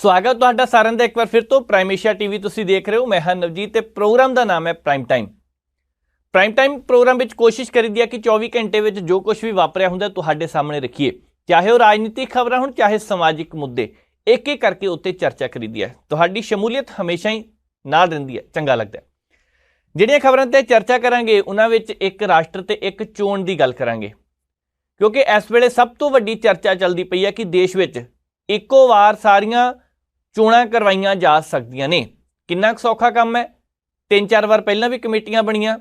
स्वागत तुहाडा सारिਆਂ ਦਾ एक बार फिर तो प्राइम एशिया टीवी तुसीं देख रहे हो। मैं हाँ नवजीत ते प्रोग्राम का नाम है prime time. Prime time program में कोशिश करी दी है कि 24 घंटे में जो कुछ भी वापरिया हुंदा तुहाडे सामने रखिए, चाहे वह राजनीतिक खबरां होण चाहे समाजिक मुद्दे, एक एक करके उत्ते चर्चा करी दी है। तुहाडी शमूलीयत हमेशा ही नाल रहिंदी है, चंगा लगदा है। जिहड़ियां खबरां ते चर्चा करांगे उन्हां विच एक राष्ट्र ते एक चोण दी गल करांगे, क्योंकि इस वेले सब तो वड्डी चर्चा चलदी पई है कि देश विच इक्को वार सारियां चोणां करवाईयां जा सकदियां ने। किन्ना सौखा काम है। 3-4 वार पहलां भी कमेटियां बणीਆਂ,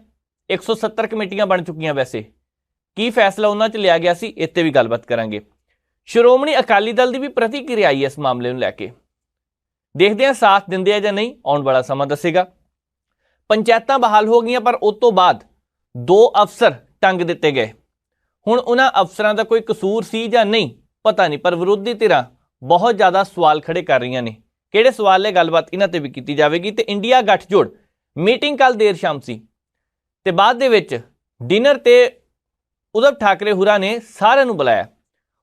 170 कमेटियां बन चुकियां। वैसे की फैसला उन्हां च लिया गया सी, इत्ते भी गलबात करांगे। श्रोमणी अकाली दल की भी प्रतिक्रिया आई है इस मामले नूं लैके, देखदे हां साथ दिंदे आ जां नहीं, आउण वाला समां दस्सेगा। पंचायतां बहाल हो गईयां, पर उस तो बाद 2 अफसर टंग दिते गए। हुण उन्हां अफसरां दा कोई कसूर सी जां नहीं पता नहीं, पर विरोधी धिरां बहुत ज़्यादा सवाल खड़े कर रही ने। किहड़े सवाल है, गलबात इन्हां ते भी की जाएगी। तो इंडिया गठजोड़ मीटिंग कल देर शाम सी ते बाद दे विच डिनर ते उद्धव ठाकरे हुरा ने सारिਆਂ ਨੂੰ बुलाया।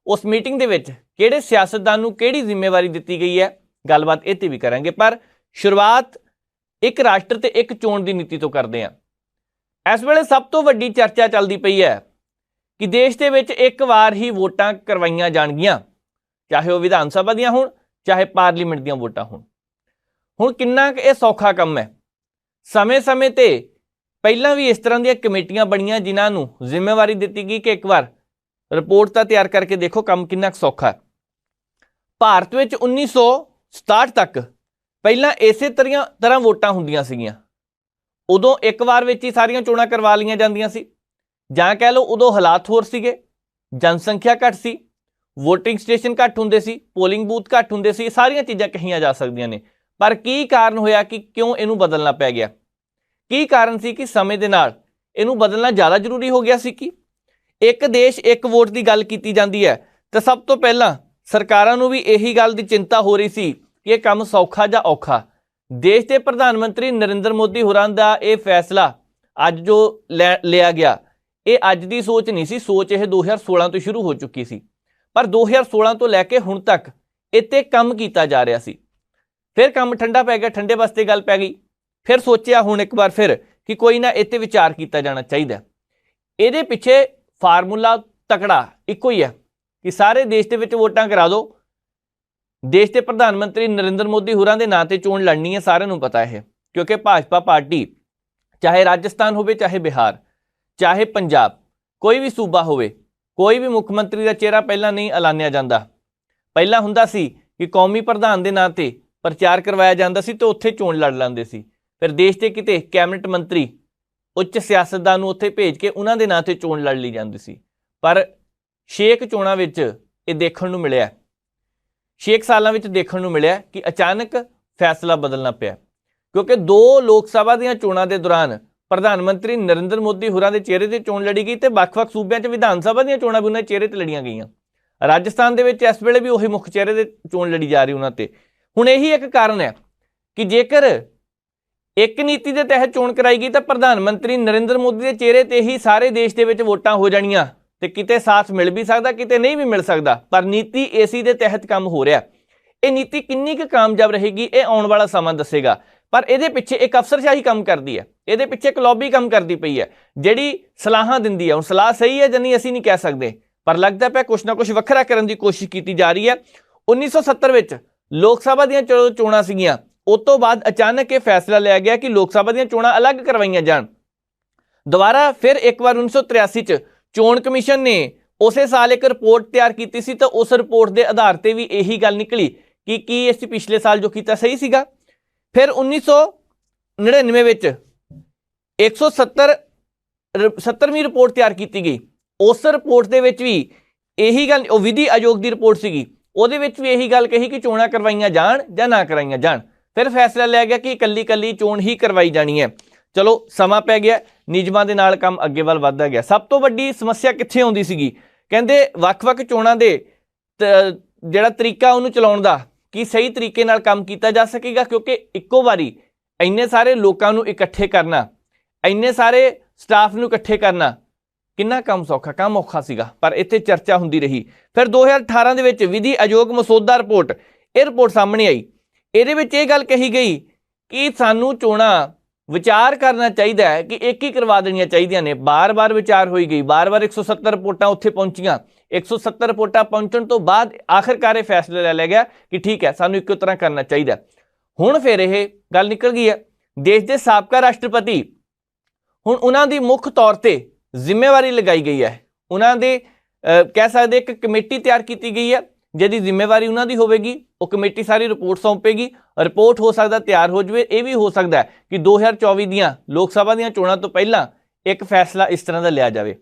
उस मीटिंग दे विच किहड़े सियासतदान नूं किहड़ी जिम्मेवारी दित्ती गई है, गलबात इत्ते भी करांगे। पर शुरुआत एक राष्ट्र ते एक चोण की नीति तो करते हैं। इस वेले सब तो वड्डी चर्चा चलती पई है कि देश के विच एक बार ही वोटां करवाईयां जाणगीਆਂ, चाहे वह विधान सभा दियां होण चाहे पार्लीमेंट दियां वोटां होण। हुण किन्ना ये सौखा काम है। समय समय ते पहलां भी इस तरह दी कमेटियां बणीਆਂ जिन्हां नूं जिम्मेवारी दित्ती गई कि एक बार रिपोर्ट तां तैयार करके देखो काम किन्ना सौखा है। भारत विच 1967 तक पहलां इसे तरह वोटां हुंदियां सीगीਆਂ। उदों एक वार विच ही सारियां चोणां करवा लईਆਂ ਜਾਂਦੀਆਂ ਸੀ, जां कह लो उदों हालात होर सीगे, जनसंख्या घट सी, वोटिंग स्टेशन घट हुंदे सी, पोलिंग बूथ घट हुंदे सी, सारियां चीज़ां कहीआं जा सकदियां ने। पर की कारण होया कि क्यों इनू बदलना पै गया? की कारण सी कि समय दे नाल इनू बदलना ज़्यादा जरूरी हो गया सी कि एक देश एक वोट की गल कीती जांदी है, तो सब तो पहलां सरकारां नूं भी यही गल दी चिंता हो रही सी कि यह काम सौखा जां औखा। देश के प्रधानमंत्री नरेंद्र मोदी होरां दा यह फैसला अज जो लिया गया, ये अज की सोच नहीं सी, सोच यह 2016 तो शुरू हो चुकी सी। पर 2016 तो लैके हुण तक इत्ते काम किया जा रहा सी। फिर काम ठंडा पै गया, ठंडे वास्ते गल पै गई। फिर सोचिया हुण एक बार फिर कि कोई ना इत्ते विचार किया जाना चाहिए। इहदे पिछे फार्मूला तकड़ा इक्को ही है कि सारे देश के विच वोटां करा दो। देश के प्रधानमंत्री नरेंद्र मोदी होरां दे नां ते चोण लड़नी है, सारिਆਂ ਨੂੰ पता है। क्योंकि भाजपा पार्टी चाहे राजस्थान होवे चाहे बिहार चाहे पंजाब, कोई भी सूबा होवे, कोई भी मुख्यमंत्री का चेहरा पहला नहीं ऐलानिया जाता। पहला हुंदा सी कि कौमी प्रधान के नां ते प्रचार करवाया जाता सी तो उत्थे चोण लड़ लैंदे सी। फिर देश के किते कैबिनेट मंत्री उच्च सियासतदान नूं उत्थे भेज के उन्हां दे नां ते चोण लड़ ली जाती सी। पर 6 चोणां विच ये देखण नूं मिलिआ, 6 सालां विच देखण नूं मिलिआ कि अचानक फैसला बदलना पिया। क्योंकि 2 लोक सभा दीआं चोणां दे दौरान प्रधानमंत्री नरेंद्र मोदी होरां दे चेहरे ते चोण लड़ी गई, तो ਵੱਖ-ਵੱਖ सूबिਆਂ 'ਚ विधान सभा दीआं चोणां भी उन्हां दे चेहरे ते लड़ीਆਂ गईਆਂ। राजस्थान दे विच इस वेले भी उही मुख चेहरे ते चोण लड़ी जा रही उन्हां ते। हुण यही एक कारण है कि जेकर एक नीति के तहत चोण कराई गई तो प्रधानमंत्री नरेंद्र मोदी के चेहरे ते ही सारे देश के विच वोटां हो जाणियां, ते किते साथ मिल भी सकदा किते नहीं भी मिल सकदा। पर नीति इसी दे तहत काम हो रहा। ये नीति किन्नी क कामयाब रहेगी ये आउण वाला समा दसेगा। पर इहदे पिछे एक अफसरशाही काम करती है, इहदे पिछे एक लॉबी काम करती पई है जिहड़ी सलाहां दिंदी है। हुण सलाह सही है जां नहीं असीं नहीं कह सकते, पर लगदा पिया कुछ ना कुछ वखरा करन दी कोशिश की जा रही है। 1970 विच लोक सभा दीआं चोणां सीगीआं, उस तो बाद अचानक ये फैसला लिया गया कि लोक सभा दीआं चोणां अलग करवाईयां जाण। दोबारा फिर एक बार 1983 च चोण कमीशन ने उस साल एक रिपोर्ट तैयार की सी, तो उस रिपोर्ट के आधार पर भी यही गल निकली कि इस पिछले साल जो किया सही सीगा। फिर 1999 विच 170वीं रिपोर्ट तैयार की गई। उस रिपोर्ट के विच भी यही गल, विधि आयोग की रिपोर्ट सीगी, उहदे विच भी यही गल कही कि चोणां करवाईयां जाण जां ना करवाईयां जाण। फिर फैसला लिया गया कि कल्ली कल्ली चोण ही करवाई जानी है। चलो समा पै गया, नियमां दे नाल काम अगे वल वधदा गया। सब तो वड्डी समस्या कित्थे आउंदी सीगी, कहंदे वख-वख चोणां दे जिहड़ा तरीका उहनूं चलाउण दा कि सही तरीके नाल काम किया जा सकेगा। क्योंकि इक्को बारी इन्ने सारे लोगों को इकट्ठे करना, इन्ने सारे स्टाफ नूं इकट्ठे करना किन्ना काम सौखा, काम औखा सीगा। पर इत्थे चर्चा हुंदी रही। फिर 2018 दे विच विधि आयोग मसौदा रिपोर्ट ਇਹ ਰਿਪੋਰਟ ਸਾਹਮਣੇ ਆਈ। ਇਹਦੇ ਵਿੱਚ ਇਹ ਗੱਲ ਕਹੀ ਗਈ ਕਿ ਸਾਨੂੰ ਚੋਣਾਂ ਵਿਚਾਰ ਕਰਨਾ ਚਾਹੀਦਾ ਹੈ ਕਿ ਇੱਕ ਹੀ ਕਰਵਾ ਦੇਣੀਆਂ ਚਾਹੀਦੀਆਂ ਨੇ। ਬਾਰ-ਬਾਰ ਵਿਚਾਰ ਹੋਈ ਗਈ, ਬਾਰ-ਬਾਰ 170 ਰਿਪੋਰਟਾਂ ਉੱਥੇ ਪਹੁੰਚੀਆਂ। 170 ਰਿਪੋਰਟਾਂ ਪਹੁੰਚਣ ਤੋਂ ਬਾਅਦ ਆਖਿਰਕਾਰ ਇਹ ਫੈਸਲਾ ਲੈ ਲਿਆ ਗਿਆ ਕਿ ਠੀਕ ਹੈ, ਸਾਨੂੰ ਇੱਕੋ ਤਰ੍ਹਾਂ ਕਰਨਾ ਚਾਹੀਦਾ। ਹੁਣ ਫਿਰ ਇਹ ਗੱਲ ਨਿਕਲ ਗਈ ਹੈ, ਦੇਸ਼ ਦੇ ਸਾਬਕਾ ਰਾਸ਼ਟਰਪਤੀ ਹੁਣ ਉਹਨਾਂ ਦੀ ਮੁੱਖ ਤੌਰ ਤੇ ਜ਼ਿੰਮੇਵਾਰੀ ਲਗਾਈ ਗਈ ਹੈ। ਉਹਨਾਂ ਦੇ ਕਹਿ ਸਕਦੇ ਇੱਕ ਕਮੇਟੀ ਤਿਆਰ ਕੀਤੀ ਗਈ ਹੈ ਜਿਹਦੀ ਜ਼ਿੰਮੇਵਾਰੀ ਉਹਨਾਂ ਦੀ ਹੋਵੇਗੀ। ਉਹ ਕਮੇਟੀ ਸਾਰੀ ਰਿਪੋਰਟ ਸੌਂਪੇਗੀ। ਰਿਪੋਰਟ ਹੋ ਸਕਦਾ ਤਿਆਰ ਹੋ ਜਾਵੇ। ਇਹ ਵੀ ਹੋ ਸਕਦਾ ਕਿ 2024 ਦੀਆਂ ਲੋਕ ਸਭਾ ਦੀਆਂ ਚੋਣਾਂ ਤੋਂ ਪਹਿਲਾਂ ਇੱਕ ਫੈਸਲਾ ਇਸ ਤਰ੍ਹਾਂ ਦਾ ਲਿਆ ਜਾਵੇ।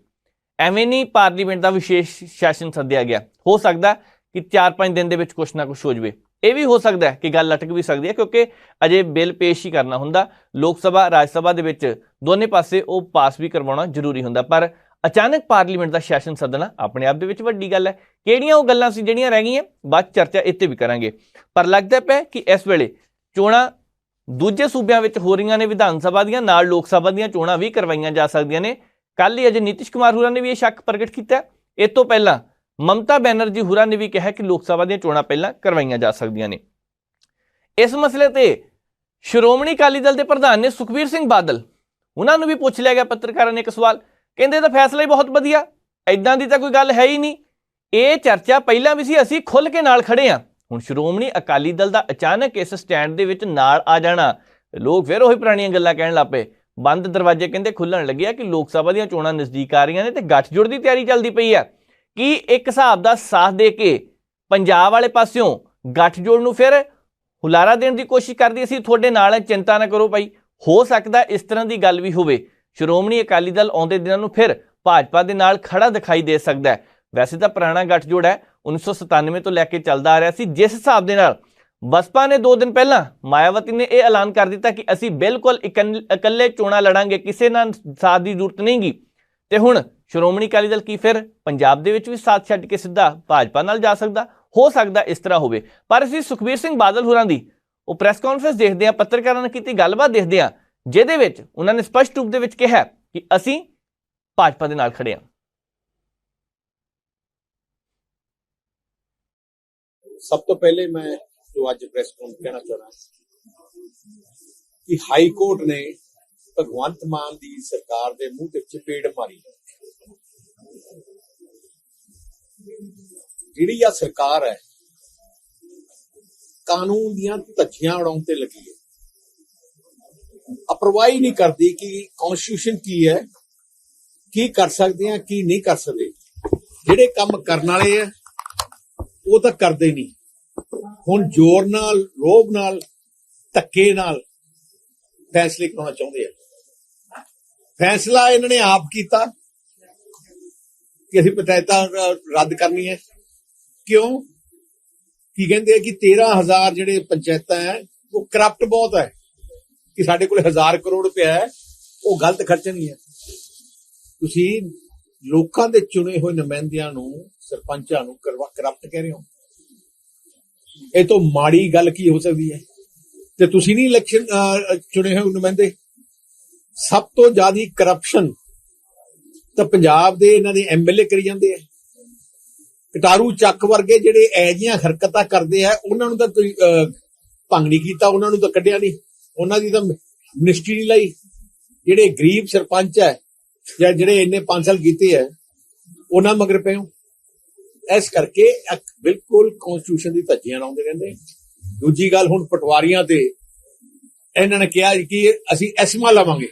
ਐਵੇਂ ਨਹੀਂ ਪਾਰਲੀਮੈਂਟ ਦਾ ਵਿਸ਼ੇਸ਼ ਸੈਸ਼ਨ ਸੱਦਿਆ ਗਿਆ। ਹੋ ਸਕਦਾ ਕਿ 4-5 ਦਿਨ ਦੇ ਵਿੱਚ ਕੁਛ ਨਾ ਕੁਛ ਹੋ ਜਾਵੇ। ਇਹ ਵੀ ਹੋ ਸਕਦਾ ਕਿ ਗੱਲ ਲਟਕ ਵੀ ਸਕਦੀ ਹੈ ਕਿਉਂਕਿ ਅਜੇ ਬਿੱਲ ਪੇਸ਼ ਹੀ ਕਰਨਾ ਹੁੰਦਾ। ਲੋਕ ਸਭਾ ਰਾਜ ਸਭਾ ਦੇ ਵਿੱਚ ਦੋਨੇ ਪਾਸੇ ਉਹ ਪਾਸ ਵੀ ਕਰਵਾਉਣਾ ਜ਼ਰੂਰੀ ਹੁੰਦਾ। ਪਰ ਅਚਾਨਕ ਪਾਰਲੀਮੈਂਟ ਦਾ ਸੈਸ਼ਨ ਸੱਦਣਾ ਆਪਣੇ ਆਪ ਦੇ ਵਿੱਚ ਵੱਡੀ ਗੱਲ ਹੈ। ਕਿਹੜੀਆਂ ਉਹ ਗੱਲਾਂ ਸੀ ਜਿਹੜੀਆਂ ਰਹਿ ਗਈਆਂ, ਬਾਅਦ ਚਰਚਾ ਇੱਥੇ ਵੀ ਕਰਾਂਗੇ। ਪਰ ਲੱਗਦਾ ਪਿਆ ਕਿ ਇਸ ਵੇਲੇ ਚੋਣਾਂ ਦੂਜੇ ਸੂਬਿਆਂ ਵਿੱਚ ਹੋ ਰਹੀਆਂ ਨੇ, ਵਿਧਾਨ ਸਭਾ ਦੀਆਂ ਨਾਲ ਲੋਕ ਸਭਾ ਦੀਆਂ ਚੋਣਾਂ ਵੀ ਕਰਵਾਈਆਂ ਜਾ ਸਕਦੀਆਂ ਨੇ। ਕੱਲ੍ਹ ਹੀ ਅਜੇ ਨੀਤਿਸ਼ ਕੁਮਾਰ ਹੋਰਾਂ ਨੇ ਵੀ ਇਹ ਸ਼ੱਕ ਪ੍ਰਗਟ ਕੀਤਾ। ਇਸ ਤੋਂ ਪਹਿਲਾਂ ਮਮਤਾ ਬੈਨਰਜੀ ਹੋਰਾਂ ਨੇ ਵੀ ਕਿਹਾ ਕਿ ਲੋਕ ਸਭਾ ਦੀਆਂ ਚੋਣਾਂ ਪਹਿਲਾਂ ਕਰਵਾਈਆਂ ਜਾ ਸਕਦੀਆਂ ਨੇ। ਇਸ ਮਸਲੇ ਤੇ ਸ਼੍ਰੋਮਣੀ ਅਕਾਲੀ ਦਲ ਦੇ ਪ੍ਰਧਾਨ ਨੇ ਸੁਖਬੀਰ ਸਿੰਘ ਬਾਦਲ, ਉਹਨਾਂ ਨੂੰ ਵੀ ਪੁੱਛ ਲਿਆ ਗਿਆ ਪੱਤਰਕਾਰਾਂ ਨੇ ਇੱਕ ਸਵਾਲ। ਕਹਿੰਦੇ ਤਾਂ ਫੈਸਲਾ ਹੀ ਬਹੁਤ ਵਧੀਆ, ਇਦਾਂ ਦੀ ਤਾਂ ਕੋਈ ਗੱਲ ਹੈ ਹੀ ਨਹੀਂ। ਇਹ ਚਰਚਾ ਪਹਿਲਾਂ ਵੀ ਸੀ, ਅਸੀਂ ਖੁੱਲ੍ਹ ਕੇ ਨਾਲ ਖੜੇ ਹਾਂ। ਹੁਣ ਸ਼੍ਰੋਮਣੀ ਅਕਾਲੀ ਦਲ ਦਾ ਅਚਾਨਕ ਇਸ ਸਟੈਂਡ ਦੇ ਵਿੱਚ ਨਾਲ ਆ ਜਾਣਾ, ਲੋਕ ਫਿਰ ਉਹੀ ਪੁਰਾਣੀਆਂ ਗੱਲਾਂ ਕਹਿਣ ਲੱਗ ਪਏ। ਬੰਦ ਦਰਵਾਜ਼ੇ ਕਹਿੰਦੇ ਖੁੱਲ੍ਹਣ ਲੱਗਿਆ ਕਿ ਲੋਕ ਸਭਾ ਦੀਆਂ ਚੋਣਾਂ ਨਜ਼ਦੀਕ ਆ ਰਹੀਆਂ ਨੇ ਤੇ ਗੱਠਜੋੜ ਦੀ ਤਿਆਰੀ ਚੱਲਦੀ ਪਈ ਆ ਕਿ ਇੱਕ ਹਿਸਾਬ ਦਾ ਸਾਥ ਦੇ ਕੇ ਪੰਜਾਬ ਵਾਲੇ ਪਾਸਿਓਂ ਗੱਠਜੋੜ ਨੂੰ ਫਿਰ ਹੁਲਾਰਾ ਦੇਣ ਦੀ ਕੋਸ਼ਿਸ਼ ਕਰਦੀ, ਅਸੀਂ ਤੁਹਾਡੇ ਨਾਲ ਹੈ, ਚਿੰਤਾ ਨਾ ਕਰੋ ਭਾਈ। ਹੋ ਸਕਦਾ ਇਸ ਤਰ੍ਹਾਂ ਦੀ ਗੱਲ ਵੀ ਹੋਵੇ। ਸ਼੍ਰੋਮਣੀ ਅਕਾਲੀ ਦਲ ਆਉਂਦੇ ਦਿਨਾਂ ਨੂੰ ਫਿਰ ਭਾਜਪਾ ਦੇ ਨਾਲ ਖੜਾ ਦਿਖਾਈ ਦੇ ਸਕਦਾ ਹੈ। ਵੈਸੇ ਤਾਂ ਪੁਰਾਣਾ ਗੱਠਜੋੜ ਹੈ, 1997 ਤੋਂ ਲੈ ਕੇ ਚੱਲਦਾ ਆ ਰਿਹਾ ਸੀ। ਜਿਸ ਹਿਸਾਬ ਦੇ ਨਾਲ ਬਸਪਾ ਨੇ 2 ਦਿਨ ਪਹਿਲਾਂ ਮਾਇਆਵਤੀ ਨੇ ਇਹ ਐਲਾਨ ਕਰ ਦਿੱਤਾ ਕਿ ਅਸੀਂ ਬਿਲਕੁਲ ਇਕੱਲੇ ਚੋਣਾਂ ਲੜਾਂਗੇ, ਕਿਸੇ ਨਾਲ ਸਾਥ ਦੀ ਜ਼ਰੂਰਤ ਨਹੀਂ ਗੀ। ਤੇ ਹੁਣ ਸ਼੍ਰੋਮਣੀ ਅਕਾਲੀ ਦਲ ਕੀ ਫਿਰ ਪੰਜਾਬ ਦੇ ਵਿੱਚ ਵੀ ਸਾਥ ਛੱਡ ਕੇ ਸਿੱਧਾ ਭਾਜਪਾ ਨਾਲ ਜਾ ਸਕਦਾ? ਹੋ ਸਕਦਾ ਇਸ ਤਰ੍ਹਾਂ ਹੋਵੇ। ਪਰ ਅਸੀਂ ਸੁਖਬੀਰ ਸਿੰਘ ਬਾਦਲ ਹੋਰਾਂ ਦੀ ਉਹ ਪ੍ਰੈਸ ਕਾਨਫਰੰਸ ਦੇਖਦੇ ਹਾਂ, ਪੱਤਰਕਾਰਾਂ ਨਾਲ ਕੀਤੀ ਗੱਲਬਾਤ ਦੇਖਦੇ ਹਾਂ, ਜਿਹਦੇ ਵਿੱਚ ਉਹਨਾਂ ਨੇ ਸਪਸ਼ਟ ਰੂਪ ਦੇ ਵਿੱਚ ਕਿਹਾ ਕਿ ਅਸੀਂ ਭਾਜਪਾ ਦੇ ਨਾਲ ਖੜੇ ਹਾਂ। ਸਭ ਤੋਂ ਪਹਿਲੇ ਮੈਂ ਜੋ ਅੱਜ ਪ੍ਰੈਸ ਕਾਨਫਰੰਸ ਕਹਿਣਾ ਚਾਹੁੰਦਾ ਕਿ ਹਾਈ ਕੋਰਟ ਨੇ ਭਗਵੰਤ ਮਾਨ ਦੀ ਸਰਕਾਰ ਦੇ ਮੂੰਹ ਤੇ ਚਪੇੜ ਮਾਰੀ। ਜਿਹੜੀ ਆ ਸਰਕਾਰ ਹੈ ਕਾਨੂੰਨ ਦੀਆਂ ਧੱਜੀਆਂ ਉਡਾਉਣ ਤੇ ਲੱਗੀ ਹੈ, ਅਪਰਵਾਹ ਨਹੀਂ ਕਰਦੀ ਕਿ ਕਨਸਟੀਟਿਊਸ਼ਨ ਕੀ ਹੈ, ਕੀ ਕਰ ਸਕਦੇ ਆ, ਕੀ ਨਹੀਂ ਕਰ ਸਕਦੇ। ਜਿਹੜੇ ਕੰਮ ਕਰਨ ਵਾਲੇ ਆ ਉਹ ਤਾਂ ਕਰਦੇ ਨਹੀਂ। ਹੁਣ ਜ਼ੋਰ ਨਾਲ, ਰੋਬ ਨਾਲ, ਧੱਕੇ ਨਾਲ ਫੈਸਲੇ ਕਰਾਉਣਾ ਚਾਹੁੰਦੇ ਆ। ਫੈਸਲਾ ਇਹਨਾਂ ਨੇ ਆਪ ਕੀਤਾ ਕਿ ਅਸੀਂ ਪੰਚਾਇਤਾਂ ਰੱਦ ਕਰਨੀ ਹੈ। ਕਿਉਂ? ਕੀ ਕਹਿੰਦੇ ਆ ਕਿ 13,000 ਜਿਹੜੇ ਪੰਚਾਇਤਾਂ ਹੈ ਉਹ ਕਰਪਟ ਬਹੁਤ ਹੈ, ਕਿ ਸਾਡੇ ਕੋਲ 1000 ਕਰੋੜ ਰੁਪਇਆ ਹੈ, ਉਹ ਗਲਤ ਖਰਚਣੀ ਹੈ। ਤੁਸੀਂ ਲੋਕਾਂ ਦੇ ਚੁਣੇ ਹੋਏ ਨੁਮਾਇੰਦਿਆਂ ਨੂੰ, ਸਰਪੰਚਾਂ ਨੂੰ ਕਰਪਟ ਕਹਿ ਰਹੇ ਹੋ। ਇਹ ਤੋਂ ਮਾੜੀ ਗੱਲ ਕੀ ਹੋ ਸਕਦੀ ਹੈ? ਤੇ ਤੁਸੀਂ ਨਹੀਂ ਇਲੈਕਸ਼ਨ ਚੁਣੇ ਹੋਏ ਨੁਮਾਇੰਦੇ। ਸਭ ਤੋਂ ਜ਼ਿਆਦਾ ਕਰਪਸ਼ਨ ਤਾਂ ਪੰਜਾਬ ਦੇ ਇਹਨਾਂ ਦੇ ਐਮਐਲਏ ਕਰੀ ਜਾਂਦੇ ਆ। ਕਟਾਰੂ ਚੱਕ ਵਰਗੇ ਜਿਹੜੇ ਇਹ ਜਿਹੀਆਂ ਹਰਕਤਾਂ ਕਰਦੇ ਆ, ਉਹਨਾਂ ਨੂੰ ਤਾਂ ਕੋਈ ਭੰਗ ਨਹੀਂ ਕੀਤਾ, ਉਹਨਾਂ ਨੂੰ ਤਾਂ ਕੱਢਿਆ ਨਹੀਂ, ਉਹਨਾਂ ਦੀ ਤਾਂ ਮਿਨਿਸਟਰੀ ਨਹੀਂ ਲਈ। ਜਿਹੜੇ ਗਰੀਬ ਸਰਪੰਚ ਹੈ ਜਾਂ ਜਿਹੜੇ ਇੰਨੇ 5 ਸਾਲ ਕੀਤੇ ਹੈ, ਉਹਨਾਂ ਮਗਰ ਪਏ ਹੋ। ਇਸ ਕਰਕੇ ਬਿਲਕੁਲ ਕਨਸਟੀਟਿਊਸ਼ਨ ਦੀ ਧੱਜੀਆਂ ਲਾਉਂਦੇ ਰਹਿੰਦੇ। ਦੂਜੀ ਗੱਲ, ਹੁਣ ਪਟਵਾਰੀਆਂ ਤੇ ਇਹਨਾਂ ਨੇ ਕਿਹਾ ਕਿ ਅਸੀਂ ਐਸਮਾ ਲਵਾਂਗੇ,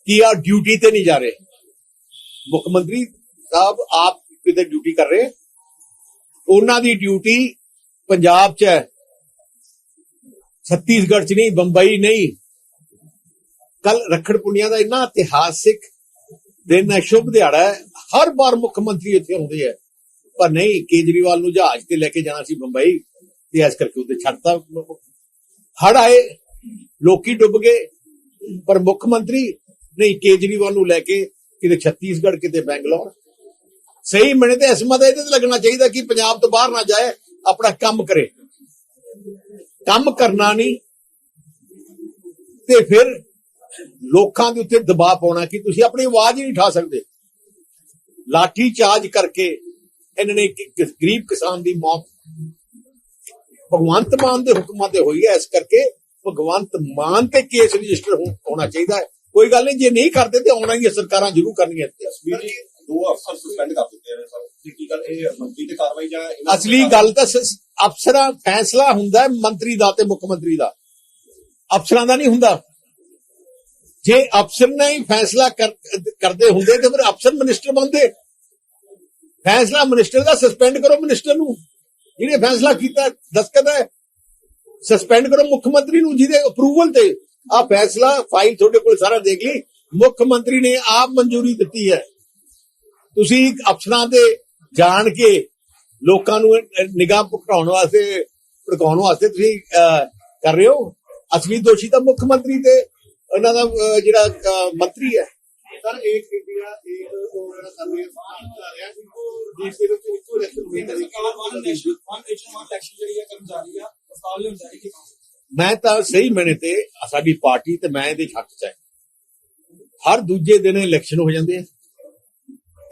ਕਿ ਆ ਡਿਊਟੀ ਤੇ ਨਹੀਂ ਜਾ ਰਹੇ। ਮੁੱਖ ਮੰਤਰੀ ਸਾਹਿਬ ਆਪ ਕਿਤੇ ਡਿਊਟੀ ਕਰ ਰਹੇ, ਉਹਨਾਂ ਦੀ ਡਿਊਟੀ ਪੰਜਾਬ 'ਚ ਹੈ, ਛੱਤੀਸਗੜ੍ਹ 'ਚ ਨਹੀਂ, ਬੰਬਈ ਨਹੀਂ। ਕੱਲ ਰੱਖੜ ਪੁੰਨਿਆ ਦਾ ਇੰਨਾ ਇਤਿਹਾਸਿਕ ਦਿਨ ਹੈ, ਸ਼ੁਭ ਦਿਹਾੜਾ ਹੈ। ਹਰ ਵਾਰ ਮੁੱਖ ਮੰਤਰੀ ਇੱਥੇ ਆਉਂਦੇ ਹੈ, ਪਰ ਨਹੀਂ, ਕੇਜਰੀਵਾਲ ਨੂੰ ਜਹਾਜ਼ ਤੇ ਲੈ ਕੇ ਜਾਣਾ ਸੀ ਬੰਬਈ, ਤੇ ਇਸ ਕਰਕੇ ਉੱਤੇ ਛੱਡਤਾ। ਹੜ ਆਏ, ਲੋਕੀ ਡੁੱਬ ਗਏ, ਪਰ ਮੁੱਖ ਮੰਤਰੀ ਨਹੀਂ, ਕੇਜਰੀਵਾਲ ਨੂੰ ਲੈ ਕੇ ਕਿਤੇ ਛੱਤੀਸਗੜ੍ਹ, ਕਿਤੇ ਬੈਂਗਲੌਰ। ਸਹੀ ਮਣੇ ਤੇ ਐਸਮਾ ਦਾ ਇਹਦੇ ਤੇ ਲੱਗਣਾ ਚਾਹੀਦਾ ਕਿ ਪੰਜਾਬ ਤੋਂ ਬਾਹਰ ਨਾ ਜਾਏ, ਆਪਣਾ ਕੰਮ ਕਰੇ। ਕੰਮ ਕਰਨਾ ਨਹੀਂ ਤੇ ਫਿਰ ਲੋਕਾਂ ਦੇ ਉੱਤੇ ਦਬਾਅ ਪਾਉਣਾ ਕਿ ਤੁਸੀਂ ਆਪਣੀ ਆਵਾਜ਼ ਹੀ ਨਹੀਂ ਉਠਾ ਸਕਦੇ। ਲਾਠੀ ਚਾਰਜ ਕਰਕੇ ਇਹਨਾਂ ਨੇ ਗਰੀਬ ਕਿਸਾਨ ਦੀ ਮੌਤ ਭਗਵੰਤ ਮਾਨ ਦੇ ਹੁਕਮਾਂ ਤੇ ਹੋਈ ਹੈ, ਇਸ ਕਰਕੇ ਭਗਵੰਤ ਮਾਨ ਤੇ ਕੇਸ ਰਜਿਸਟਰ ਹੋਣਾ ਚਾਹੀਦਾ ਹੈ। ਕੋਈ ਗੱਲ ਨਹੀਂ, ਜੇ ਨਹੀਂ ਕਰਦੇ ਤੇ ਆਉਣਾ ਹੀ ਸਰਕਾਰਾਂ ਜ਼ਰੂਰ ਕਰਨੀਆਂ। ਦੋ ਅਫਸਰ ਸਸਪੈਂਡ ਕਰ ਦਿੱਤੇ ਨੇ ਸਰ, ਕੀ ਗੱਲ ਇਹ ਮੰਤਰੀ ਤੇ ਕਾਰਵਾਈ ਜਾਂ ਅਸਲੀ ਗੱਲ ਤਾਂ ਅਫਸਰਾਂ ਫੈਸਲਾ ਹੁੰਦਾ ਹੈ ਮੰਤਰੀ ਦਾ ਤੇ ਮੁੱਖ ਮੰਤਰੀ ਦਾ, ਅਫਸਰਾਂ ਦਾ ਨਹੀਂ ਹੁੰਦਾ। ਜੇ ਅਫਸਰ ਨੇ ਹੀ ਫੈਸਲਾ ਕਰਦੇ ਹੁੰਦੇ ਤੇ ਫਿਰ ਅਫਸਰ ਮਿਨਿਸਟਰ ਬਣਦੇ। ਫੈਸਲਾ ਮਿਨਿਸਟਰ ਦਾ, ਸਸਪੈਂਡ ਕਰੋ ਮਿਨਿਸਟਰ ਨੂੰ ਜਿਹਨੇ ਫੈਸਲਾ ਕੀਤਾ, ਦਸਤਖਤ ਹੈ। ਸਸਪੈਂਡ ਕਰੋ ਮੁੱਖ ਮੰਤਰੀ ਨੂੰ ਜਿਹਦੇ ਅਪਰੂਵਲ ਤੇ ਆ ਫੈਸਲਾ, ਫਾਈਲ ਤੁਹਾਡੇ ਕੋਲ ਸਾਰਾ ਦੇਖ ਲਈ, ਮੁੱਖ ਮੰਤਰੀ ਨੇ ਆਪ ਮਨਜ਼ੂਰੀ ਦਿੱਤੀ ਹੈ। ਤੁਸੀਂ ਅਫਸਰਾਂ ਦੇ ਜਾਣ ਕੇ ਲੋਕਾਂ ਨੂੰ ਨਿਗਾਹ ਭਟਕਾਉਣ ਵਾਸਤੇ ਤੁਸੀਂ ਕਰ ਰਹੇ ਹੋ। ਅਸਲੀ ਦੋਸ਼ੀ ਤਾਂ ਮੁੱਖ ਮੰਤਰੀ ਤੇ ਉਹਨਾਂ ਦਾ ਜਿਹੜਾ ਮੰਤਰੀ ਹੈ। ਸਰ ਇੱਕ ਇੰਡੀਆ ਇੱਕ ਉਹ ਸਰਵੇ ਆ ਰਿਹਾ ਦੇਸ਼ ਦੇ ਵਿੱਚ ਇੱਕੋ ਇਲੈਕਸ਼ਨ ਹੋਈ ਹੈ, ਵਨ ਨੇਸ਼ਨ ਵਨ ਇਲੈਕਸ਼ਨ ਜਿਹੜੀ ਹੈ ਕਰਨ ਜਾ ਰਹੀ ਆ, ਪ੍ਰਸਤਾਵ ਲਿਆਉਣ ਜਾ ਰਹੀ ਹੈ। ਮੈਂ ਤਾਂ ਸਹੀ ਮੈਨੇ ਤੇ ਸਾਡੀ ਪਾਰਟੀ ਤੇ ਮੈਂ ਇਹਦੇ ਹੱਕ ਚ ਹੈ। ਹਰ ਦੂਜੇ ਦਿਨ ਇਲੈਕਸ਼ਨ ਹੋ ਜਾਂਦੇ ਆ।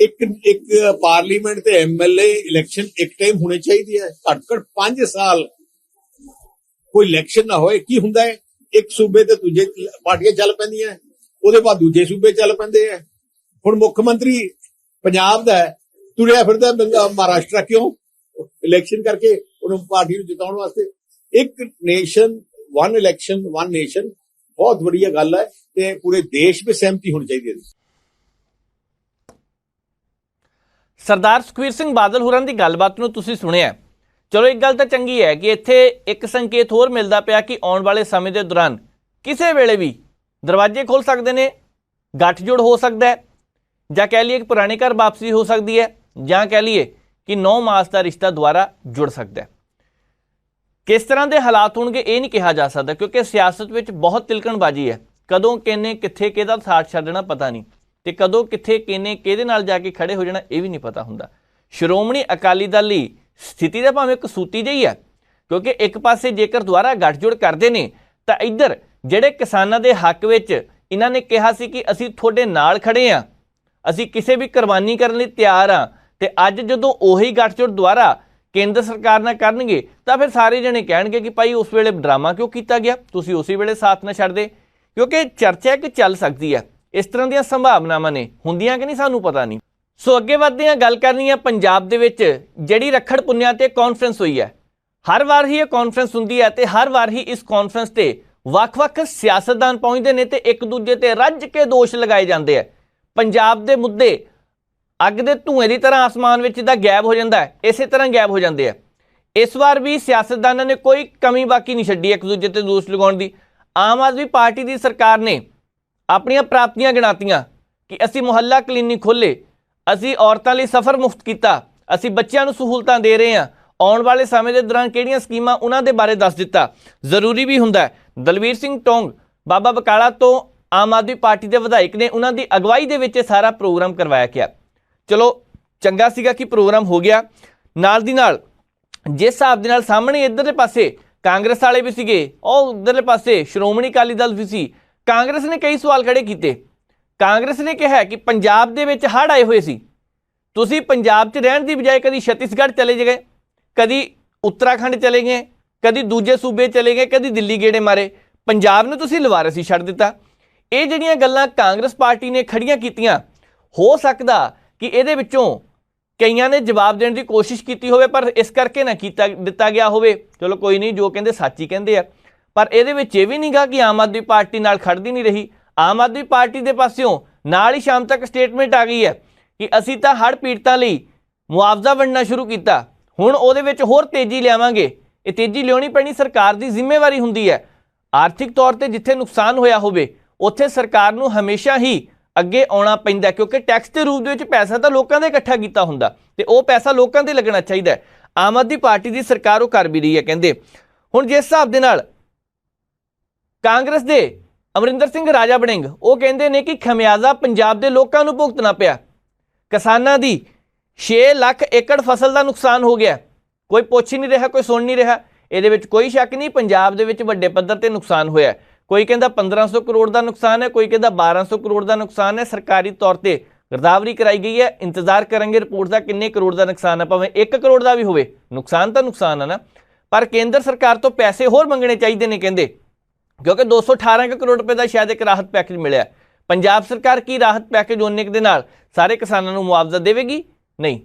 ਇੱਕ ਪਾਰਲੀਮੈਂਟ ਤੇ ਐਮਐਲਏ ਇਲੈਕਸ਼ਨ ਇੱਕ ਟਾਈਮ ਹੋਣੀ ਚਾਹੀਦੀ ਹੈ। ਘੱਟ 5 ਸਾਲ ਕੋਈ ਇਲੈਕਸ਼ਨ ਨਾ ਹੋਏ। ਕੀ ਹੁੰਦਾ ਹੈ, ਇੱਕ ਸੂਬੇ ਤੇ ਦੂਜੇ ਪਾਰਟੀਆਂ ਚੱਲ ਪੈਂਦੀਆਂ, ਉਹਦੇ ਬਾਅਦ ਦੂਜੇ ਸੂਬੇ ਚੱਲ ਪੈਂਦੇ ਆ। ਹੁਣ ਮੁੱਖ ਮੰਤਰੀ ਪੰਜਾਬ ਦਾ ਤੁਰਿਆ ਫਿਰਦਾ ਮਹਾਰਾਸ਼ਟਰ, ਕਿਉਂ? ਇਲੈਕਸ਼ਨ ਕਰਕੇ ਉਹਨੂੰ ਪਾਰਟੀ ਨੂੰ ਜਿਤਾਉਣ ਵਾਸਤੇ। ਇੱਕ nation one election one nation ਬਹੁਤ ਵਧੀਆ ਗੱਲ ਹੈ ਤੇ ਪੂਰੇ ਦੇਸ਼ ਵਿੱਚ ਸਹਿਮਤੀ ਹੋਣੀ ਚਾਹੀਦੀ ਹੈ। ਸਰਦਾਰ ਸੁਖਬੀਰ ਸਿੰਘ ਬਾਦਲ ਹੋਰਾਂ ਦੀ ਗੱਲਬਾਤ ਨੂੰ ਤੁਸੀਂ ਸੁਣਿਆ। ਚਲੋ ਇੱਕ ਗੱਲ ਤਾਂ ਚੰਗੀ ਹੈ ਕਿ ਇੱਥੇ ਇੱਕ ਸੰਕੇਤ ਹੋਰ ਮਿਲਦਾ ਪਿਆ ਕਿ ਆਉਣ ਵਾਲੇ ਸਮੇਂ ਦੇ ਦੌਰਾਨ ਕਿਸੇ ਵੇਲੇ ਵੀ ਦਰਵਾਜ਼ੇ ਖੁੱਲ ਸਕਦੇ ਨੇ, ਗੱਠਜੋੜ ਹੋ ਸਕਦਾ ਹੈ, ਜਾਂ ਕਹਿ ਲਈਏ ਕਿ ਪੁਰਾਣੇ ਘਰ ਵਾਪਸੀ ਹੋ ਸਕਦੀ ਹੈ, ਜਾਂ ਕਹਿ ਲਈਏ ਕਿ 9 ਮਾਸ ਦਾ ਰਿਸ਼ਤਾ ਦੁਬਾਰਾ ਜੁੜ ਸਕਦਾ ਹੈ। ਕਿਸ ਤਰ੍ਹਾਂ ਦੇ ਹਾਲਾਤ ਹੋਣਗੇ ਇਹ ਨਹੀਂ ਕਿਹਾ ਜਾ ਸਕਦਾ, ਕਿਉਂਕਿ ਸਿਆਸਤ ਵਿੱਚ ਬਹੁਤ ਤਿਲਕਣਬਾਜ਼ੀ ਹੈ। ਕਦੋਂ ਕਿਹਨੇ ਕਿੱਥੇ ਕਿਹਦਾ ਸਾਥ ਛੱਡਣਾ ਪਤਾ ਨਹੀਂ, ਤੇ ਕਦੋਂ ਕਿੱਥੇ ਕਿਹਨੇ ਕਿਹਦੇ ਨਾਲ ਜਾ ਕੇ ਖੜੇ ਹੋ ਜਾਣਾ ਇਹ ਵੀ ਨਹੀਂ ਪਤਾ ਹੁੰਦਾ। ਸ਼੍ਰੋਮਣੀ ਅਕਾਲੀ ਦਲ ਲਈ ਸਥਿਤੀ ਤਾਂ ਭਾਵੇਂ ਕਸੂਤੀ ਜਿਹੀ ਹੈ, ਕਿਉਂਕਿ ਇੱਕ ਪਾਸੇ ਜੇਕਰ ਦੁਬਾਰਾ ਗੱਠਜੋੜ ਕਰਦੇ ਨੇ ਤਾਂ ਇੱਧਰ ਜਿਹੜੇ ਕਿਸਾਨਾਂ ਦੇ ਹੱਕ ਵਿੱਚ ਇਹਨਾਂ ਨੇ ਕਿਹਾ ਸੀ ਕਿ ਅਸੀਂ ਤੁਹਾਡੇ ਨਾਲ ਖੜੇ ਹਾਂ, ਅਸੀਂ ਕਿਸੇ ਵੀ ਕੁਰਬਾਨੀ ਕਰਨ ਲਈ ਤਿਆਰ ਹਾਂ, ਤੇ ਅੱਜ ਜਦੋਂ ਉਹੀ ਗੱਠਜੋੜ ਦੁਬਾਰਾ ਕੇਂਦਰ ਸਰਕਾਰ ਨਾਲ ਕਰਨਗੇ ਤਾਂ ਫਿਰ ਸਾਰੇ ਜਣੇ ਕਹਿਣਗੇ ਕਿ ਭਾਈ ਉਸ ਵੇਲੇ ਡਰਾਮਾ ਕਿਉਂ ਕੀਤਾ ਗਿਆ, ਤੁਸੀਂ ਉਸੇ ਵੇਲੇ ਸਾਥ ਨਾ ਛੱਡਦੇ। ਕਿਉਂਕਿ ਚਰਚਾ ਕਿ ਚੱਲ ਸਕਦੀ ਹੈ, ਇਸ ਤਰ੍ਹਾਂ ਦੀਆਂ ਸੰਭਾਵਨਾਵਾਂ ਨੇ, ਹੁੰਦੀਆਂ ਕਿ ਨਹੀਂ ਸਾਨੂੰ ਪਤਾ ਨਹੀਂ। ਸੋ ਅੱਗੇ ਵਧਦੇ ਹਾਂ, ਗੱਲ ਕਰਨੀ ਹੈ ਪੰਜਾਬ ਦੇ ਵਿੱਚ ਜਿਹੜੀ ਰੱਖੜ ਪੁੰਨਿਆ ਤੇ ਕਾਨਫਰੰਸ ਹੋਈ ਹੈ। ਹਰ ਵਾਰ ਹੀ ਇਹ ਕਾਨਫਰੰਸ ਹੁੰਦੀ ਹੈ ਤੇ ਹਰ ਵਾਰ ਹੀ ਇਸ ਕਾਨਫਰੰਸ ਤੇ ਵੱਖ-ਵੱਖ ਸਿਆਸਤਦਾਨ ਪਹੁੰਚਦੇ ਨੇ ਤੇ ਇੱਕ ਦੂਜੇ ਤੇ ਰੱਜ ਕੇ ਦੋਸ਼ ਲਗਾਏ ਜਾਂਦੇ ਆ। ਪੰਜਾਬ ਦੇ ਮੁੱਦੇ ਅੱਗ ਦੇ ਧੂਏ ਦੀ ਤਰ੍ਹਾਂ ਆਸਮਾਨ ਵਿੱਚ ਦਾ ਗਾਇਬ ਹੋ ਜਾਂਦਾ ਹੈ, ਇਸੇ ਤਰ੍ਹਾਂ ਗਾਇਬ ਹੋ ਜਾਂਦੇ ਆ। ਇਸ ਵਾਰ ਵੀ ਸਿਆਸਤਦਾਨਾਂ ਨੇ ਕੋਈ ਕਮੀ ਬਾਕੀ ਨਹੀਂ ਛੱਡੀ ਇੱਕ ਦੂਜੇ ਤੇ ਦੋਸ਼ ਲਗਾਉਣ ਦੀ। ਆਮ ਆਦਮੀ ਪਾਰਟੀ ਦੀ ਸਰਕਾਰ ਨੇ ਆਪਣੀਆਂ ਪ੍ਰਾਪਤੀਆਂ ਗਿਣਾਤੀਆਂ ਕਿ ਅਸੀਂ ਮੁਹੱਲਾ ਕਲੀਨਿਕ ਖੋਲ੍ਹੇ, ਅਸੀਂ ਔਰਤਾਂ ਲਈ ਸਫ਼ਰ ਮੁਫਤ ਕੀਤਾ, ਅਸੀਂ ਬੱਚਿਆਂ ਨੂੰ ਸਹੂਲਤਾਂ ਦੇ ਰਹੇ ਹਾਂ, ਆਉਣ ਵਾਲੇ ਸਮੇਂ ਦੇ ਦੌਰਾਨ ਕਿਹੜੀਆਂ ਸਕੀਮਾਂ ਉਹਨਾਂ ਦੇ ਬਾਰੇ ਦੱਸ ਦਿੱਤਾ। ਜ਼ਰੂਰੀ ਵੀ ਹੁੰਦਾ ਹੈ। ਦਲਵੀਰ ਸਿੰਘ ਟੋਂਗ ਬਾਬਾ ਬਕਾਲਾ ਤੋਂ ਆਮ ਆਦਮੀ ਪਾਰਟੀ ਦੇ ਵਿਧਾਇਕ ਨੇ, ਉਹਨਾਂ ਦੀ ਅਗਵਾਈ ਦੇ ਵਿੱਚ ਸਾਰਾ ਪ੍ਰੋਗਰਾਮ ਕਰਵਾਇਆ ਗਿਆ। ਚਲੋ ਚੰਗਾ ਸੀਗਾ ਕਿ ਪ੍ਰੋਗਰਾਮ ਹੋ ਗਿਆ। ਨਾਲ ਦੀ ਨਾਲ ਜਿਸ ਹਿਸਾਬ ਦੇ ਨਾਲ ਸਾਹਮਣੇ ਇੱਧਰਲੇ ਪਾਸੇ ਕਾਂਗਰਸ ਵਾਲੇ ਵੀ ਸੀਗੇ, ਉਹ ਉੱਧਰਲੇ ਪਾਸੇ ਸ਼੍ਰੋਮਣੀ ਅਕਾਲੀ ਦਲ ਵੀ ਸੀ। ਕਾਂਗਰਸ ਨੇ ਕਈ ਸਵਾਲ ਖੜੇ ਕੀਤੇ। ਕਾਂਗਰਸ ਨੇ ਕਿਹਾ ਕਿ ਪੰਜਾਬ ਦੇ ਵਿੱਚ ਹੜ੍ਹ ਆਏ ਹੋਏ ਸੀ, ਤੁਸੀਂ ਪੰਜਾਬ 'ਚ ਰਹਿਣ ਦੀ ਬਜਾਏ ਕਦੀ ਛੱਤੀਸਗੜ੍ਹ ਚਲੇ ਗਏ, ਕਦੀ ਉੱਤਰਾਖੰਡ ਚਲੇ ਗਏ, ਕਦੀ ਦੂਜੇ ਸੂਬੇ ਚਲੇ ਗਏ, ਕਦੀ ਦਿੱਲੀ ਗੇੜੇ ਮਾਰੇ, ਪੰਜਾਬ ਨੂੰ ਤੁਸੀਂ ਲਵਾਰਸ ਹੀ ਛੱਡ ਦਿੱਤਾ। ਇਹ ਜਿਹੜੀਆਂ ਗੱਲਾਂ ਕਾਂਗਰਸ ਪਾਰਟੀ ਨੇ ਖੜੀਆਂ ਕੀਤੀਆਂ, ਹੋ ਸਕਦਾ ਕਿ ਇਹਦੇ ਵਿੱਚੋਂ ਕਈਆਂ ਨੇ ਜਵਾਬ ਦੇਣ ਦੀ ਕੋਸ਼ਿਸ਼ ਕੀਤੀ ਹੋਵੇ, ਪਰ ਇਸ ਕਰਕੇ ਨਾ ਦਿੱਤਾ ਗਿਆ ਹੋਵੇ। ਚਲੋ ਕੋਈ ਨਹੀਂ, ਜੋ ਕਹਿੰਦੇ ਸੱਚ ਹੀ ਕਹਿੰਦੇ ਆ। ਪਰ ਇਹਦੇ ਵਿੱਚ ਇਹ ਵੀ ਨਹੀਂ ਗਾ ਕਿ ਆਮ ਆਦਮੀ ਪਾਰਟੀ ਨਾਲ ਖੜਦੀ ਨਹੀਂ ਰਹੀ। ਆਮ ਆਦਮੀ ਪਾਰਟੀ ਦੇ ਪਾਸਿਓਂ ਨਾਲ ਹੀ ਸ਼ਾਮ ਤੱਕ ਸਟੇਟਮੈਂਟ ਆ ਗਈ ਹੈ ਕਿ ਅਸੀਂ ਤਾਂ ਹੜ੍ਹ ਪੀੜਤਾਂ ਲਈ ਮੁਆਵਜ਼ਾ ਵੰਡਣਾ ਸ਼ੁਰੂ ਕੀਤਾ, ਹੁਣ ਉਹਦੇ ਵਿੱਚ ਹੋਰ ਤੇਜ਼ੀ ਲਿਆਵਾਂਗੇ। ਇਹ ਤੇਜ਼ੀ ਲਿਆਉਣੀ ਪੈਣੀ ਸਰਕਾਰ ਦੀ ਜ਼ਿੰਮੇਵਾਰੀ ਹੁੰਦੀ ਹੈ। ਆਰਥਿਕ ਤੌਰ ਤੇ ਜਿੱਥੇ ਨੁਕਸਾਨ ਹੋਇਆ ਹੋਵੇ ਉੱਥੇ ਸਰਕਾਰ ਨੂੰ ਹਮੇਸ਼ਾ ਹੀ ਅੱਗੇ ਆਉਣਾ ਪੈਂਦਾ, ਕਿਉਂਕਿ ਟੈਕਸ ਦੇ ਰੂਪ ਦੇ ਵਿੱਚ ਪੈਸਾ ਤਾਂ ਲੋਕਾਂ ਦਾ ਇਕੱਠਾ ਕੀਤਾ ਹੁੰਦਾ ਤੇ ਉਹ ਪੈਸਾ ਲੋਕਾਂ ਦੇ ਲੱਗਣਾ ਚਾਹੀਦਾ। ਆਮ ਆਦਮੀ ਪਾਰਟੀ ਦੀ ਸਰਕਾਰ ਉਹ ਕਰ ਵੀ ਰਹੀ ਹੈ। ਕਹਿੰਦੇ ਹੁਣ ਜਿਸ ਹਿਸਾਬ ਦੇ ਨਾਲ ਕਾਂਗਰਸ ਦੇ ਅਮਰਿੰਦਰ ਸਿੰਘ ਰਾਜਾ ਵੜਿੰਗ, ਉਹ ਕਹਿੰਦੇ ਨੇ ਕਿ ਖਮਿਆਜ਼ਾ ਪੰਜਾਬ ਦੇ ਲੋਕਾਂ ਨੂੰ ਭੁਗਤਣਾ ਪਿਆ। ਕਿਸਾਨਾਂ ਦੀ 6 ਲੱਖ ਏਕੜ ਫਸਲ ਦਾ ਨੁਕਸਾਨ ਹੋ ਗਿਆ, ਕੋਈ ਪੁੱਛ ਹੀ ਨਹੀਂ ਰਿਹਾ, ਕੋਈ ਸੁਣ ਨਹੀਂ ਰਿਹਾ। ਇਹਦੇ ਵਿੱਚ ਕੋਈ ਸ਼ੱਕ ਨਹੀਂ, ਪੰਜਾਬ ਦੇ ਵਿੱਚ ਵੱਡੇ ਪੱਧਰ ਤੇ ਨੁਕਸਾਨ ਹੋਇਆ। ਕੋਈ ਕਹਿੰਦਾ 1500 ਕਰੋੜ ਦਾ ਨੁਕਸਾਨ ਹੈ, ਕੋਈ ਕਹਿੰਦਾ 1200 ਕਰੋੜ ਦਾ ਨੁਕਸਾਨ ਹੈ। ਸਰਕਾਰੀ ਤੌਰ ਤੇ गिरदावरी कराई गई है। इंतजार करेंगे रिपोर्ट का किन्ने करोड़ का नुकसान है, भावें 1 करोड़ का भी होवे, नुकसान तो नुकसान है ना, पर केंद्र सरकार तो पैसे होर मंगने चाहिए ने कहते, क्योंकि 218 करोड़ रुपए का शायद एक राहत पैकेज मिले। पंजाब सरकार की राहत पैकेज उन्ने दे नाल सारे किसानों को मुआवजा देगी? नहीं,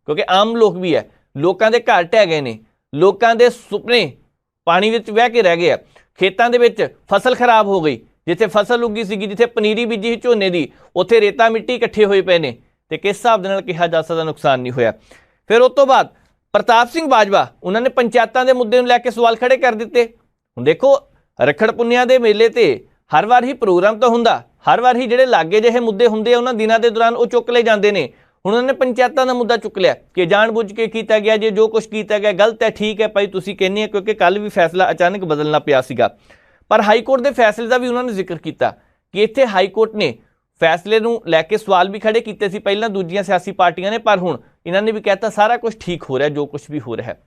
क्योंकि आम लोग भी है, लोगों के घर ढह गए ने, लोगों के सुपने पानी में बह के रह गए, खेतों के फसल खराब हो गई, जिथे फसल उगी सी, जिथे पनीरी बीजी सी झोने की, उत्थे रेता मिट्टी इकट्ठे होए पे ने, ते किस हिसाब के कहा जा सकता नुकसान नहीं होया। फिर उस तो बाद प्रताप सिंह बाजवा उन्होंने पंचायतों के मुद्दे लैके सवाल खड़े कर दिते। हुण देखो रखड़ पुन्निया के मेले ते हर बार ही प्रोग्राम तो हुंदा, हर बार ही जिहड़े लागे जिहे मुद्दे हुंदे उन्हां दिनां दे दौरान वो चुक ले जाते हैं। हुण उन्होंने पंचायतों का मुद्दा चुक लिया कि जानबूझ के किया गया, जे जो कुछ किया गया गलत है, ठीक है भाई तुसीं कहने, क्योंकि कल भी फैसला अचानक बदलना पिया सीगा। पर हाईकोर्ट के फैसले का भी उन्होंने जिक्र किया कि इत्थे हाईकोर्ट ने फैसले नूं लैके सवाल भी खड़े किए सी पहलां दूजियां सियासी पार्टियां ने, पर हुण इन्होंने भी कहता सारा कुछ ठीक हो रहा है, जो कुछ भी हो रहा है।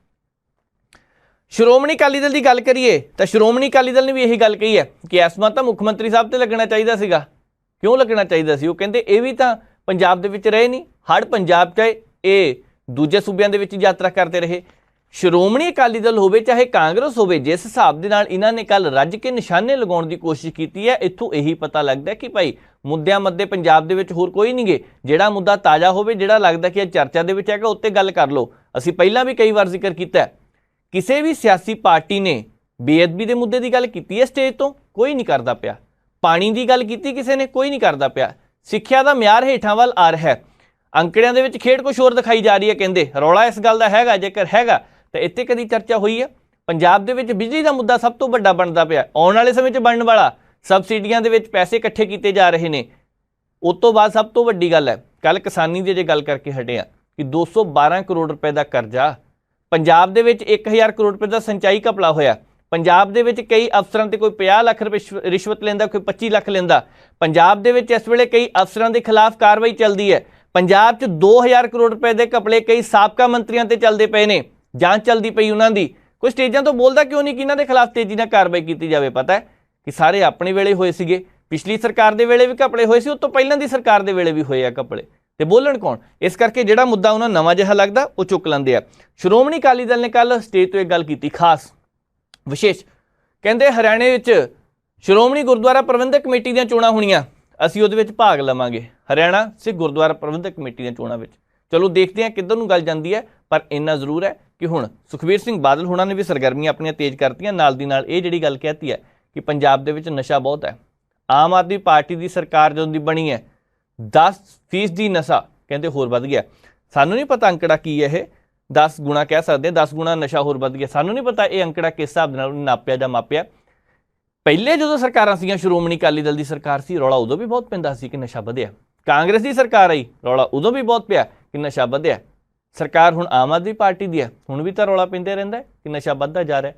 श्रोमणी अकाली दल की गल करिए तो श्रोमणी अकाली दल ने भी यही गल कही है कि एसमा तो मुख्यमंत्री साहब ते लगना चाहिए सीगा। क्यों लगना चाहिए सी? वो कहते ये भी तो पंजाब दे विच रहे नहीं, हड़ पंजाब चाहे ये दूजे सूबिਆਂ ਦੇ ਵਿੱਚ यात्रा करते रहे। श्रोमणी अकाली दल होवे चाहे कांग्रेस होवे, जिस हिसाब के नाल इन्हां ने कल रज के निशाने लगाउण दी कोशिश की है, इत्थों यही पता लगता है कि भाई मुद्दों मद्दे पंजाब दे विच होर कोई नहीं गे। जिहड़ा मुद्दा ताज़ा होवे, जिहड़ा लगदा कि चर्चा दे विच हैगा, उत्ते गल कर लो। असीं पहिलां भी कई बार जिक्र किया है, किसी भी सियासी पार्टी ने बेअदबी के मुद्दे की गल की है स्टेज तो कोई नहीं करता पिया, पानी की गल की किसी ने कोई नहीं करता पिया, सिक्ख्या का म्यार हेठां वल आ रहा है, अंकड़ियां दे विच खेड कुछ होर दिखाई जा रही है। कहते रौला इस गल का हैगा, जेकर हैगा तो इत्थे कदी चर्चा हुई है? पंजाब दे विच बिजली का मुद्दा सब तो वड्डा बनता पिया, आउण वाले समय बनने वाला, सबसिडियां दे विच पैसे इकट्ठे किए जा रहे हैं। उस तो बाद सब तो वड्डी गल है, कल किसानी की जे गल करके हटे कि 212 करोड़ रुपए का करजा, पंजाब दे विच 1000 करोड़ रुपए का सिंचाई घपला होया, पंजाब दे विच कई अफसरां ते कोई 50 लाख रुपए रिश्वत लेंदा, कोई 25 लाख लेंदा, पंजाब दे विच इस वेले कई अफसरां के खिलाफ कार्रवाई चलती है, पंजाब च 2000 करोड़ रुपए के घपले कई साबका मंत्रियों ते चलते पे ने, जांच चलती पई उन्हां दी। कोई स्टेजां तो बोलदा क्यों नहीं कि इन्हां दे खिलाफ तेजी नाल कार्रवाई की जाए? पता है कि सारे अपने वेले होए सीगे, पिछली सरकार दे वेले भी घपले होए सी, उस तो पहलां दी सरकार दे वेले भी होए आ घपले, ते बोलण कौन? इस करके जिहड़ा मुद्दा उन्हां नवां जिहा लगदा वो चुक लैंदे आ। श्रोमणी अकाली दल ने कल स्टेज तो एक गल की खास विशेष, कहंदे हरियाणे विच श्रोमणी गुरुद्वारा प्रबंधक कमेटी दीयां चोणां होणीਆਂ, ਅਸੀਂ ਉਹਦੇ ਵਿੱਚ भाग लवांगे, हरियाणा सिख गुरुद्वारा प्रबंधक कमेटी ਦੀਆਂ ਚੋਣਾਂ ਵਿੱਚ। चलो देखते हैं किधर ਨੂੰ ਗੱਲ ਜਾਂਦੀ है, पर इन्ना जरूर है कि हुण सुखबीर सिंह बादल होना ने भी सरगर्मियां अपनियां तेज करतीਆਂ, नाल दी नाल ਇਹ ਜਿਹੜੀ ਗੱਲ कहती है कि पंजाब ਦੇ ਵਿੱਚ नशा बहुत है। आम आदमी पार्टी की सरकार ਜਦੋਂ ਦੀ बनी है 10% नशा कहते होर वध गया, सानू नहीं पता अंकड़ा की है, 10 गुणा कह सकते, 10 गुणा नशा होर वध गया, सानू नहीं पता ये अंकड़ा किस हिसाब नाल नापिया जां मापिया। पहले जो सरकारां सीगियां, श्रोमणी अकाली दल की सरकार सी, रौला उदों भी बहुत पैंदा सी कि नशा वधिया, कांग्रेस की सरकार आई, रौला उदों भी बहुत पिया कि नशा वधिया। सरकार हुण आम आदमी पार्टी की है, हुण भी तो रौला पैंदा रहिंदा कि नशा वधदा जा रहा है।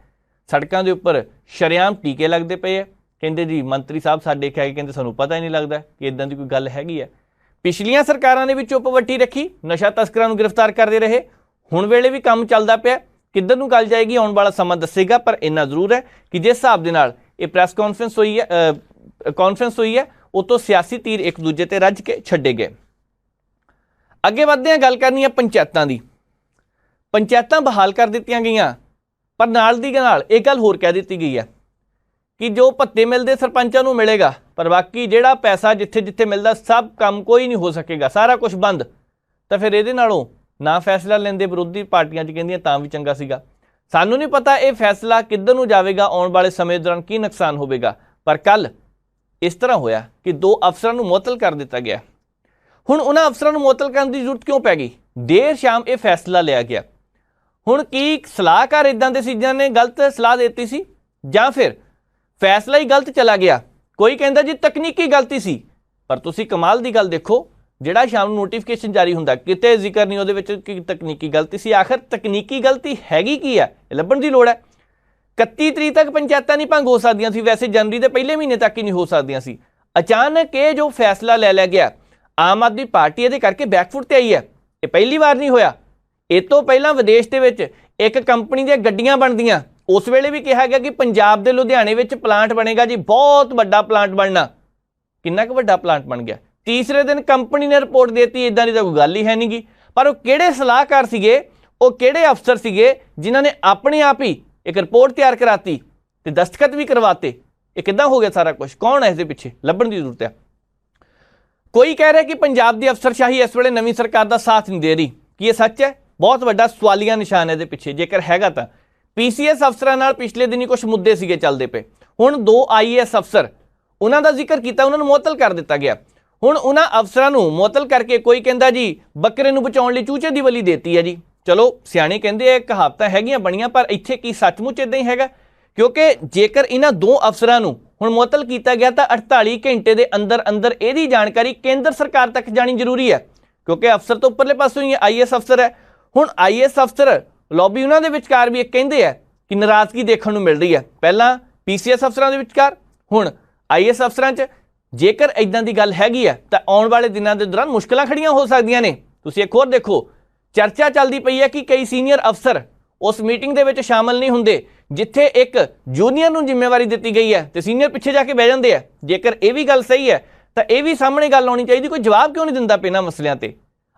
सड़कों के उपर शरेआम टीके लगते पे है, कहते जी मंत्री साहब साडे क्या कहते सानू पता ही नहीं लगता कि इदां दी कोई गल हैगी है। पिछलियां सरकारां ने भी चुप वट्टी रखी, नशा तस्करां नूं गिरफ्तार करते रहे, हुण वेले भी काम चलदा पिया, किधर नूं गल जाएगी आउण वाला समा दसेगा। पर इन्ना जरूर है कि जिस हिसाब दे नाल ये प्रैस कॉन्फ्रेंस हुई है उस तो सियासी तीर एक दूजे ते रज के छड्डे गए। अगे वधदे हां, गल करनी है पंचायतां दी। पंचायतां बहाल कर दित्तियां गईयां, पर नाल दी नाल एक गल होर कह दी गई है कि जो भत्ते मिलते सरपंचां नूं मिलेगा, पर बाकी जिहड़ा पैसा जिथे जिथे मिलता सब काम कोई नहीं हो सकेगा, सारा कुछ बंद। तो फिर इहदे नालों ना फैसला लेंदे विरोधी पार्टियां च कहंदियां तां भी चंगा सीगा। सानू नहीं पता ये फैसला किधर नूं जावेगा, आउण वाले समय दौरान की नुकसान होवेगा, पर कल इस तरह होया कि 2 अफसरां नूं मुअत्तल कर दिता गया। हुण उन्हां अफसरां नूं मुअत्तल करन दी जरूरत क्यों पै गई? देर शाम ये फैसला लिया गया। हुण की सलाहकार इदां दे चीज़ां ने गलत सलाह देती सी, जां फिर फैसला ही गलत चला गया? कोई कहता जी तकनीकी गलती सी, पर तुसी कमाल की गल देखो, जिहड़ा शाम नोटिफिकेशन जारी हुंदा किते जिक्र नहीं उहदे विच कि तकनीकी गलती सी। आखिर तकनीकी गलती हैगी की है, लभण की लोड़ है। 31 तरीक तक पंचायतां नहीं भंग हो सकदियां सी, वैसे जनवरी के पहले महीने तक ही नहीं हो सकदियां सी। अचानक ये जो फैसला ले लिया गया, आम आदमी पार्टी इहदे करके बैकफुट ते आई है। ये पहली बार नहीं होया, इस तो पहलां विदेश दे विच एक कंपनी दी गड्डियां बनदियां, उस वेले भी कहा गया कि पंजाब के लुधियाने में प्लांट बनेगा जी, बहुत बड़ा प्लांट बनना। कितना क वड्डा प्लांट बन गया? तीसरे दिन कंपनी ने रिपोर्ट देती इदां दी तां कोई गल ही है नहीं गी। पर वो किहड़े सलाहकार सीगे, वो किहड़े अफसर सीगे जिन्हां ने अपने आप ही एक रिपोर्ट तैयार कराती ते दस्तखत भी करवाते? ये किदां हो गया सारा कुछ? कौन है इसदे पिछे? लभण दी जरूरत है। कोई कह रहा है कि पंजाब की अफसरशाही इस वेले नवीं सरकार का साथ नहीं दे रही। कि ये सच है? बहुत वड्डा सवालिया निशान है इहदे पिछे। जेकर हैगा तां PCS अफसरां नाल पिछले दिनी कुछ मुद्दे सीगे चलदे पे, हुण 2 IAS अफसर उन्हां दा जिक्र कीता, उन्हां नूं मुअत्तल कर दिता गया। हुण उन्हां अफसरां नूं मुअत्तल करके कोई कहंदा जी बकरे नूं बचाउण लई चूचे दी बली देती है जी। चलो सियाणे कहंदे आ कहावतां हैगीआं बणीआं, पर इत्थे की सचमुच इदां ही हैगा? क्योंकि जेकर इन्हां 2 अफसरां नूं हुण मुअत्तल किया गया तो 48 घंटे के अंदर अंदर यदी जानकारी केंद्र सरकार तक जानी जरूरी है, क्योंकि अफसर तो उपरले पासों ही IAS अफसर है। हुण IAS अफसर लॉबी उन्हां दे विचकार भी एक कहिंदे है कि नाराज़गी देखण नूं मिल रही है। पहलां PCS अफसरां दे विचकार, हुण IAS अफसरां 'च जेकर इदां दी गल हैगी है तो आउण वाले दिनां दे दौरान मुश्किलां खड़ियां हो सकदियां ने। तुसीं एक होर देखो, चर्चा चलदी पई है कि कई सीनियर अफसर उस मीटिंग दे विच शामिल नहीं हुंदे जिथे एक जूनीयर नूं जिम्मेवारी दी गई है तो सीनियर पिछे जाके बह जाते हैं। जेकर ये भी गल सही है तो यह भी सामने गल आनी चाहिए, कोई जवाब क्यों नहीं दिंदा पे इन्हां मसलियां ते?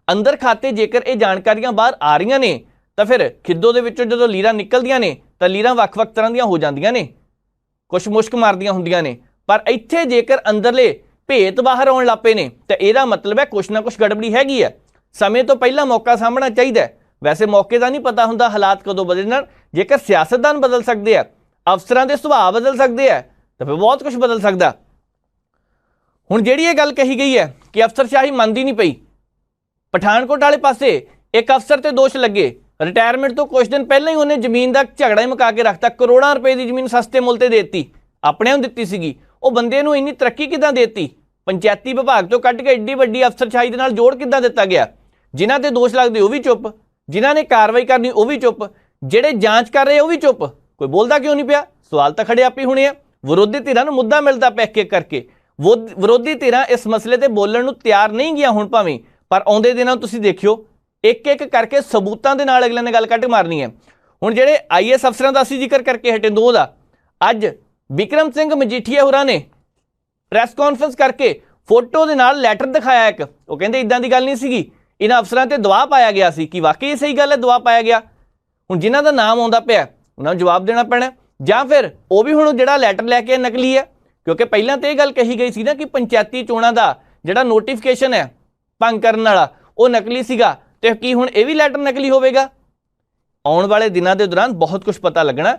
अंदर खाते जेकर ये जानकारियां बाहर आ रही ने तो फिर खिद्दो दे विचों जदों लीरां निकलदियां ने तो लीरां वख-वख तरह दीयां हो जांदियां ने, कुछ मुश्क मारदियां हुंदियां ने। पर इत्थे जेकर अंदरले भेत बाहर आउण लग पे ने तो इहदा मतलब है कुछ ना कुछ गड़बड़ी हैगी है। समय तो पहला मौका सामना चाहिए। वैसे मौके का नहीं पता हुंदा हालात कदों बदलण। जेकर सियासतदान बदल सकते हैं, अफसरां दे सुभाਅ बदल सकते हैं तो फिर बहुत कुछ बदल सकता। हुण जिहड़ी ये गल कही गई है कि अफसरशाही मनदी नहीं पई, पठानकोट वाले पासे एक अफसर ते दोष लगे, रिटायरमेंट तो कुछ दिन पहले ही उन्हें जमीन का झगड़ा ही मुका के रखता, करोड़ों रुपए की जमीन सस्ते मुल ते देती, अपने दित्ती सीगी। वो बंदे नूं इन्नी तरक्की किदां देती? पंचायती विभाग तो कट के एड्डी वड्डी अफसरशाही दे नाल जोड़ किदां दिता गया? जिन्हां ते दोष लगदे वो भी चुप, जिन्हां ने कार्रवाई करनी वो भी चुप, ਜਿਹੜੇ ਜਾਂਚ कर रहे वो भी चुप। कोई बोलता क्यों नहीं पिया? सवाल तो खड़े आप ही होने। विरोधी धिरां नूं मुद्दा मिलता पिया एक करके, वो विरोधी धिरां इस मसले ते बोलण नूं तैयार नहीं गया हुण भावें, पर आउंदे दिनां तुसीं देखियो एक एक करके सबूतां दे नाल अगले ने गल कट मारनी है। हुण जिहड़े IAS अफसरां दा असीं जिक्र करके हटे 2 दा, अज बिक्रम सिंह मजीठीआ होरां ने प्रैस कॉन्फ्रेंस करके फोटो दे नाल लैटर दिखाया एक, वो कहंदे इदां दी गल नहीं सीगी, इन्हां अफसरां ते दबाਅ पाया गया सी। कि वाकई सही गल है, दबाਅ पाया गया? हुण जिन्हां दा नाम आउंदा पिया उन्हां नूं जवाब देना पैना, जां फिर वो भी हुण जिहड़ा लैटर लैके नकली है। क्योंकि पहलां तो यह गल कही गई सी ना कि पंचायती चोणां दा जिहड़ा नोटिफिकेशन है भंग करन वाला वो नकली सीगा, ते की हुण ये भी लैटर नकली होवेगा? आउण वाले दिनां दे दौरान बहुत कुछ पता लगना।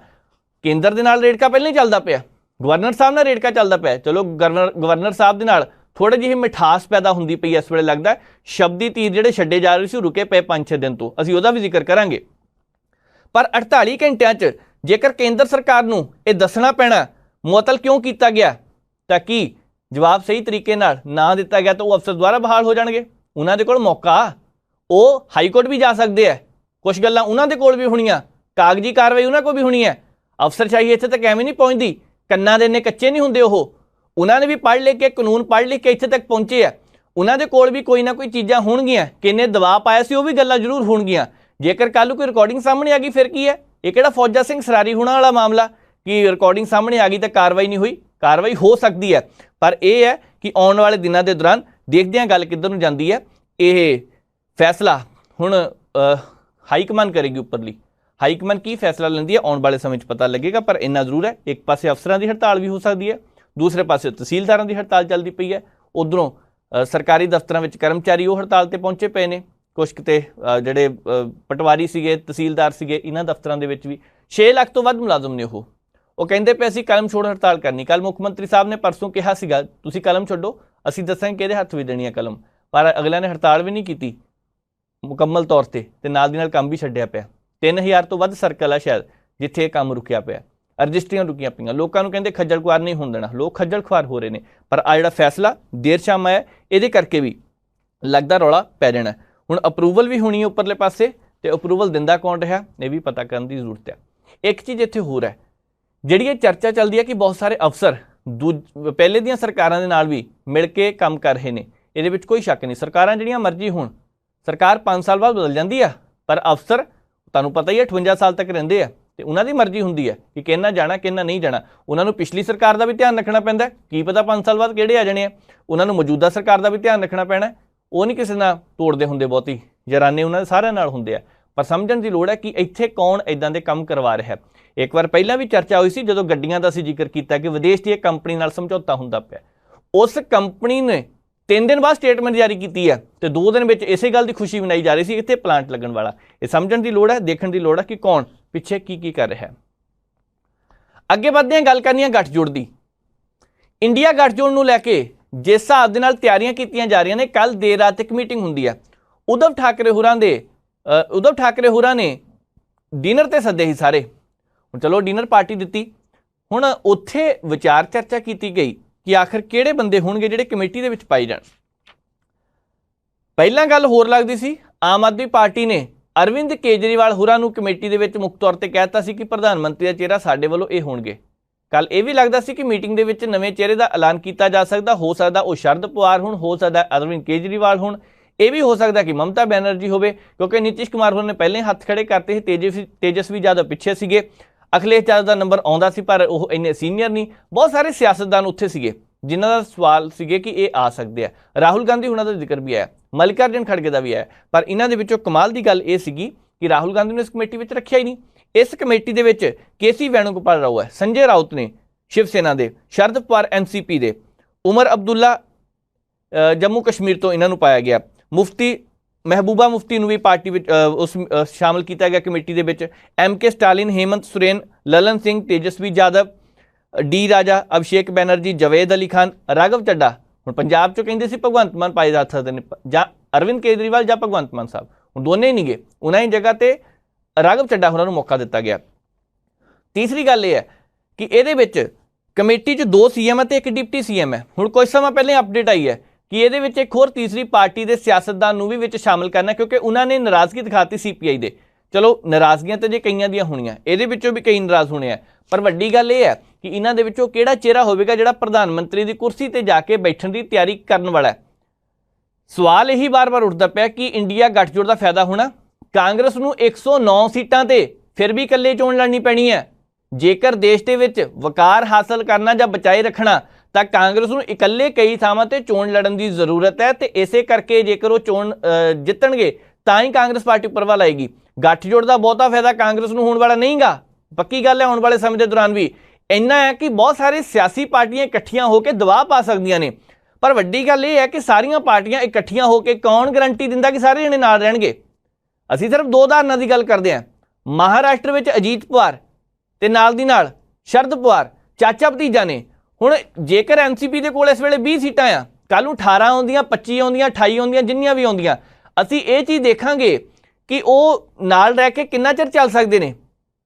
केंद्र दे नाल रेड़का पहले ही चलदा पिया, गवर्नर साहब नाल रेड़का चलदा पिया। चलो गवर्नर साहब दे नाल थोड़ी जी मिठास पैदा हुंदी पई इस वेले, लगदा शब्दी तीर जिहड़े छड्डे जा रहे सी रुके पे 5-6 दिन तो, असीं उहदा भी जिक्र करांगे। पर 48 घंटिਆਂ 'ਚ जेकर केंद्र सरकार नूं ਇਹ दसना पैना मुअत्तल क्यों किया गया, ताकि जवाब सही तरीके नाल ना दिता गया तो वो अफसर दोबारा बहाल हो जाएंगे। उन्हां दे कोल मौका, वो हाईकोर्ट भी जा सकते हैं, कुछ गल्लां उन्हां दे कोल भी होणीआं, कागजी कार्रवाई उन्हां कोल भी होनी है। अफसरशाही इत्थे तक एवें नहीं पहुँचती, कन्नां दे इन्ने कच्चे नहीं हुंदे। वो उन्होंने भी पढ़ लिख के कानून पढ़ लिख के इत्थे तक पहुँचे है, उन्होंने कोल भी कोई ना कोई चीज़ां होणगीआं, किन्ने दबाਅ पाया सी वो भी गल्लां जरूर होणगीआं। जेकर कल कोई रिकॉर्डिंग सामने आ गई फिर की है? ये किहड़ा फौजा सिंह सरारी होना वाला मामला कि रिकॉर्डिंग सामने आ गई तो कार्रवाई नहीं हुई? कार्रवाई हो सकती है, पर यह है कि आने वाले दिनों के दौरान देखते हैं गल किधर नूं जाती है। ये फैसला हुण हाईकमान करेगी, उपरली हाईकमान की फैसला लैंदी है आने वाले समय पता लगेगा। पर इन्ना जरूर है, एक पासे अफसरां की हड़ताल भी हो सकती है, दूसरे पासे तहसीलदारां की हड़ताल चलती पई है, उधरों सरकारी दफ्तरां विच कर्मचारी वो हड़ताल ते पहुंचे पे ने, कुछ किते जिहड़े पटवारी सीगे तहसीलदार सीगे इन्हां दफ्तरां दे विच भी 6 ਲੱਖ तो वध मुलाजम ने। वो कहिंदे पे असीं कलम छोड़ हड़ताल करनी। कल मुख मंत्री साहब ने परसों कहा सीगा तुसीं कलम छड्डो, असीं दस्सांगे किहदे हत्थ भी देनी है कलम, पर अगलिਆਂ ने हड़ताल भी नहीं की मुकम्मल तौर पर, ते नाल दी नाल काम भी छड्डिया पिया। 3000 तो वध सर्कल है शायद जिथे काम रुकिया पिया, रजिस्ट्रियां रुकियां पईआं, लोकां नूं कहंदे खज्जल खुआर नहीं होण देना, लोग खज्जल खुआर हो रहे हैं। पर आ जिहड़ा फैसला देर शाम आया इहदे करके भी लगदा रौला पै जाना। हुण अप्रूवल भी होनी है उपरले पासे, ते अप्रूवल दिंदा कौन रहा ये भी पता करने की जरूरत है। एक चीज़ इत्थे होर है, जिहड़ी ये चर्चा चलती है कि बहुत सारे अफसर पहले दियां सरकारां दे नाल भी मिल के काम कर रहे हैं, इहदे विच कोई शक नहीं। सरकारां जिहड़ियां मर्जी होण, सरकार 5 साल बाद बदल जाती है, पर अफसर तुहानूं पता ही है 58 साल तक रहिंदे आ, ਤੇ ਉਹਨਾਂ ਦੀ ਮਰਜ਼ੀ ਹੁੰਦੀ ਹੈ ਕਿ ਕਿਹਨਾਂ ਜਾਣਾ ਕਿਹਨਾਂ ਨਹੀਂ ਜਾਣਾ। ਉਹਨਾਂ ਨੂੰ ਪਿਛਲੀ ਸਰਕਾਰ ਦਾ ਵੀ ਧਿਆਨ ਰੱਖਣਾ ਪੈਂਦਾ, ਕੀ ਪਤਾ 5 ਸਾਲ ਬਾਅਦ ਕਿਹੜੇ ਆ ਜਾਣੇ ਆ। ਉਹਨਾਂ ਨੂੰ ਮੌਜੂਦਾ ਸਰਕਾਰ ਦਾ ਵੀ ਧਿਆਨ ਰੱਖਣਾ ਪੈਣਾ। ਉਹ ਨਹੀਂ ਕਿਸੇ ਨਾਲ ਤੋੜਦੇ ਹੁੰਦੇ, ਬਹੁਤੀ ਜਰਾਨੇ ਉਹਨਾਂ ਦੇ ਸਾਰਿਆਂ ਨਾਲ ਹੁੰਦੇ ਆ। ਪਰ ਸਮਝਣ ਦੀ ਲੋੜ ਹੈ ਕਿ ਇੱਥੇ ਕੌਣ ਇਦਾਂ ਦੇ ਕੰਮ ਕਰਵਾ ਰਿਹਾ। ਇੱਕ ਵਾਰ ਪਹਿਲਾਂ ਵੀ ਚਰਚਾ ਹੋਈ ਸੀ ਜਦੋਂ ਗੱਡੀਆਂ ਦਾ ਅਸੀਂ ਜ਼ਿਕਰ ਕੀਤਾ ਕਿ ਵਿਦੇਸ਼ ਦੀ ਇੱਕ ਕੰਪਨੀ ਨਾਲ ਸਮਝੌਤਾ ਹੁੰਦਾ ਪਿਆ। ਉਸ ਕੰਪਨੀ ਨੇ 3 ਦਿਨ ਬਾਅਦ ਸਟੇਟਮੈਂਟ ਜਾਰੀ ਕੀਤੀ ਹੈ ਤੇ 2 ਦਿਨ ਵਿੱਚ ਇਸੇ ਗੱਲ ਦੀ ਖੁਸ਼ੀ ਮਨਾਈ ਜਾ ਰਹੀ ਸੀ ਇੱਥੇ ਪਲਾਂਟ ਲੱਗਣ ਵਾਲਾ। ਇਹ ਸਮਝਣ ਦੀ ਲੋੜ ਹੈ, ਦੇਖਣ ਦੀ ਲੋੜ ਹੈ ਕਿ ਕੌਣ ਪਿੱਛੇ ਕੀ ਕਰ ਰਿਹਾ ਹੈ। ਅੱਗੇ ਵੱਧਦੇ ਹਾਂ, ਗੱਲ ਕਰਨੀ ਹੈ ਗੱਠਜੋੜ ਦੀ। ਇੰਡੀਆ ਗੱਠਜੋੜ ਨੂੰ ਲੈ ਕੇ ਜਿਸ ਹਿਸਾਬ ਦੇ ਨਾਲ ਤਿਆਰੀਆਂ ਕੀਤੀਆਂ ਜਾ ਰਹੀਆਂ ਨੇ, ਕੱਲ ਦੇਰ ਰਾਤ ਇੱਕ ਮੀਟਿੰਗ ਹੁੰਦੀ ਹੈ। ਉद्धਵ ਠਾਕਰੇ ਹੋਰਾਂ ਨੇ ਡਿਨਰ ਤੇ ਸੱਦੇ ਸੀ ਸਾਰੇ। ਹੁਣ ਚਲੋ ਡਿਨਰ ਪਾਰਟੀ ਦਿੱਤੀ, ਹੁਣ ਉੱਥੇ ਵਿਚਾਰ ਚਰਚਾ ਕੀਤੀ ਗਈ ਕਿ ਆਖਰ ਕਿਹੜੇ ਬੰਦੇ ਹੋਣਗੇ ਜਿਹੜੇ ਕਮੇਟੀ ਦੇ ਵਿੱਚ ਪਾਏ ਜਾਣ। ਪਹਿਲਾਂ ਗੱਲ ਹੋਰ ਲੱਗਦੀ ਸੀ, ਆਮ ਆਦਮੀ ਪਾਰਟੀ ਨੇ ਅਰਵਿੰਦ ਕੇਜਰੀਵਾਲ ਹੋਰਾਂ ਨੂੰ ਕਮੇਟੀ ਦੇ ਵਿੱਚ ਮੁੱਖ ਤੌਰ ਤੇ ਕਹਿਤਾ ਸੀ ਕਿ ਪ੍ਰਧਾਨ ਮੰਤਰੀ ਦਾ ਚਿਹਰਾ ਸਾਡੇ ਵੱਲੋਂ ਇਹ ਹੋਣਗੇ। ਕੱਲ ਇਹ ਵੀ ਲੱਗਦਾ ਸੀ ਕਿ ਮੀਟਿੰਗ ਦੇ ਵਿੱਚ ਨਵੇਂ ਚਿਹਰੇ ਦਾ ਐਲਾਨ ਕੀਤਾ ਜਾ ਸਕਦਾ, ਹੋ ਸਕਦਾ ਉਹ ਸ਼ਰਦ ਪਵਾਰ ਹੋਣ, ਹੋ ਸਕਦਾ ਅਰਵਿੰਦ ਕੇਜਰੀਵਾਲ ਹੋਣ, ਇਹ ਵੀ ਹੋ ਸਕਦਾ ਕਿ ਮਮਤਾ ਬੈਨਰਜੀ ਹੋਵੇ, ਕਿਉਂਕਿ ਨਿਤਿਸ਼ ਕੁਮਾਰ ਹੋਰਾਂ ਨੇ ਪਹਿਲੇ ਹੱਥ ਖੜੇ ਕਰਤੇ ਸੀ। ਤੇਜਸਵੀ ਯਾਦਵ ਪਿੱਛੇ ਸੀਗੇ, ਅਖਿਲੇਸ਼ ਯਾਦਵ ਦਾ ਨੰਬਰ ਆਉਂਦਾ ਸੀ ਪਰ ਉਹ ਇੰਨੇ ਸੀਨੀਅਰ ਨਹੀਂ। ਬਹੁਤ ਸਾਰੇ ਸਿਆਸਤਦਾਨ ਉੱਥੇ ਸੀਗੇ ਜਿਨ੍ਹਾਂ ਦਾ ਸਵਾਲ ਸੀਗੇ ਕਿ ਇਹ ਆ ਸਕਦੇ ਆ। ਰਾਹੁਲ ਗਾਂਧੀ ਹੁਣਾਂ ਦਾ ਜ਼ਿਕਰ ਵੀ ਆਇਆ, ਮਲਿਕਾਰਜੁਨ ਖੜਗੇ ਦਾ ਵੀ ਆਇਆ, ਪਰ ਇਹਨਾਂ ਦੇ ਵਿੱਚੋਂ ਕਮਾਲ ਦੀ ਗੱਲ ਇਹ ਸੀਗੀ ਕਿ ਰਾਹੁਲ ਗਾਂਧੀ ਨੂੰ ਇਸ ਕਮੇਟੀ ਵਿੱਚ ਰੱਖਿਆ ਹੀ ਨਹੀਂ। ਇਸ ਕਮੇਟੀ ਦੇ ਵਿੱਚ ਕੇਸੀ ਵੈਣੂਗੋਪਾਲ ਰਾਓ ਹੈ, ਸੰਜੇ ਰਾਉਤ ਨੇ ਸ਼ਿਵ ਸੈਨਾ ਦੇ, ਸ਼ਰਦ ਪਵਾਰ ਐਨਸੀਪੀ ਦੇ, ਉਮਰ ਅਬਦੁੱਲਾ ਜੰਮੂ ਕਸ਼ਮੀਰ ਤੋਂ ਇਹਨਾਂ ਨੂੰ ਪਾਇਆ ਗਿਆ, ਮੁਫਤੀ ਮਹਿਬੂਬਾ ਮੁਫਤੀ ਨੂੰ ਵੀ ਪਾਰਟੀ ਵਿੱਚ ਸ਼ਾਮਲ ਕੀਤਾ ਗਿਆ ਕਮੇਟੀ ਦੇ ਵਿੱਚ, MK ਸਟਾਲਿਨ, ਹੇਮੰਤ ਸੋਰੇਨ, ਲਲਨ ਸਿੰਘ, ਤੇਜਸਵੀ ਯਾਦਵ, ਡੀ ਰਾਜਾ, ਅਭਿਸ਼ੇਕ ਬੈਨਰਜੀ, ਜਵੇਦ ਅਲੀ ਖਾਨ, ਰਾਘਵ ਚੱਡਾ। ਹੁਣ ਪੰਜਾਬ 'ਚੋਂ ਕਹਿੰਦੇ ਸੀ ਭਗਵੰਤ ਮਾਨ ਪਾਏ ਜਾ ਸਕਦੇ ਨੇ, ਜਾਂ ਅਰਵਿੰਦ ਕੇਜਰੀਵਾਲ ਜਾਂ ਭਗਵੰਤ ਮਾਨ ਸਾਹਿਬ, ਹੁਣ ਦੋਨੇ ਹੀ ਨਹੀਂ ਗਏ। ਉਹਨਾਂ ਦੀ ਜਗ੍ਹਾ ਤੇ ਰਾਘਵ ਚੱਡਾ ਹੋਰਾਂ ਨੂੰ ਮੌਕਾ ਦਿੱਤਾ ਗਿਆ। ਤੀਸਰੀ ਗੱਲ ਇਹ ਹੈ ਕਿ ਇਹਦੇ ਵਿੱਚ ਕਮੇਟੀ 'ਚ 2 CM ਹੈ ਤੇ 1 ਡਿਪਟੀ CM ਹੈ। ਹੁਣ ਕੁਝ ਸਮਾਂ ਪਹਿਲਾਂ ਅਪਡੇਟ ਆਈ ਹੈ ਕਿ ਇਹਦੇ ਵਿੱਚ ਇੱਕ ਹੋਰ ਤੀਸਰੀ ਪਾਰਟੀ ਦੇ ਸਿਆਸਤਦਾਨ ਨੂੰ ਵੀ ਵਿੱਚ ਸ਼ਾਮਲ ਕਰਨਾ, ਕਿਉਂਕਿ ਉਹਨਾਂ ਨੇ ਨਾਰਾਜ਼ਗੀ ਦਿਖਾਤੀ CPI ਦੇ। ਚਲੋ ਨਾਰਾਜ਼ਗੀਆਂ ਤਾਂ ਜੇ ਕਈਆਂ ਦੀਆਂ ਹੋਣੀਆਂ, ਇਹਦੇ ਵਿੱਚੋਂ ਵੀ ਕਈ ਨਾਰਾਜ਼ ਹੋਣੇ ਆ, ਪਰ ਵੱਡੀ ਗੱਲ ਇਹ ਹੈ ਕਿ ਇਹਨਾਂ ਦੇ ਵਿੱਚੋਂ ਕਿਹੜਾ ਚਿਹਰਾ ਹੋਵੇਗਾ ਜਿਹੜਾ ਪ੍ਰਧਾਨ ਮੰਤਰੀ ਦੀ ਕੁਰਸੀ ਤੇ ਜਾ ਕੇ ਬੈਠਣ ਦੀ ਤਿਆਰੀ ਕਰਨ ਵਾਲਾ ਹੈ। ਸਵਾਲ ਇਹੀ ਵਾਰ-ਵਾਰ ਉੱਠਦਾ ਪਿਆ ਕਿ ਇੰਡੀਆ ਗੱਠਜੋੜ ਦਾ ਫਾਇਦਾ ਹੋਣਾ। ਕਾਂਗਰਸ ਨੂੰ 109 ਸੀਟਾਂ ਤੇ ਫਿਰ ਵੀ ਇਕੱਲੇ ਚੋਣ ਲੜਨੀ ਪੈਣੀ ਹੈ। ਜੇਕਰ ਦੇਸ਼ ਦੇ ਵਿੱਚ ਵਕਾਰ ਹਾਸਲ ਕਰਨਾ ਜਾਂ ਬਚਾਏ ਰੱਖਣਾ ਤਾਂ ਕਾਂਗਰਸ ਨੂੰ ਇਕੱਲੇ ਕਈ ਥਾਵਾਂ ਤੇ ਚੋਣ ਲੜਨ ਦੀ ਜ਼ਰੂਰਤ ਹੈ, ਤੇ ਇਸੇ ਕਰਕੇ ਜੇਕਰ ਉਹ ਚੋਣ ਜਿੱਤਣਗੇ ਤਾਂ ਹੀ ਕਾਂਗਰਸ ਪਾਰਟੀ ਉੱਪਰ ਵੱਲ ਆਏਗੀ। ਗੱਠਜੋੜ ਦਾ ਬਹੁਤਾ ਫਾਇਦਾ ਕਾਂਗਰਸ ਨੂੰ ਹੋਣ ਵਾਲਾ ਨਹੀਂਗਾ, ਪੱਕੀ ਗੱਲ ਹੈ। ਆਉਣ ਵਾਲੇ ਸਮੇਂ ਦੇ ਦੌਰਾਨ ਵੀ ਇੰਨਾ ਹੈ ਕਿ ਬਹੁਤ ਸਾਰੇ ਸਿਆਸੀ ਪਾਰਟੀਆਂ ਇਕੱਠੀਆਂ ਹੋ ਕੇ ਦਬਾਅ ਪਾ ਸਕਦੀਆਂ ਨੇ, ਪਰ ਵੱਡੀ ਗੱਲ ਇਹ ਹੈ ਕਿ ਸਾਰੀਆਂ ਪਾਰਟੀਆਂ ਇਕੱਠੀਆਂ ਹੋ ਕੇ ਕੌਣ ਗਰੰਟੀ ਦਿੰਦਾ ਕਿ ਸਾਰੇ ਜਣੇ ਨਾਲ ਰਹਿਣਗੇ। ਅਸੀਂ ਸਿਰਫ 2 ਉਦਾਹਰਨਾਂ ਦੀ ਗੱਲ ਕਰਦੇ ਹਾਂ। ਮਹਾਰਾਸ਼ਟਰ ਵਿੱਚ ਅਜੀਤ ਪਵਾਰ ਤੇ ਨਾਲ ਦੀ ਨਾਲ ਸ਼ਰਦ ਪਵਾਰ ਚਾਚਾ ਭਤੀਜਾ ਨੇ। ਹੁਣ ਜੇਕਰ NCP ਦੇ ਕੋਲ ਇਸ ਵੇਲੇ 20 ਸੀਟਾਂ ਆ, ਕੱਲ੍ਹ ਨੂੰ 18 ਆਉਂਦੀਆਂ, 25 ਆਉਂਦੀਆਂ, 28 ਆਉਂਦੀਆਂ, ਜਿੰਨੀਆਂ ਵੀ ਆਉਂਦੀਆਂ, ਅਸੀਂ ਇਹ ਚੀਜ਼ ਦੇਖਾਂਗੇ ਕਿ ਉਹ ਨਾਲ ਰਹਿ ਕੇ ਕਿੰਨਾ ਚਿਰ ਚੱਲ ਸਕਦੇ ਨੇ।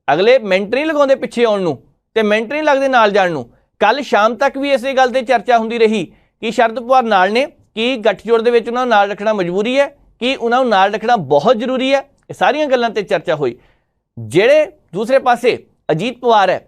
ਅਗਲੇ ਮਿੰਟ ਨਹੀਂ ਲਗਾਉਂਦੇ ਪਿੱਛੇ ਆਉਣ ਨੂੰ ਤੇ ਮਿੰਟ ਨਹੀਂ ਲੱਗਦੇ ਨਾਲ ਜਾਣ ਨੂੰ। ਕੱਲ ਸ਼ਾਮ ਤੱਕ ਵੀ ਇਸੇ ਗੱਲ ਤੇ ਚਰਚਾ ਹੁੰਦੀ ਰਹੀ ਕਿ ਸ਼ਰਦ ਪਵਾਰ ਨਾਲ ਨੇ, ਕਿ ਗੱਠਜੋੜ ਦੇ ਵਿੱਚ ਉਹਨਾਂ ਨੂੰ ਨਾਲ ਰੱਖਣਾ ਮਜਬੂਰੀ ਹੈ, ਕਿ ਉਹਨਾਂ ਨੂੰ ਨਾਲ ਰੱਖਣਾ ਬਹੁਤ ਜ਼ਰੂਰੀ ਹੈ। ਇਹ ਸਾਰੀਆਂ ਗੱਲਾਂ ਤੇ ਚਰਚਾ ਹੋਈ। ਜਿਹੜੇ ਦੂਸਰੇ ਪਾਸੇ ਅਜੀਤ ਪਵਾਰ ਹੈ,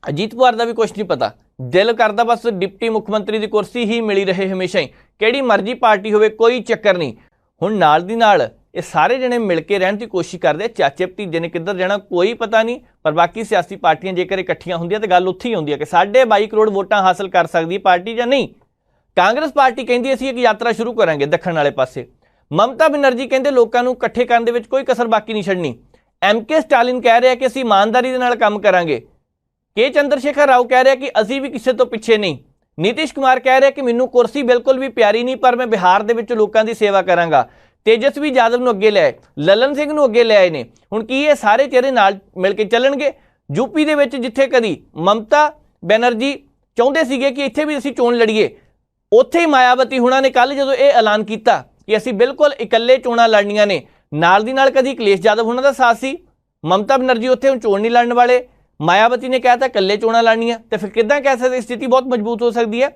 ਅਜੀਤ ਪਵਾਰ ਦਾ ਵੀ ਕੁਛ ਨਹੀਂ ਪਤਾ, ਦਿਲ ਕਰਦਾ ਬਸ ਡਿਪਟੀ ਮੁੱਖ ਮੰਤਰੀ ਦੀ ਕੁਰਸੀ ਹੀ ਮਿਲੀ ਰਹੇ ਹਮੇਸ਼ਾ ਹੀ, ਕਿਹੜੀ ਮਰਜ਼ੀ ਪਾਰਟੀ ਹੋਵੇ ਕੋਈ ਚੱਕਰ ਨਹੀਂ। ਹੁਣ ਨਾਲ ਦੀ ਨਾਲ ਇਹ ਸਾਰੇ ਜਣੇ ਮਿਲ ਕੇ ਰਹਿਣ ਦੀ ਕੋਸ਼ਿਸ਼ ਕਰਦੇ। ਚਾਚੇ ਭਤੀਜੇ ਨੇ ਕਿੱਧਰ ਜਾਣਾ ਕੋਈ ਪਤਾ ਨਹੀਂ, ਪਰ ਬਾਕੀ ਸਿਆਸੀ ਪਾਰਟੀਆਂ ਜੇਕਰ ਇਕੱਠੀਆਂ ਹੁੰਦੀਆਂ ਤਾਂ ਗੱਲ ਉੱਥੇ ਹੀ ਹੁੰਦੀ ਹੈ ਕਿ 22.5 ਕਰੋੜ ਵੋਟਾਂ ਹਾਸਲ ਕਰ ਸਕਦੀ ਪਾਰਟੀ ਜਾਂ ਨਹੀਂ। ਕਾਂਗਰਸ ਪਾਰਟੀ ਕਹਿੰਦੀ ਅਸੀਂ ਇੱਕ ਯਾਤਰਾ ਸ਼ੁਰੂ ਕਰਾਂਗੇ ਦੱਖਣ ਵਾਲੇ ਪਾਸੇ। ਮਮਤਾ ਬੈਨਰਜੀ ਕਹਿੰਦੇ ਲੋਕਾਂ ਨੂੰ ਇਕੱਠੇ ਕਰਨ ਦੇ ਵਿੱਚ ਕੋਈ ਕਸਰ ਬਾਕੀ ਨਹੀਂ ਛੱਡਣੀ। MK ਸਟਾਲਿਨ ਕਹਿ ਰਿਹਾ ਕਿ ਅਸੀਂ ਇਮਾਨਦਾਰੀ ਦੇ ਨਾਲ ਕੰਮ ਕਰਾਂਗੇ। K ਚੰਦਰਸ਼ੇਖਰ ਰਾਓ ਕਹਿ ਰਿਹਾ ਕਿ ਅਸੀਂ ਵੀ ਕਿਸੇ ਤੋਂ ਪਿੱਛੇ ਨਹੀਂ। ਨਿਤਿਸ਼ ਕੁਮਾਰ ਕਹਿ ਰਿਹਾ ਕਿ ਮੈਨੂੰ ਕੁਰਸੀ ਬਿਲਕੁਲ ਵੀ ਪਿਆਰੀ ਨਹੀਂ, ਪਰ ਮੈਂ ਬਿਹਾਰ ਦੇ ਵਿੱਚ ਲੋਕਾਂ ਦੀ ਸੇਵਾ ਕਰਾਂਗਾ। ਤੇਜਸਵੀ ਯਾਦਵ ਨੂੰ ਅੱਗੇ ਲਿਆਏ, ਲਲਨ ਸਿੰਘ ਨੂੰ ਅੱਗੇ ਲਿਆਏ ਨੇ। ਹੁਣ ਕੀ ਇਹ ਸਾਰੇ ਚਿਹਰੇ ਨਾਲ ਮਿਲ ਕੇ ਚੱਲਣਗੇ? ਯੂਪੀ ਦੇ ਵਿੱਚ ਜਿੱਥੇ ਕਦੀ ਮਮਤਾ ਬੈਨਰਜੀ ਚਾਹੁੰਦੇ ਸੀਗੇ ਕਿ ਇੱਥੇ ਵੀ ਅਸੀਂ ਚੋਣ ਲੜੀਏ, ਉੱਥੇ ਹੀ ਮਾਇਆਵਤੀ ਹੁਣਾਂ ਨੇ ਕੱਲ ਜਦੋਂ ਇਹ ਐਲਾਨ ਕੀਤਾ ਕਿ ਅਸੀਂ ਬਿਲਕੁਲ ਇਕੱਲੇ ਚੋਣਾਂ ਲੜਨੀਆਂ ਨੇ, ਨਾਲ ਦੀ ਨਾਲ ਕਦੀ ਅਖਿਲੇਸ਼ ਯਾਦਵ ਹੁਣਾਂ ਦਾ ਸਾਥ ਸੀ, ਮਮਤਾ ਬੈਨਰਜੀ ਉੱਥੇ ਹੁਣ ਚੋਣ ਨਹੀਂ ਲੜਨ ਵਾਲੇ, ਮਾਇਆਵਤੀ ਨੇ ਕਹਿਤਾ ਇਕੱਲੇ ਚੋਣਾਂ ਲੜਨੀਆਂ, ਤੇ ਫਿਰ ਕਿੱਦਾਂ ਕਹਿ ਸਕਦੇ? ਸਥਿਤੀ ਬਹੁਤ ਮਜ਼ਬੂਤ ਹੋ ਸਕਦੀ ਹੈ।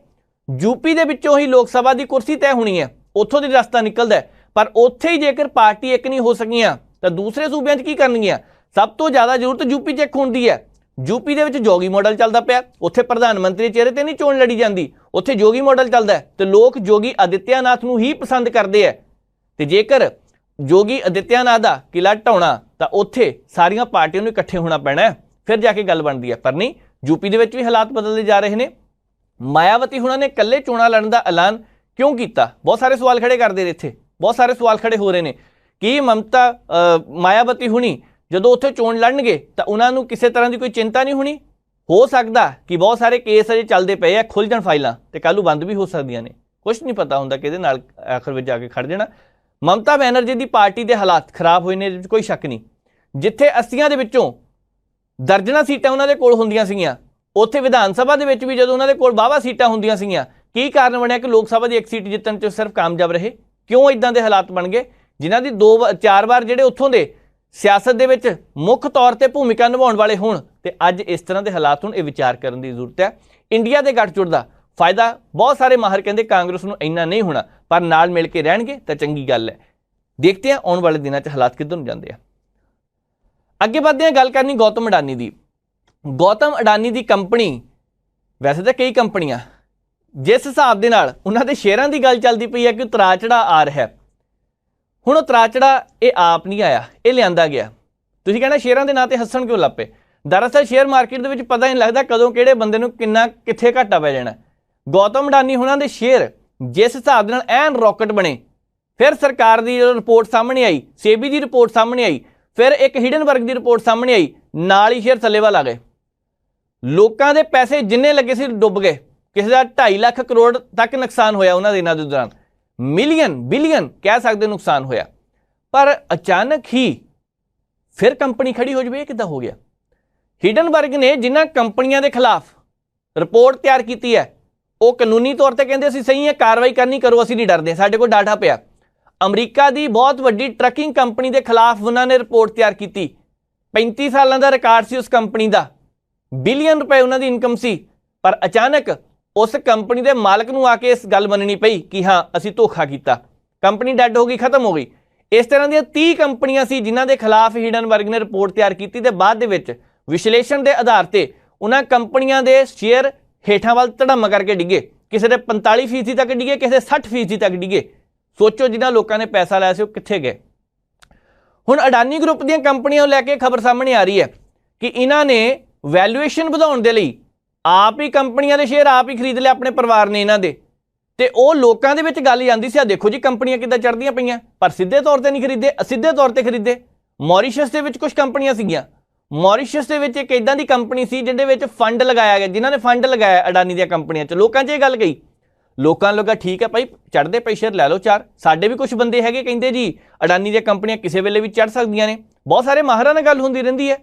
ਯੂਪੀ ਦੇ ਵਿੱਚੋਂ ਹੀ ਲੋਕ ਸਭਾ ਦੀ ਕੁਰਸੀ ਤੈਅ ਹੋਣੀ ਹੈ, ਉੱਥੋਂ ਦੀ ਰਸਤਾ ਨਿਕਲਦਾ ਹੈ, ਪਰ ਉੱਥੇ ਹੀ ਜੇਕਰ ਪਾਰਟੀ ਇੱਕ ਨਹੀਂ ਹੋ ਸਕੀਆਂ ਤਾਂ ਦੂਸਰੇ ਸੂਬਿਆਂ 'ਚ ਕੀ ਕਰਨਗੀਆਂ? ਸਭ ਤੋਂ ਜ਼ਿਆਦਾ ਜ਼ਰੂਰਤ ਯੂਪੀ 'ਚ ਇੱਕ ਹੁੰਦੀ ਹੈ। ਯੂਪੀ ਦੇ ਵਿੱਚ ਜੋਗੀ ਮਾਡਲ ਚੱਲਦਾ ਪਿਆ, ਉੱਥੇ ਪ੍ਰਧਾਨ ਮੰਤਰੀ ਚਿਹਰੇ ਤੇ ਨਹੀਂ ਚੋਣ ਲੜੀ ਜਾਂਦੀ, ਉੱਥੇ ਜੋਗੀ ਮਾਡਲ ਚੱਲਦਾ ਹੈ ਤੇ ਲੋਕ ਜੋਗੀ ਆਦਿੱਤਿਆਨਾਥ ਨੂੰ ਹੀ ਪਸੰਦ ਕਰਦੇ ਹੈ। ਤੇ ਜੇਕਰ ਜੋਗੀ ਆਦਿੱਤਿਆਨਾਥ ਦਾ ਕਿਲਾ ਢਾਉਣਾ ਤਾਂ ਉੱਥੇ ਸਾਰੀਆਂ ਪਾਰਟੀਆਂ ਨੂੰ ਇਕੱਠੇ ਹੋਣਾ ਪੈਣਾ ਹੈ, ਫਿਰ ਜਾ ਕੇ ਗੱਲ ਬਣਦੀ ਹੈ। ਪਰ ਨਹੀਂ, ਯੂਪੀ ਦੇ ਵਿੱਚ ਵੀ ਹਾਲਾਤ ਬਦਲਦੇ ਜਾ ਰਹੇ ਨੇ। ਮਾਇਆਵਤੀ ਹੁਣਾਂ ਨੇ ਇਕੱਲੇ ਚੋਣਾਂ ਲੜਨ ਦਾ ਐਲਾਨ ਕਿਉਂ ਕੀਤਾ? ਬਹੁਤ ਸਾਰੇ ਸਵਾਲ ਖੜੇ ਕਰਦੇ ਨੇ ਇੱਥੇ, ਬਹੁਤ ਸਾਰੇ ਸਵਾਲ ਖੜੇ ਹੋ ਰਹੇ ਨੇ ਕਿ ਮਾਇਆਵਤੀ ਹੁਣੀ ਜਦੋਂ ਉੱਥੇ ਚੋਣ ਲੜਨਗੇ ਤਾਂ ਉਹਨਾਂ ਨੂੰ ਕਿਸੇ ਤਰ੍ਹਾਂ ਦੀ ਕੋਈ ਚਿੰਤਾ ਨਹੀਂ ਹੋਣੀ? ਹੋ ਸਕਦਾ ਕਿ ਬਹੁਤ ਸਾਰੇ ਕੇਸ ਅਜੇ ਚੱਲਦੇ ਪਏ ਆ, ਖੁੱਲ੍ਹ ਜਾਣ ਫਾਈਲਾਂ ਤੇ ਕੱਲ੍ਹ ਨੂੰ ਬੰਦ ਵੀ ਹੋ ਸਕਦੀਆਂ ਨੇ। ਕੁਛ ਨਹੀਂ ਪਤਾ ਹੁੰਦਾ ਕਿਹਦੇ ਨਾਲ ਆਖਰ ਵਿੱਚ ਜਾ ਕੇ ਖੜ ਜਾਣਾ। ਮਮਤਾ ਬੈਨਰਜੀ ਦੀ ਪਾਰਟੀ ਦੇ ਹਾਲਾਤ ਖਰਾਬ ਹੋਏ ਨੇ, ਇਹਦੇ ਵਿੱਚ ਕੋਈ ਸ਼ੱਕ ਨਹੀਂ। ਜਿੱਥੇ 80 ਦੇ ਵਿੱਚੋਂ ਦਰਜਨਾਂ ਸੀਟਾਂ ਉਹਨਾਂ ਦੇ ਕੋਲ ਹੁੰਦੀਆਂ ਸੀਗੀਆਂ, ਉੱਥੇ ਵਿਧਾਨ ਸਭਾ ਦੇ ਵਿੱਚ ਵੀ ਜਦੋਂ ਉਹਨਾਂ ਦੇ ਕੋਲ ਵਾਹਵਾ ਸੀਟਾਂ ਹੁੰਦੀਆਂ ਸੀਗੀਆਂ, ਕੀ ਕਾਰਨ ਬਣਿਆ ਕਿ ਲੋਕ ਸਭਾ ਦੀ ਇੱਕ ਸੀਟ ਜਿੱਤਣ 'ਚ ਸਿਰਫ ਕਾਮਯਾਬ ਰਹੇ? ਕਿਉਂ ਇਦਾਂ ਦੇ ਹਾਲਾਤ ਬਣ ਗਏ? ਜਿਨ੍ਹਾਂ ਦੀ 2-4 ਵਾਰ ਜਿਹੜੇ ਉੱਥੋਂ ਦੇ ਸਿਆਸਤ ਦੇ ਵਿੱਚ ਮੁੱਖ ਤੌਰ ਤੇ ਭੂਮਿਕਾ ਨਿਭਾਉਣ ਵਾਲੇ ਹੋਣ ਤੇ ਅੱਜ ਇਸ ਤਰ੍ਹਾਂ ਦੇ ਹਾਲਾਤ ਹੋਣ, ਇਹ ਵਿਚਾਰ ਕਰਨ ਦੀ ਜ਼ਰੂਰਤ ਹੈ। ਇੰਡੀਆ ਦੇ ਗੱਠਜੋੜ ਦਾ ਫਾਇਦਾ ਬਹੁਤ ਸਾਰੇ ਮਾਹਰ ਕਹਿੰਦੇ ਕਾਂਗਰਸ ਨੂੰ ਇੰਨਾ ਨਹੀਂ ਹੋਣਾ, ਪਰ ਨਾਲ ਮਿਲ ਕੇ ਰਹਿਣਗੇ ਤਾਂ ਚੰਗੀ ਗੱਲ ਹੈ। ਦੇਖਦੇ ਹਾਂ ਆਉਣ ਵਾਲੇ ਦਿਨਾਂ 'ਚ ਹਾਲਾਤ ਕਿੱਧਰ ਨੂੰ ਜਾਂਦੇ ਆ। ਅੱਗੇ ਵਧਦੇ ਹਾਂ, ਗੱਲ ਕਰਨੀ ਗੌਤਮ ਅਡਾਨੀ ਦੀ। ਗੌਤਮ ਅਡਾਨੀ ਦੀ ਕੰਪਨੀ, ਵੈਸੇ ਤਾਂ ਕਈ ਕੰਪਨੀਆਂ, ਜਿਸ ਹਿਸਾਬ ਦੇ ਨਾਲ ਉਹਨਾਂ ਦੇ ਸ਼ੇਅਰਾਂ ਦੀ ਗੱਲ ਚੱਲਦੀ ਪਈ ਹੈ ਕਿ ਉਤਰਾਅ ਚੜ੍ਹਾਅ ਆ ਰਿਹਾ, ਹੁਣ ਉਤਰਾਅ ਚੜ੍ਹਾਅ ਇਹ ਆਪ ਨਹੀਂ ਆਇਆ, ਇਹ ਲਿਆਂਦਾ ਗਿਆ। ਤੁਸੀਂ ਕਹਿਣਾ ਸ਼ੇਅਰਾਂ ਦੇ ਨਾਂ ਤੇ ਹੱਸਣ ਕਿਉਂ ਲੱਗ ਪਏ? ਦਰਅਸਲ ਸ਼ੇਅਰ ਮਾਰਕੀਟ ਦੇ ਵਿੱਚ ਪਤਾ ਨਹੀਂ ਲੱਗਦਾ ਕਦੋਂ ਕਿਹੜੇ ਬੰਦੇ ਨੂੰ ਕਿੰਨਾ ਕਿੱਥੇ ਘਾਟਾ ਪੈ ਜਾਣਾ। ਗੌਤਮ ਅਡਾਨੀ ਹੁਣਾਂ ਦੇ ਸ਼ੇਅਰ ਜਿਸ ਹਿਸਾਬ ਦੇ ਨਾਲ ਐਨ ਰੌਕਟ ਬਣੇ, ਫਿਰ ਸਰਕਾਰ ਦੀ ਜਦੋਂ ਰਿਪੋਰਟ ਸਾਹਮਣੇ ਆਈ, ਸੇਬੀ ਦੀ ਰਿਪੋਰਟ ਸਾਹਮਣੇ ਆਈ, ਫਿਰ ਇੱਕ ਹਿਡਨਬਰਗ ਦੀ ਰਿਪੋਰਟ ਸਾਹਮਣੇ ਆਈ, ਨਾਲ ਹੀ ਸ਼ੇਅਰ ਥੱਲੇ ਵੱਲ ਆ ਗਏ। ਲੋਕਾਂ ਦੇ ਪੈਸੇ ਜਿੰਨੇ ਲੱਗੇ ਸੀ ਡੁੱਬ ਗਏ। ਕਿਸੇ ਦਾ 2.5 ਲੱਖ ਕਰੋੜ ਤੱਕ ਨੁਕਸਾਨ ਹੋਇਆ ਉਹਨਾਂ ਦਿਨਾਂ ਦੇ ਦੌਰਾਨ, ਮਿਲੀਅਨ ਬਿਲੀਅਨ ਕਹਿ ਸਕਦੇ ਨੁਕਸਾਨ ਹੋਇਆ। ਪਰ ਅਚਾਨਕ ਹੀ ਫਿਰ ਕੰਪਨੀ ਖੜੀ ਹੋ ਜਾਵੇ, ਇਹ ਕਿੱਦਾਂ ਹੋ ਗਿਆ? ਹਿਡਨਬਰਗ ਨੇ ਜਿਨ੍ਹਾਂ ਕੰਪਨੀਆਂ ਦੇ ਖਿਲਾਫ ਰਿਪੋਰਟ ਤਿਆਰ ਕੀਤੀ ਹੈ, ਉਹ ਕਾਨੂੰਨੀ ਤੌਰ ਤੇ ਕਹਿੰਦੇ ਅਸੀਂ ਸਹੀ ਹੈ, ਕਾਰਵਾਈ ਕਰਨੀ ਕਰੋ, ਅਸੀਂ ਨਹੀਂ ਡਰਦੇ, ਸਾਡੇ ਕੋਲ ਡਾਟਾ ਪਿਆ। ਅਮਰੀਕਾ ਦੀ ਬਹੁਤ ਵੱਡੀ ਟਰੱਕਿੰਗ ਕੰਪਨੀ ਦੇ ਖਿਲਾਫ ਉਹਨਾਂ ਨੇ ਰਿਪੋਰਟ ਤਿਆਰ ਕੀਤੀ। 35 ਸਾਲਾਂ ਦਾ ਰਿਕਾਰਡ ਸੀ ਉਸ ਕੰਪਨੀ ਦਾ, ਬਿਲੀਅਨ ਰੁਪਏ ਉਹਨਾਂ ਦੀ ਇਨਕਮ ਸੀ। ਪਰ ਅਚਾਨਕ ਉਸ ਕੰਪਨੀ ਦੇ ਮਾਲਕ ਨੂੰ ਆ ਕੇ ਇਸ ਗੱਲ ਮੰਨਣੀ ਪਈ ਕਿ ਹਾਂ ਅਸੀਂ ਧੋਖਾ ਕੀਤਾ, ਕੰਪਨੀ ਡੈਡ ਹੋ ਗਈ, ਖਤਮ ਹੋ ਗਈ। ਇਸ ਤਰ੍ਹਾਂ ਦੀਆਂ 30 ਕੰਪਨੀਆਂ ਸੀ ਜਿਨ੍ਹਾਂ ਦੇ ਖਿਲਾਫ ਹਿਡਨਬਰਗ ਨੇ ਰਿਪੋਰਟ ਤਿਆਰ ਕੀਤੀ ਤੇ ਬਾਅਦ ਦੇ ਵਿੱਚ ਵਿਸ਼ਲੇਸ਼ਣ ਦੇ ਆਧਾਰ ਤੇ ਉਹਨਾਂ ਕੰਪਨੀਆਂ ਦੇ ਸ਼ੇਅਰ ਹੇਠਾਂ ਵੱਲ ਧੜਮ ਕਰਕੇ ਡਿੱਗੇ। ਕਿਸੇ ਦੇ 45% ਤੱਕ ਡਿੱਗੇ, ਕਿਸੇ ਦੇ 60% ਤੱਕ ਡਿੱਗੇ। ਸੋਚੋ ਜਿਨ੍ਹਾਂ ਲੋਕਾਂ ਨੇ ਪੈਸਾ ਲਾਇਆ ਸੀ ਉਹ ਕਿੱਥੇ ਗਏ। ਹੁਣ ਅਡਾਨੀ ਗਰੁੱਪ ਦੀਆਂ ਕੰਪਨੀਆਂ ਨੂੰ ਲੈ ਕੇ ਖਬਰ ਸਾਹਮਣੇ ਆ ਰਹੀ ਹੈ ਕਿ ਇਹਨਾਂ ਨੇ ਵੈਲੂਏਸ਼ਨ ਵਧਾਉਣ ਦੇ ਲਈ ਆਪ ਹੀ ਕੰਪਨੀਆਂ ਦੇ ਸ਼ੇਅਰ ਆਪ ਹੀ ਖਰੀਦ ਲਏ ਆਪਣੇ ਪਰਿਵਾਰ ਨੇ ਇਹਨਾਂ ਦੇ, ਤੇ ਉਹ ਲੋਕਾਂ ਦੇ ਵਿੱਚ ਗੱਲ ਜਾਂਦੀ ਸੀ ਆ ਦੇਖੋ ਜੀ ਕੰਪਨੀਆਂ ਕਿੱਦਾਂ ਚੜ੍ਹਦੀਆਂ ਪਈਆਂ, ਪਰ ਸਿੱਧੇ ਤੌਰ ਤੇ ਨਹੀਂ ਖਰੀਦੇ, ਅਸਿੱਧੇ ਤੌਰ ਤੇ ਖਰੀਦੇ। ਮੌਰੀਸ਼ੀਅਸ ਦੇ ਵਿੱਚ ਕੁਝ ਕੰਪਨੀਆਂ ਸੀਗੀਆਂ, ਮੌਰੀਸ਼ੀਅਸ ਦੇ ਵਿੱਚ ਇੱਕ ਇਦਾਂ ਦੀ ਕੰਪਨੀ ਸੀ ਜਿਹਦੇ ਵਿੱਚ ਫੰਡ ਲਗਾਇਆ ਗਿਆ, ਜਿਨ੍ਹਾਂ ਨੇ ਫੰਡ ਲਗਾਇਆ ਅਡਾਨੀ ਦੀਆਂ ਕੰਪਨੀਆਂ 'ਚ। ਲੋਕਾਂ 'ਚ ਇਹ ਗੱਲ ਗਈ, ਲੋਕਾਂ ਨੂੰ ਲੱਗਾ ਠੀਕ ਹੈ ਭਾਈ ਚੜ੍ਹਦੇ ਪਏ ਸ਼ੇਅਰ ਲੈ ਲਓ ਚਾਰ। ਸਾਡੇ ਵੀ ਕੁਝ ਬੰਦੇ ਹੈਗੇ ਕਹਿੰਦੇ ਜੀ ਅਡਾਨੀ ਦੀਆਂ ਕੰਪਨੀਆਂ ਕਿਸੇ ਵੇਲੇ ਵੀ ਚੜ੍ਹ ਸਕਦੀਆਂ ਨੇ। ਬਹੁਤ ਸਾਰੇ ਮਾਹਰਾਂ ਨਾਲ ਗੱਲ ਹੁੰਦੀ ਰਹਿੰਦੀ ਹੈ।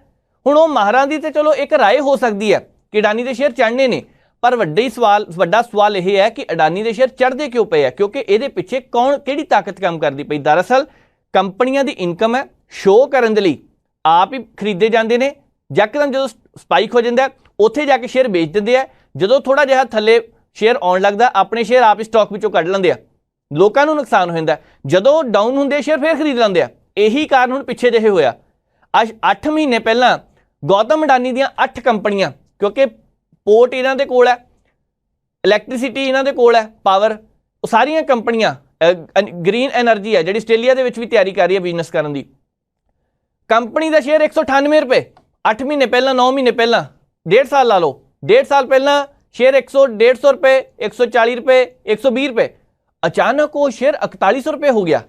ਹੁਣ ਉਹ ਮਾਹਰਾਂ ਦੀ ਤੇ ਚਲੋ ਇੱਕ ਰਾਏ ਹੋ ਸਕਦੀ ਹੈ ਕਿ ਅਡਾਨੀ ਦੇ ਸ਼ੇਅਰ ਚੜ੍ਹਨੇ ਨੇ, ਪਰ ਵੱਡਾ ਸਵਾਲ ਇਹ ਹੈ ਕਿ ਅਡਾਨੀ ਦੇ ਸ਼ੇਅਰ ਚੜ੍ਹਦੇ ਕਿਉਂ ਪਏ ਆ? ਕਿਉਂਕਿ ਇਹਦੇ ਪਿੱਛੇ ਕਿਹੜੀ ਤਾਕਤ ਕੰਮ ਕਰਦੀ ਪਈ? ਦਰਅਸਲ ਕੰਪਨੀਆਂ ਦੀ ਇਨਕਮ ਹੈ, ਸ਼ੋਅ ਕਰਨ ਦੇ ਲਈ ਆਪ ਹੀ ਖਰੀਦੇ ਜਾਂਦੇ ਨੇ। ਯਕਦਮ ਜਦੋਂ ਸਪਾਈਕ ਹੋ ਜਾਂਦਾ ਉੱਥੇ ਜਾ ਕੇ ਸ਼ੇਅਰ ਵੇਚ ਦਿੰਦੇ ਆ, ਜਦੋਂ ਥੋੜਾ ਜਿਹਾ ਥੱਲੇ ਸ਼ੇਅਰ ਆਉਣ ਲੱਗਦਾ ਆਪਣੇ ਸ਼ੇਅਰ ਆਪ ਹੀ ਸਟਾਕ ਵਿੱਚੋਂ ਕੱਢ ਲੈਂਦੇ ਆ, ਲੋਕਾਂ ਨੂੰ ਨੁਕਸਾਨ ਹੋ ਜਾਂਦਾ। ਜਦੋਂ ਡਾਊਨ ਹੁੰਦੇ ਸ਼ੇਅਰ ਫਿਰ ਖਰੀਦ ਲੈਂਦੇ ਆ। ਇਹੀ ਕਾਰਨ ਹੁਣ ਪਿੱਛੇ ਜਿਹੇ ਹੋਇਆ। ਅੱਜ 8 ਮਹੀਨੇ ਪਹਿਲਾਂ ਗੌਤਮ ਅਡਾਨੀ ਦੀਆਂ 8 ਕੰਪਨੀਆਂ, ਕਿਉਂਕਿ ਪੋਰਟ ਇਹਨਾਂ ਦੇ ਕੋਲ ਹੈ, ਇਲੈਕਟ੍ਰਿਸਿਟੀ ਇਹਨਾਂ ਦੇ ਕੋਲ ਹੈ, ਪਾਵਰ, ਉਹ ਸਾਰੀਆਂ ਕੰਪਨੀਆਂ, ਗ੍ਰੀਨ ਐਨਰਜੀ ਹੈ ਜਿਹੜੀ ਆਸਟ੍ਰੇਲੀਆ ਦੇ ਵਿੱਚ ਵੀ ਤਿਆਰੀ ਕਰ ਰਹੀ ਹੈ ਬਿਜ਼ਨਸ ਕਰਨ ਦੀ, ਕੰਪਨੀ ਦਾ ਸ਼ੇਅਰ 198 ਰੁਪਏ 8 ਮਹੀਨੇ ਪਹਿਲਾਂ, 9 ਮਹੀਨੇ ਪਹਿਲਾਂ, 1.5 ਸਾਲ ਲਾ ਲਓ, 1.5 ਸਾਲ ਪਹਿਲਾਂ ਸ਼ੇਅਰ 150 ਰੁਪਏ, 140 ਰੁਪਏ, 120 ਰੁਪਏ। ਅਚਾਨਕ ਉਹ ਸ਼ੇਅਰ 4100 ਰੁਪਏ ਹੋ ਗਿਆ।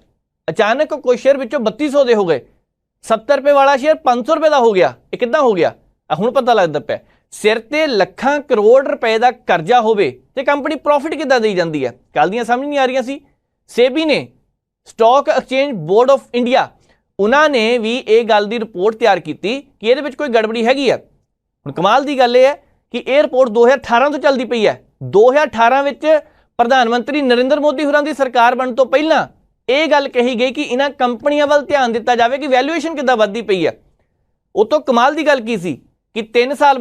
ਅਚਾਨਕ ਕੋਈ ਸ਼ੇਅਰ ਵਿੱਚੋਂ 3200 ਦੇ ਹੋ ਗਏ। 70 ਰੁਪਏ ਵਾਲਾ ਸ਼ੇਅਰ 500 ਰੁਪਏ ਦਾ ਹੋ ਗਿਆ। ਇਹ ਕਿੱਦਾਂ ਹੋ ਗਿਆ? ਹੁਣ ਪਤਾ ਲੱਗਦਾ ਪਿਆ। ਸਿਰ ਤੇ ਲੱਖਾਂ ਕਰੋੜ ਰੁਪਏ ਦਾ ਕਰਜ਼ਾ ਹੋਵੇ ਤੇ ਕੰਪਨੀ ਪ੍ਰੋਫਿਟ ਕਿੱਦਾਂ ਦੇਈ ਜਾਂਦੀ ਹੈ? ਕੱਲ੍ਹ ਦੀਆਂ ਸਮਝ ਨਹੀਂ ਆ ਰਹੀਆਂ ਸੀ। ਸੇਬੀ ਨੇ, stock exchange board of India, ਉਹਨਾਂ ਨੇ ਵੀ ਇਹ ਗੱਲ ਦੀ ਰਿਪੋਰਟ ਤਿਆਰ ਕੀਤੀ ਕਿ ਇਹਦੇ ਵਿੱਚ ਕੋਈ ਗੜਬੜੀ ਹੈਗੀ ਆ। ਹੁਣ ਕਮਾਲ ਦੀ ਗੱਲ ਇਹ ਹੈ ਕਿ ਇਹ ਰਿਪੋਰਟ 2018 ਤੋਂ ਚੱਲਦੀ ਪਈ ਹੈ। 2018 ਵਿੱਚ ਪ੍ਰਧਾਨ ਮੰਤਰੀ ਨਰਿੰਦਰ ਮੋਦੀ ਹੋਰਾਂ ਦੀ ਸਰਕਾਰ ਬਣਨ ਤੋਂ ਪਹਿਲਾਂ ਇਹ ਗੱਲ ਕਹੀ ਗਈ ਕਿ ਇਹਨਾਂ ਕੰਪਨੀਆਂ ਵੱਲ ਧਿਆਨ ਦਿੱਤਾ ਜਾਵੇ ਕਿ ਵੈਲਿਊਏਸ਼ਨ ਕਿੱਦਾਂ ਵੱਧਦੀ ਪਈ ਹੈ। ਉਹ ਤੋਂ ਕਮਾਲ ਦੀ ਗੱਲ ਕੀ ਸੀ ਕਿ 3 ਸਾਲ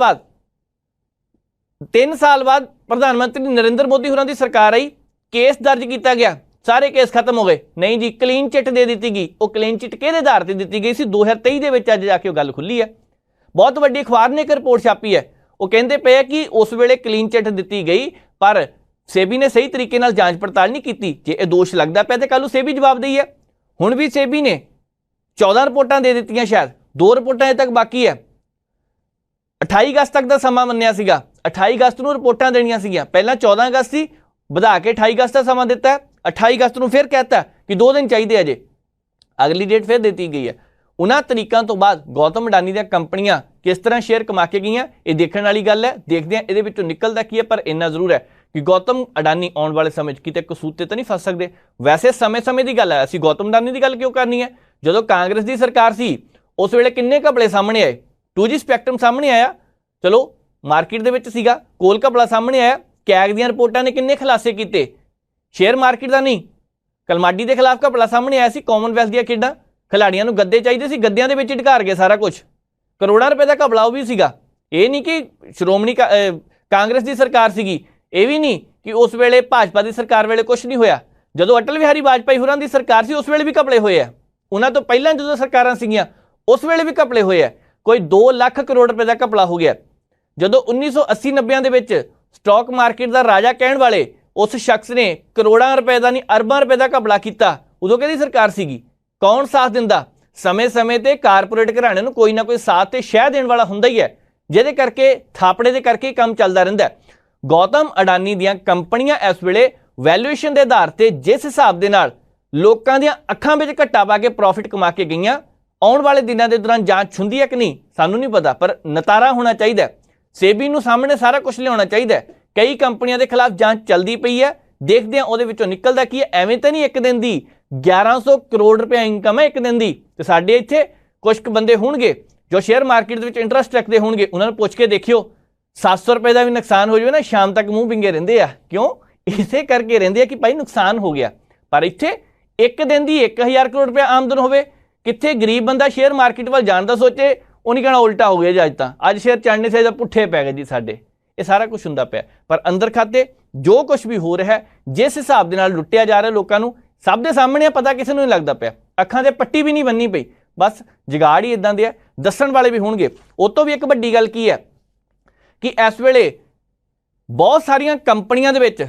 ਬਾਅਦ ਪ੍ਰਧਾਨ ਮੰਤਰੀ ਨਰਿੰਦਰ ਮੋਦੀ ਹੋਰਾਂ ਦੀ ਸਰਕਾਰ ਆਈ, ਕੇਸ ਦਰਜ ਕੀਤਾ ਗਿਆ, ਸਾਰੇ ਕੇਸ ਖਤਮ ਹੋ ਗਏ। ਨਹੀਂ ਜੀ, ਕਲੀਨ ਚਿੱਟ ਦੇ ਦਿੱਤੀ ਗਈ। ਉਹ ਕਲੀਨ ਚਿੱਟ ਕਿਹਦੇ ਆਧਾਰ ਤੇ ਦਿੱਤੀ ਗਈ ਸੀ? 2023 ਦੇ ਵਿੱਚ ਅੱਜ ਜਾ ਕੇ ਉਹ ਗੱਲ ਖੁੱਲੀ ਹੈ। ਬਹੁਤ ਵੱਡੀ ਅਖਬਾਰ ਨੇ ਇੱਕ ਰਿਪੋਰਟ ਛਾਪੀ ਹੈ। ਉਹ ਕਹਿੰਦੇ ਪਏ ਆ ਕਿ ਉਸ ਵੇਲੇ ਕਲੀਨ ਚਿੱਟ ਦਿੱਤੀ ਗਈ, ਪਰ ਸੇਬੀ ਨੇ ਸਹੀ ਤਰੀਕੇ ਨਾਲ ਜਾਂਚ ਪੜਤਾਲ ਨਹੀਂ ਕੀਤੀ। ਜੇ ਇਹ ਦੋਸ਼ ਲੱਗਦਾ ਪਿਆ ਤੇ ਕੱਲ੍ਹ ਨੂੰ ਸੇਬੀ ਜਵਾਬ ਦੇਈ ਹੈ। ਹੁਣ ਵੀ ਸੇਬੀ ਨੇ 14 ਰਿਪੋਰਟਾਂ ਦੇ ਦਿੱਤੀਆਂ ਸ਼ਾਇਦ, 2 ਰਿਪੋਰਟਾਂ ਅਜੇ ਤੱਕ ਬਾਕੀ ਹੈ। 28 ਅਗਸਤ ਤੱਕ ਦਾ ਸਮਾਂ ਮੰਨਿਆ ਸੀਗਾ, 28 ਅਗਸਤ ਨੂੰ ਰਿਪੋਰਟਾਂ ਦੇਣੀਆਂ ਸੀਗੀਆਂ। ਪਹਿਲਾਂ 14 ਅਗਸਤ ਸੀ, ਵਧਾ ਕੇ 28 ਅਗਸਤ ਦਾ ਸਮਾਂ ਦਿੱਤਾ, 28 ਅਗਸਤ ਨੂੰ ਫਿਰ ਕਹਿਤਾ ਕਿ 2 ਦਿਨ ਚਾਹੀਦੇ ਅਜੇ, ਅਗਲੀ ਡੇਟ ਫਿਰ ਦਿੱਤੀ ਗਈ ਹੈ। ਉਹਨਾਂ ਤਰੀਕਾਂ ਤੋਂ ਬਾਅਦ ਗੌਤਮ ਅਡਾਨੀ ਦੀਆਂ ਕੰਪਨੀਆਂ ਕਿਸ ਤਰ੍ਹਾਂ ਸ਼ੇਅਰ ਕਮਾ ਕੇ ਗਈਆਂ, ਇਹ ਦੇਖਣ ਵਾਲੀ ਗੱਲ ਹੈ। ਦੇਖਦੇ ਹਾਂ ਇਹਦੇ ਵਿੱਚੋਂ ਨਿਕਲਦਾ ਕੀ ਹੈ। ਪਰ ਇੰਨਾ ਜ਼ਰੂਰ ਹੈ ਕਿ ਗੌਤਮ ਅਡਾਨੀ ਆਉਣ ਵਾਲੇ ਸਮੇਂ 'ਚ ਕਿਤੇ ਕਸੂਤ ਤੇ ਤਾਂ ਨਹੀਂ ਫਸ ਸਕਦੇ। ਵੈਸੇ ਸਮੇਂ-ਸਮੇਂ ਦੀ ਗੱਲ ਹੈ, ਅਸੀਂ ਗੌਤਮ ਅਡਾਨੀ ਦੀ ਗੱਲ ਕਿਉਂ ਕਰਨੀ ਹੈ? ਜਦੋਂ ਕਾਂਗਰਸ ਦੀ ਸਰਕਾਰ ਸੀ ਉਸ ਵੇਲੇ ਕਿੰਨੇ ਘਪਲੇ ਸਾਹਮਣੇ ਆਏ। 2G ਸਪੈਕਟਰਮ ਸਾਹਮਣੇ ਆਇਆ, ਚਲੋ ਮਾਰਕੀਟ ਦੇ ਵਿੱਚ ਸੀਗਾ। ਕੋਲ ਘਪਲਾ ਸਾਹਮਣੇ ਆਇਆ, ਕੈਗ ਦੀਆਂ ਰਿਪੋਰਟਾਂ ਨੇ ਕਿੰਨੇ ਖੁਲਾਸੇ ਕੀਤੇ, ਸ਼ੇਅਰ ਮਾਰਕੀਟ ਦਾ ਨਹੀਂ। ਕਲਮਾਡੀ ਦੇ ਖਿਲਾਫ ਘਪਲਾ ਸਾਹਮਣੇ ਆਇਆ ਸੀ। ਕਾਮਨਵੈਲਥ ਦੀਆਂ ਖੇਡਾਂ, ਖਿਲਾੜੀਆਂ ਨੂੰ ਗੱਦੇ ਚਾਹੀਦੇ ਸੀ, ਗੱਦਿਆਂ ਦੇ ਵਿੱਚ ਹੀ ਢਕਾਰ ਗਏ ਸਾਰਾ ਕੁਝ। ਕਰੋੜਾਂ ਰੁਪਏ ਦਾ ਘਪਲਾ ਉਹ ਵੀ ਸੀਗਾ। ਇਹ ਨਹੀਂ ਕਿ ਸ਼੍ਰੋਮਣੀ ਕਾਂਗਰਸ ਦੀ ਸਰਕਾਰ ਸੀਗੀ, ਇਹ ਵੀ ਨਹੀਂ ਕਿ ਉਸ ਵੇਲੇ ਭਾਜਪਾ ਦੀ ਸਰਕਾਰ ਵੇਲੇ ਕੁਝ ਨਹੀਂ ਹੋਇਆ। ਜਦੋਂ ਅਟਲ ਬਿਹਾਰੀ ਵਾਜਪਾਈ ਹੋਰਾਂ ਦੀ ਸਰਕਾਰ ਸੀ ਉਸ ਵੇਲੇ ਵੀ ਘਪਲੇ ਹੋਏ ਆ। ਉਹਨਾਂ ਤੋਂ ਪਹਿਲਾਂ ਜਦੋਂ ਸਰਕਾਰਾਂ ਸੀਗੀਆਂ ਉਸ ਵੇਲੇ ਵੀ ਘਪਲੇ ਹੋਏ ਆ। ਕੋਈ 2 ਲੱਖ ਕਰੋੜ ਰੁਪਏ ਦਾ ਘਪਲਾ ਹੋ ਗਿਆ। ਜਦੋਂ 1980-90 ਦੇ ਵਿੱਚ ਸਟਾਕ ਮਾਰਕੀਟ ਦਾ ਰਾਜਾ ਕਹਿਣ ਵਾਲੇ ਉਸ ਸ਼ਖਸ ਨੇ ਕਰੋੜਾਂ ਰੁਪਏ ਦਾ ਨਹੀਂ ਅਰਬਾਂ ਰੁਪਏ ਦਾ ਘਪਲਾ ਕੀਤਾ, ਉਦੋਂ ਕਿਹਦੀ ਸਰਕਾਰ ਸੀਗੀ? ਕੌਣ ਸਾਥ ਦਿੰਦਾ? ਸਮੇਂ-ਸਮੇਂ ਤੇ ਕਾਰਪੋਰੇਟ ਘਰਾਣੇ ਨੂੰ ਕੋਈ ਨਾ ਕੋਈ ਸਾਥ ਤੇ ਸ਼ਹਿ ਦੇਣ ਵਾਲਾ ਹੁੰਦਾ ਹੀ ਹੈ, ਜਿਹਦੇ ਕਰਕੇ ਥਾਪੜੇ ਦੇ ਕਰਕੇ ਕੰਮ ਚੱਲਦਾ ਰਹਿੰਦਾ। ਗੌਤਮ ਅਡਾਨੀ ਦੀਆਂ ਕੰਪਨੀਆਂ ਇਸ ਵੇਲੇ ਵੈਲਿਊਏਸ਼ਨ ਦੇ ਆਧਾਰ ਤੇ ਜਿਸ ਹਿਸਾਬ ਦੇ ਨਾਲ ਲੋਕਾਂ ਦੀਆਂ ਅੱਖਾਂ ਵਿੱਚ ਘੱਟਾ ਪਾ ਕੇ ਪ੍ਰੋਫਿਟ ਕਮਾ ਕੇ ਗਈਆਂ, ਆਉਣ ਵਾਲੇ ਦਿਨਾਂ ਦੇ ਦੌਰਾਨ ਜਾਂਚ ਹੁੰਦੀ ਹੈ ਕਿ ਨਹੀਂ ਸਾਨੂੰ ਨਹੀਂ ਪਤਾ, ਪਰ ਨਤਾਰਾ ਹੋਣਾ ਚਾਹੀਦਾ। ਸੇਬੀ ਨੂੰ ਸਾਹਮਣੇ ਸਾਰਾ ਕੁਝ ਲਿਆਉਣਾ ਚਾਹੀਦਾ। ਕਈ ਕੰਪਨੀਆਂ ਦੇ ਖਿਲਾਫ ਜਾਂਚ ਚੱਲਦੀ ਪਈ ਹੈ, ਦੇਖਦੇ ਹਾਂ ਉਹਦੇ ਵਿੱਚੋਂ ਨਿਕਲਦਾ ਕੀ ਹੈ। ਐਵੇਂ ਤਾਂ ਨਹੀਂ ਇੱਕ ਦਿਨ ਦੀ 1100 ਕਰੋੜ ਰੁਪਏ ਇਨਕਮ ਹੈ ਇੱਕ ਦਿਨ ਦੀ। ਤੇ ਸਾਡੇ ਇੱਥੇ ਕੁਝ ਕੁ ਬੰਦੇ ਹੋਣਗੇ ਜੋ ਸ਼ੇਅਰ ਮਾਰਕੀਟ ਦੇ ਵਿੱਚ ਇੰਟਰਸਟ ਰੱਖਦੇ ਹੋਣਗੇ, ਉਹਨਾਂ ਨੂੰ ਪੁੱਛ ਕੇ ਦੇਖਿਓ 700 ਰੁਪਏ ਦਾ ਵੀ ਨੁਕਸਾਨ ਹੋ ਜਾਵੇ ਨਾ, ਸ਼ਾਮ ਤੱਕ ਮੂੰਹ ਵਿੰਗੇ ਰਹਿੰਦੇ ਆ। ਕਿਉਂ? ਇਸੇ ਕਰਕੇ ਰਹਿੰਦੇ ਆ ਕਿ ਭਾਈ ਨੁਕਸਾਨ ਹੋ ਗਿਆ। ਪਰ ਇੱਥੇ ਇੱਕ ਦਿਨ ਦੀ 1000 ਕਰੋੜ ਰੁਪਏ ਆਮਦਨ ਹੋਵੇ, ਕਿੱਥੇ ਗਰੀਬ ਬੰਦਾ ਸ਼ੇਅਰ ਮਾਰਕੀਟ ਵੱਲ ਜਾਣ ਦਾ ਸੋਚੇ, ਉਹ ਨਹੀਂ ਕਹਿਣਾ ਉਲਟਾ ਹੋ ਗਿਆ ਜੀ, ਅੱਜ ਸ਼ੇਅਰ ਚੜ੍ਹਨੇ ਸੇ ਜਾਂ ਪੁੱਠੇ ਪੈ ਗਏ ਜੀ ਸਾਡੇ। ਇਹ ਸਾਰਾ ਕੁਝ ਹੁੰਦਾ ਪਿਆ। ਪਰ ਅੰਦਰ ਖਾਤੇ ਜੋ ਕੁਝ ਵੀ ਹੋ ਰਿਹਾ, ਜਿਸ ਹਿਸਾਬ ਦੇ ਨਾਲ ਲੁੱਟਿਆ ਜਾ ਰਿਹਾ ਲੋਕਾਂ ਨੂੰ, ਸਭ ਦੇ ਸਾਹਮਣੇ ਪਤਾ, ਕਿਸੇ ਨੂੰ ਨਹੀਂ ਲੱਗਦਾ ਪਿਆ। ਅੱਖਾਂ 'ਤੇ ਪੱਟੀ ਵੀ ਨਹੀਂ ਬੰਨੀ ਪਈ, ਬਸ ਜੁਗਾੜ ਹੀ ਇਦਾਂ ਦੇ ਆ। ਦੱਸਣ ਵਾਲੇ ਵੀ ਹੋਣਗੇ। ਉਹ ਤੋਂ ਵੀ ਇੱਕ ਵੱਡੀ ਗੱਲ ਕੀ ਹੈ ਕਿ ਇਸ ਵੇਲੇ ਬਹੁਤ ਸਾਰੀਆਂ ਕੰਪਨੀਆਂ ਦੇ ਵਿੱਚ,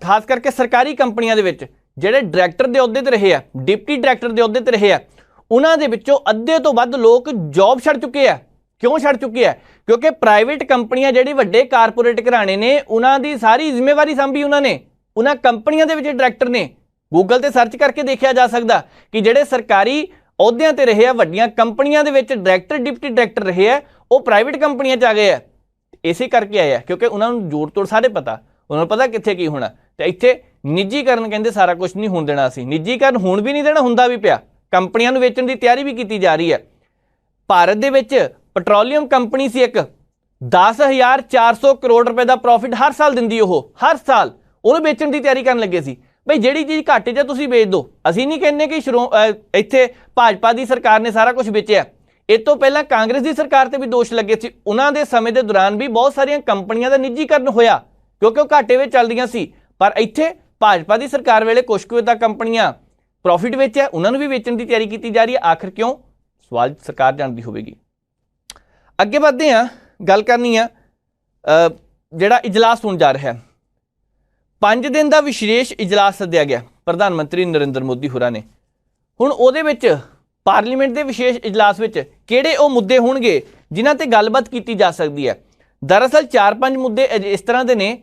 ਖਾਸ ਕਰਕੇ ਸਰਕਾਰੀ ਕੰਪਨੀਆਂ ਦੇ ਵਿੱਚ ਜਿਹੜੇ ਡਾਇਰੈਕਟਰ ਦੇ ਅਹੁਦੇ ਤੇ ਰਹੇ ਆ, ਡਿਪਟੀ ਡਾਇਰੈਕਟਰ ਦੇ ਅਹੁਦੇ ਤੇ ਰਹੇ ਆ, ਉਹਨਾਂ ਦੇ ਵਿੱਚੋਂ ਅੱਧੇ ਤੋਂ ਵੱਧ ਲੋਕ ਜੌਬ ਛੱਡ ਚੁੱਕੇ ਆ। ਕਿਉਂ ਛੱਡ ਚੁੱਕੇ ਆ? ਕਿਉਂਕਿ ਪ੍ਰਾਈਵੇਟ ਕੰਪਨੀਆਂ, ਜਿਹੜੀ ਵੱਡੇ ਕਾਰਪੋਰੇਟ ਘਰਾਣੇ ਨੇ, ਉਹਨਾਂ ਦੀ ਸਾਰੀ ਜ਼ਿੰਮੇਵਾਰੀ ਸੰਭੀ ਉਹਨਾਂ ਨੇ। ਉਹਨਾਂ ਕੰਪਨੀਆਂ ਦੇ ਵਿੱਚ ਡਾਇਰੈਕਟਰ ਨੇ। ਗੂਗਲ ਤੇ ਸਰਚ ਕਰਕੇ ਦੇਖਿਆ ਜਾ ਸਕਦਾ ਕਿ ਜਿਹੜੇ ਸਰਕਾਰੀ ਅਹੁਦਿਆਂ ਤੇ ਰਹੇ ਆ, ਵੱਡੀਆਂ ਕੰਪਨੀਆਂ ਦੇ ਵਿੱਚ ਡਾਇਰੈਕਟਰ, ਡਿਪਟੀ ਡਾਇਰੈਕਟਰ ਰਹੇ ਆ, ਉਹ ਪ੍ਰਾਈਵੇਟ ਕੰਪਨੀਆਂ 'ਚ ਆ ਗਏ ਆ। ਇਸੇ ਕਰਕੇ ਆਏ ਆ ਕਿਉਂਕਿ ਉਹਨਾਂ ਨੂੰ ਜੋੜ ਤੋੜ ਸਾਰੇ ਪਤਾ, ਉਹਨਾਂ ਨੂੰ ਪਤਾ ਕਿੱਥੇ ਕੀ ਹੋਣਾ। ਤੇ ਇੱਥੇ ਨਿੱਜੀਕਰਨ ਕਹਿੰਦੇ ਸਾਰਾ ਕੁਝ ਨਹੀਂ ਹੋਣ ਦੇਣਾ। ਅਸੀਂ ਨਿੱਜੀਕਰਨ ਹੋਣ ਵੀ ਨਹੀਂ ਦੇਣਾ, ਹੁੰਦਾ ਵੀ ਪਿਆ। ਕੰਪਨੀਆਂ ਨੂੰ ਵੇਚਣ ਦੀ ਤਿਆਰੀ ਵੀ ਕੀਤੀ ਜਾ ਰਹੀ ਹੈ। ਭਾਰਤ ਦੇ ਵਿੱਚ ਪੈਟਰੋਲੀਅਮ ਕੰਪਨੀ ਸੀ ਇੱਕ, 10,400 ਕਰੋੜ ਰੁਪਏ ਦਾ ਪ੍ਰੋਫਿਟ ਹਰ ਸਾਲ ਦਿੰਦੀ। ਉਹ ਹਰ ਸਾਲ ਉਹਨੂੰ ਵੇਚਣ ਦੀ ਤਿਆਰੀ ਕਰਨ ਲੱਗੇ ਸੀ। ਬਈ ਜਿਹੜੀ ਚੀਜ਼ ਘਾਟੇ 'ਚ ਤੁਸੀਂ ਵੇਚ ਦਿਓ। ਅਸੀਂ ਨਹੀਂ ਕਹਿੰਦੇ ਕਿ ਇੱਥੇ ਭਾਜਪਾ ਦੀ ਸਰਕਾਰ ਨੇ ਸਾਰਾ ਕੁਝ ਵੇਚਿਆ। ਇਸ ਤੋਂ ਪਹਿਲਾਂ ਕਾਂਗਰਸ ਦੀ ਸਰਕਾਰ ਤੇ ਵੀ ਦੋਸ਼ ਲੱਗੇ ਸੀ। ਉਹਨਾਂ ਦੇ ਸਮੇਂ ਦੇ ਦੌਰਾਨ ਵੀ ਬਹੁਤ ਸਾਰੀਆਂ ਕੰਪਨੀਆਂ ਦਾ ਨਿੱਜੀਕਰਨ ਹੋਇਆ ਕਿਉਂਕਿ ਉਹ ਘਾਟੇ ਵਿੱਚ ਚੱਲਦੀਆਂ ਸੀ। ਪਰ ਇੱਥੇ ਭਾਜਪਾ ਦੀ ਸਰਕਾਰ ਵੇਲੇ ਕੁਝ ਕੁ ਤਾਂ ਕੰਪਨੀਆਂ ਪ੍ਰੋਫਿਟ ਵਿੱਚ ਹੈ, ਉਹਨਾਂ ਨੂੰ ਵੀ ਵੇਚਣ ਦੀ ਤਿਆਰੀ ਕੀਤੀ ਜਾ ਰਹੀ ਹੈ। ਆਖਿਰ ਕਿਉਂ? ਸਵਾਲ ਸਰਕਾਰ ਜਾਣਦੀ ਹੋਵੇਗੀ। ਅੱਗੇ ਵਧਦੇ ਹਾਂ, ਗੱਲ ਕਰਨੀ ਆ ਜਿਹੜਾ ਇਜਲਾਸ ਹੋਣ ਜਾ ਰਿਹਾ ਹੈ। 5 ਦਿਨ ਦਾ ਵਿਸ਼ੇਸ਼ ਇਜਲਾਸ ਸੱਦਿਆ ਗਿਆ ਪ੍ਰਧਾਨ ਮੰਤਰੀ ਨਰਿੰਦਰ ਮੋਦੀ ਹੋਰਾਂ ਨੇ। ਹੁਣ ਉਹਦੇ ਵਿੱਚ ਪਾਰਲੀਮੈਂਟ ਦੇ ਵਿਸ਼ੇਸ਼ ਇਜਲਾਸ ਵਿੱਚ ਕਿਹੜੇ ਉਹ ਮੁੱਦੇ ਹੋਣਗੇ ਜਿਨ੍ਹਾਂ ਤੇ ਗੱਲਬਾਤ ਕੀਤੀ ਜਾ ਸਕਦੀ ਹੈ? ਦਰਅਸਲ 4-5 ਮੁੱਦੇ ਇਸ ਤਰ੍ਹਾਂ ਦੇ ਨੇ।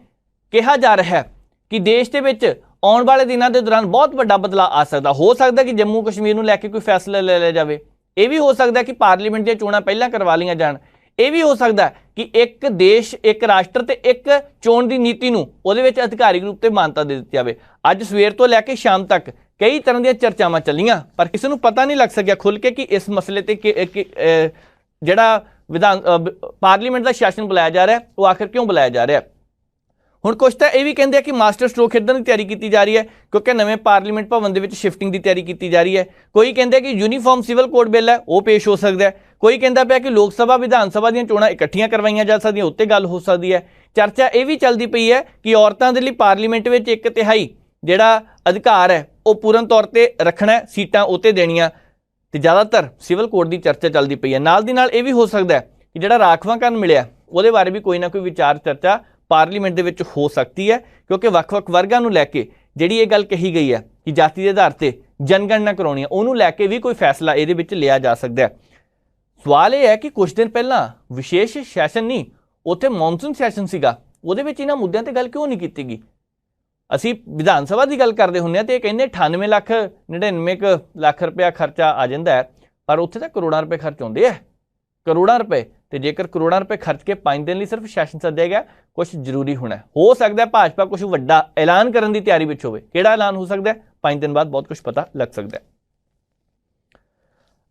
ਕਿਹਾ ਜਾ ਰਿਹਾ ਹੈ ਕਿ ਦੇਸ਼ ਦੇ ਵਿੱਚ ਆਉਣ ਵਾਲੇ ਦਿਨਾਂ ਦੇ ਦੌਰਾਨ ਬਹੁਤ ਵੱਡਾ ਬਦਲਾਅ ਆ ਸਕਦਾ। ਹੋ ਸਕਦਾ ਕਿ ਜੰਮੂ ਕਸ਼ਮੀਰ ਨੂੰ ਲੈ ਕੇ ਕੋਈ ਫੈਸਲਾ ਲੈ ਲਿਆ ਜਾਵੇ। ਇਹ ਵੀ ਹੋ ਸਕਦਾ ਕਿ ਪਾਰਲੀਮੈਂਟ ਦੀਆਂ ਚੋਣਾਂ ਪਹਿਲਾਂ ਕਰਵਾ ਲਈਆਂ ਜਾਣ। ਇਹ ਵੀ ਹੋ ਸਕਦਾ ਕਿ ਇੱਕ ਦੇਸ਼, ਇੱਕ ਰਾਸ਼ਟਰ ਤੇ ਇੱਕ ਚੋਣ ਦੀ ਨੀਤੀ ਨੂੰ ਉਹਦੇ ਵਿੱਚ ਅਧਿਕਾਰਿਕ ਰੂਪ ਤੇ ਮਾਨਤਾ ਦੇ ਦਿੱਤੀ ਜਾਵੇ। ਅੱਜ ਸਵੇਰ ਤੋਂ ਲੈ ਕੇ ਸ਼ਾਮ ਤੱਕ ਕਈ ਤਰ੍ਹਾਂ ਦੀਆਂ ਚਰਚਾਵਾਂ ਚੱਲੀਆਂ, ਪਰ ਕਿਸੇ ਨੂੰ ਪਤਾ ਨਹੀਂ ਲੱਗ ਸਕਿਆ ਖੁੱਲ੍ਹ ਕੇ ਕਿ ਇਸ ਮਸਲੇ ਤੇ ਜਿਹੜਾ ਪਾਰਲੀਮੈਂਟ ਦਾ ਸੈਸ਼ਨ ਬੁਲਾਇਆ ਜਾ ਰਿਹਾ ਉਹ ਆਖਿਰ ਕਿਉਂ ਬੁਲਾਇਆ ਜਾ ਰਿਹਾ। ਹੁਣ ਕੁਝ ਤਾਂ ਇਹ ਵੀ ਕਹਿੰਦੇ ਆ ਕਿ ਮਾਸਟਰ ਸਟ੍ਰੋਕ ਖੇਡਣ ਦੀ ਤਿਆਰੀ ਕੀਤੀ ਜਾ ਰਹੀ ਹੈ ਕਿਉਂਕਿ ਨਵੇਂ ਪਾਰਲੀਮੈਂਟ ਭਵਨ ਦੇ ਵਿੱਚ ਸ਼ਿਫਟਿੰਗ ਦੀ ਤਿਆਰੀ ਕੀਤੀ ਜਾ ਰਹੀ ਹੈ। ਕੋਈ ਕਹਿੰਦੇ ਕਿ ਯੂਨੀਫਾਰਮ ਸਿਵਲ ਕੋਡ ਬਿੱਲ ਹੈ ਉਹ ਪੇਸ਼ ਹੋ ਸਕਦਾ ਹੈ। ਕੋਈ ਕਹਿੰਦਾ ਪਿਆ ਕਿ ਲੋਕ ਸਭਾ, ਵਿਧਾਨ ਸਭਾ ਦੀਆਂ ਚੋਣਾਂ ਇਕੱਠੀਆਂ ਕਰਵਾਈਆਂ ਜਾ ਸਕਦੀਆਂ, ਉੱਤੇ ਗੱਲ ਹੋ ਸਕਦੀ ਹੈ। ਚਰਚਾ ਇਹ ਵੀ ਚੱਲਦੀ ਪਈ ਹੈ ਕਿ ਔਰਤਾਂ ਦੇ ਲਈ ਪਾਰਲੀਮੈਂਟ ਵਿੱਚ 1/3 ਜਿਹੜਾ ਅਧਿਕਾਰ ਹੈ ਉਹ ਪੂਰਨ ਤੌਰ ਤੇ ਰੱਖਣਾ, ਸੀਟਾਂ ਉੱਤੇ ਦੇਣੀਆਂ, ਤੇ ਜ਼ਿਆਦਾਤਰ ਸਿਵਲ ਕੋਡ ਦੀ ਚਰਚਾ ਚੱਲਦੀ ਪਈ ਹੈ। ਨਾਲ ਦੀ ਨਾਲ ਇਹ ਵੀ ਹੋ ਸਕਦਾ ਕਿ ਜਿਹੜਾ ਰਾਖਵਾਂਕਰਨ ਮਿਲਿਆ ਉਹਦੇ ਬਾਰੇ ਵੀ ਕੋਈ ਨਾ ਕੋਈ ਵਿਚਾਰ ਚਰਚਾ ਪਾਰਲੀਮੈਂਟ ਦੇ ਵਿੱਚ ਹੋ ਸਕਦੀ ਹੈ ਕਿਉਂਕਿ ਵੱਖ-ਵੱਖ ਵਰਗਾਂ ਨੂੰ ਲੈ ਕੇ ਜਿਹੜੀ ਇਹ ਗੱਲ ਕਹੀ ਗਈ ਹੈ ਕਿ ਜਾਤੀ ਦੇ ਆਧਾਰ ਤੇ ਜਨਗਣਨਾ ਕਰਾਉਣੀ ਹੈ, ਉਹਨੂੰ ਲੈ ਕੇ ਵੀ ਕੋਈ ਫੈਸਲਾ ਇਹਦੇ ਵਿੱਚ ਲਿਆ ਜਾ ਸਕਦਾ ਹੈ। ਸਵਾਲ ਇਹ ਹੈ ਕਿ ਕੁਝ ਦਿਨ ਪਹਿਲਾਂ ਵਿਸ਼ੇਸ਼ ਸੈਸ਼ਨ ਨਹੀਂ, ਉੱਥੇ ਮੌਨਸੂਨ ਸੈਸ਼ਨ ਸੀਗਾ, ਉਹਦੇ ਵਿੱਚ ਇਹਨਾਂ ਮੁੱਦਿਆਂ ਤੇ ਗੱਲ ਕਿਉਂ ਨਹੀਂ ਕੀਤੀ ਗਈ? ਅਸੀਂ ਵਿਧਾਨ ਸਭਾ ਦੀ ਗੱਲ ਕਰਦੇ ਹੁੰਦੇ ਹਾਂ ਤੇ ਇਹ ਕਹਿੰਦੇ 98 ਲੱਖ 99 ਲੱਖ ਰੁਪਇਆ ਖਰਚਾ ਆ ਜਾਂਦਾ ਹੈ, ਪਰ ਉੱਥੇ ਤਾਂ ਕਰੋੜਾਂ ਰੁਪਏ ਖਰਚ ਹੁੰਦੇ ਆ, ਕਰੋੜਾਂ ਰੁਪਏ। ਤੇ ਜੇਕਰ ਕਰੋੜਾਂ ਰੁਪਏ ਖਰਚ ਕੇ 5 ਦਿਨ ਲਈ ਸਿਰਫ ਸੈਸ਼ਨ ਸੱਦਿਆ ਗਿਆ, ਕੁਝ ਜ਼ਰੂਰੀ ਹੋਣਾ। ਹੋ ਸਕਦਾ ਹੈ ਭਾਜਪਾ ਕੁਝ ਵੱਡਾ ਐਲਾਨ ਕਰਨ ਦੀ ਤਿਆਰੀ ਵਿੱਚ ਹੋਵੇ। ਕਿਹੜਾ ਐਲਾਨ ਹੋ ਸਕਦਾ ਹੈ? 5 ਦਿਨ ਬਾਅਦ ਬਹੁਤ ਕੁਝ ਪਤਾ ਲੱਗ ਸਕਦਾ ਹੈ।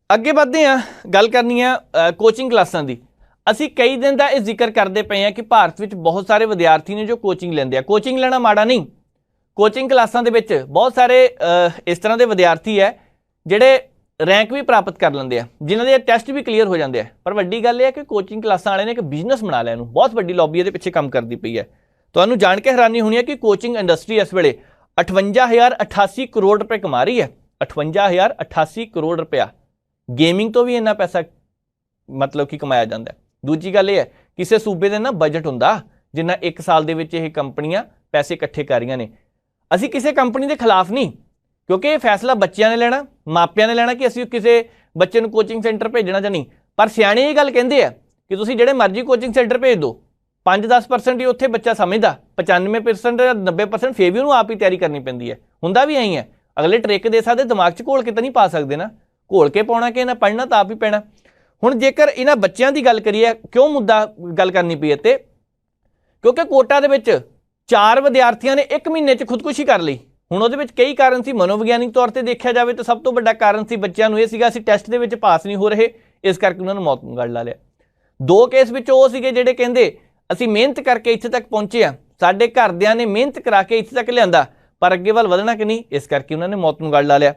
ਅੱਗੇ ਵਧਦੇ ਹਾਂ, ਗੱਲ ਕਰਨੀ ਆ ਕੋਚਿੰਗ ਕਲਾਸਾਂ ਦੀ। ਅਸੀਂ ਕਈ ਦਿਨ ਦਾ ਇਹ ਜ਼ਿਕਰ ਕਰਦੇ ਪਏ ਹਾਂ ਕਿ ਭਾਰਤ ਵਿੱਚ ਬਹੁਤ ਸਾਰੇ ਵਿਦਿਆਰਥੀ ਨੇ ਜੋ ਕੋਚਿੰਗ ਲੈਂਦੇ ਆ। ਕੋਚਿੰਗ ਲੈਣਾ ਮਾੜਾ ਨਹੀਂ, ਕੋਚਿੰਗ ਕਲਾਸਾਂ ਦੇ ਵਿੱਚ ਬਹੁਤ ਸਾਰੇ ਇਸ ਤਰ੍ਹਾਂ ਦੇ ਵਿਦਿਆਰਥੀ ਹੈ ਜਿਹੜੇ ਰੈਂਕ ਵੀ ਪ੍ਰਾਪਤ ਕਰ ਲੈਂਦੇ ਆ, ਜਿਨ੍ਹਾਂ ਦੇ ਟੈਸਟ ਵੀ ਕਲੀਅਰ ਹੋ ਜਾਂਦੇ ਆ। ਪਰ ਵੱਡੀ ਗੱਲ ਇਹ ਹੈ ਕਿ ਕੋਚਿੰਗ ਕਲਾਸਾਂ ਵਾਲਿਆਂ ਨੇ ਇੱਕ ਬਿਜ਼ਨਸ ਬਣਾ ਲਿਆ ਇਹਨੂੰ, ਬਹੁਤ ਵੱਡੀ ਲੌਬੀ ਇਹਦੇ ਪਿੱਛੇ ਕੰਮ ਕਰਦੀ ਪਈ ਹੈ। ਤੁਹਾਨੂੰ ਜਾਣ ਕੇ ਹੈਰਾਨੀ ਹੋਣੀ ਹੈ ਕਿ ਕੋਚਿੰਗ ਇੰਡਸਟਰੀ ਇਸ ਵੇਲੇ 58,088 ਕਰੋੜ ਰੁਪਏ ਕਮਾ ਰਹੀ ਹੈ। 58,088 ਕਰੋੜ ਰੁਪਇਆ। ਗੇਮਿੰਗ ਤੋਂ ਵੀ ਇੰਨਾ ਪੈਸਾ ਮਤਲਬ ਕਿ ਕਮਾਇਆ ਜਾਂਦਾ ਹੈ। ਦੂਜੀ ਗੱਲ ਇਹ ਹੈ, ਕਿਸੇ ਸੂਬੇ ਦੇ ਨਾ ਬਜਟ ਹੁੰਦਾ ਜਿੰਨਾ 1 ਸਾਲ ਦੇ ਵਿੱਚ ਇਹ ਕੰਪਨੀਆਂ ਪੈਸੇ ਇਕੱਠੇ ਕਰ ਰਹੀਆਂ ਨੇ। ਅਸੀਂ ਕਿਸੇ ਕੰਪਨੀ ਦੇ ਖਿਲਾਫ ਨਹੀਂ, ਕਿਉਂਕਿ ਇਹ ਫੈਸਲਾ ਬੱਚਿਆਂ ਨੇ ਲੈਣਾ, ਮਾਪਿਆਂ ਨੇ ਲੈਣਾ ਕਿ ਅਸੀਂ ਕਿਸੇ ਬੱਚੇ ਨੂੰ ਕੋਚਿੰਗ ਸੈਂਟਰ ਭੇਜਣਾ ਜਾਂ ਨਹੀਂ। ਪਰ ਸਿਆਣੇ ਇਹ ਗੱਲ ਕਹਿੰਦੇ ਆ ਕਿ ਤੁਸੀਂ ਜਿਹੜੇ ਮਰਜ਼ੀ ਕੋਚਿੰਗ ਸੈਂਟਰ ਭੇਜ ਦਿਓ, 5-10% ਹੀ ਉੱਥੇ ਬੱਚਾ ਸਮਝਦਾ, 95% ਜਾਂ 90% ਫੇਰ ਵੀ ਉਹਨੂੰ ਆਪ ਹੀ ਤਿਆਰੀ ਕਰਨੀ ਪੈਂਦੀ ਹੈ। ਹੁੰਦਾ ਵੀ ਐਂ ਹੈ, ਅਗਲੇ ਟ੍ਰਿਕ ਦੇ ਸਕਦੇ, ਦਿਮਾਗ 'ਚ ਘੋਲ ਕੇ ਤਾਂ ਨਹੀਂ ਪਾ ਸਕਦੇ ਨਾ, ਘੋਲ ਕੇ ਪਾਉਣਾ ਕਿ ਇਹਨਾਂ ਪੜ੍ਹਨਾ ਤਾਂ ਆਪ ਹੀ ਪੈਣਾ। ਹੁਣ ਜੇਕਰ ਇਹਨਾਂ ਬੱਚਿਆਂ ਦੀ ਗੱਲ ਕਰੀਏ, ਕਿਉਂ ਮੁੱਦਾ ਗੱਲ ਕਰਨੀ ਪਈ ਅਤੇ ਕਿਉਂਕਿ ਕੋਟਾ ਦੇ ਵਿੱਚ 4 ਵਿਦਿਆਰਥੀਆਂ ਨੇ 1 ਮਹੀਨੇ 'ਚ ਖੁਦਕੁਸ਼ੀ ਕਰ ਲਈ। ਹੁਣ ਉਹਦੇ ਵਿੱਚ ਕਈ ਕਾਰਨ ਸੀ। ਮਨੋਵਿਗਿਆਨਿਕ ਤੌਰ ਤੇ ਦੇਖਿਆ ਜਾਵੇ ਤਾਂ ਸਭ ਤੋਂ ਵੱਡਾ ਕਾਰਨ ਸੀ ਬੱਚਿਆਂ ਨੂੰ ਇਹ ਸੀਗਾ ਅਸੀਂ ਟੈਸਟ ਦੇ ਵਿੱਚ ਪਾਸ ਨਹੀਂ ਹੋ ਰਹੇ, ਇਸ ਕਰਕੇ ਉਹਨਾਂ ਨੂੰ ਮੌਤ ਨੂੰ ਗਲ ਲਾ ਲਿਆ। 2 ਕੇਸ ਵਿੱਚ ਉਹ ਸੀਗੇ ਜਿਹੜੇ ਕਹਿੰਦੇ ਅਸੀਂ ਮਿਹਨਤ ਕਰਕੇ ਇੱਥੇ ਤੱਕ ਪਹੁੰਚੇ ਹਾਂ, ਸਾਡੇ ਘਰਦਿਆਂ ਨੇ ਮਿਹਨਤ ਕਰਾ ਕੇ ਇੱਥੇ ਤੱਕ ਲਿਆਂਦਾ, ਪਰ ਅੱਗੇ ਵੱਲ ਵਧਣਾ ਕਿ ਨਹੀਂ, ਇਸ ਕਰਕੇ ਉਹਨਾਂ ਨੇ ਮੌਤ ਨੂੰ ਗਲ ਲਾ ਲਿਆ।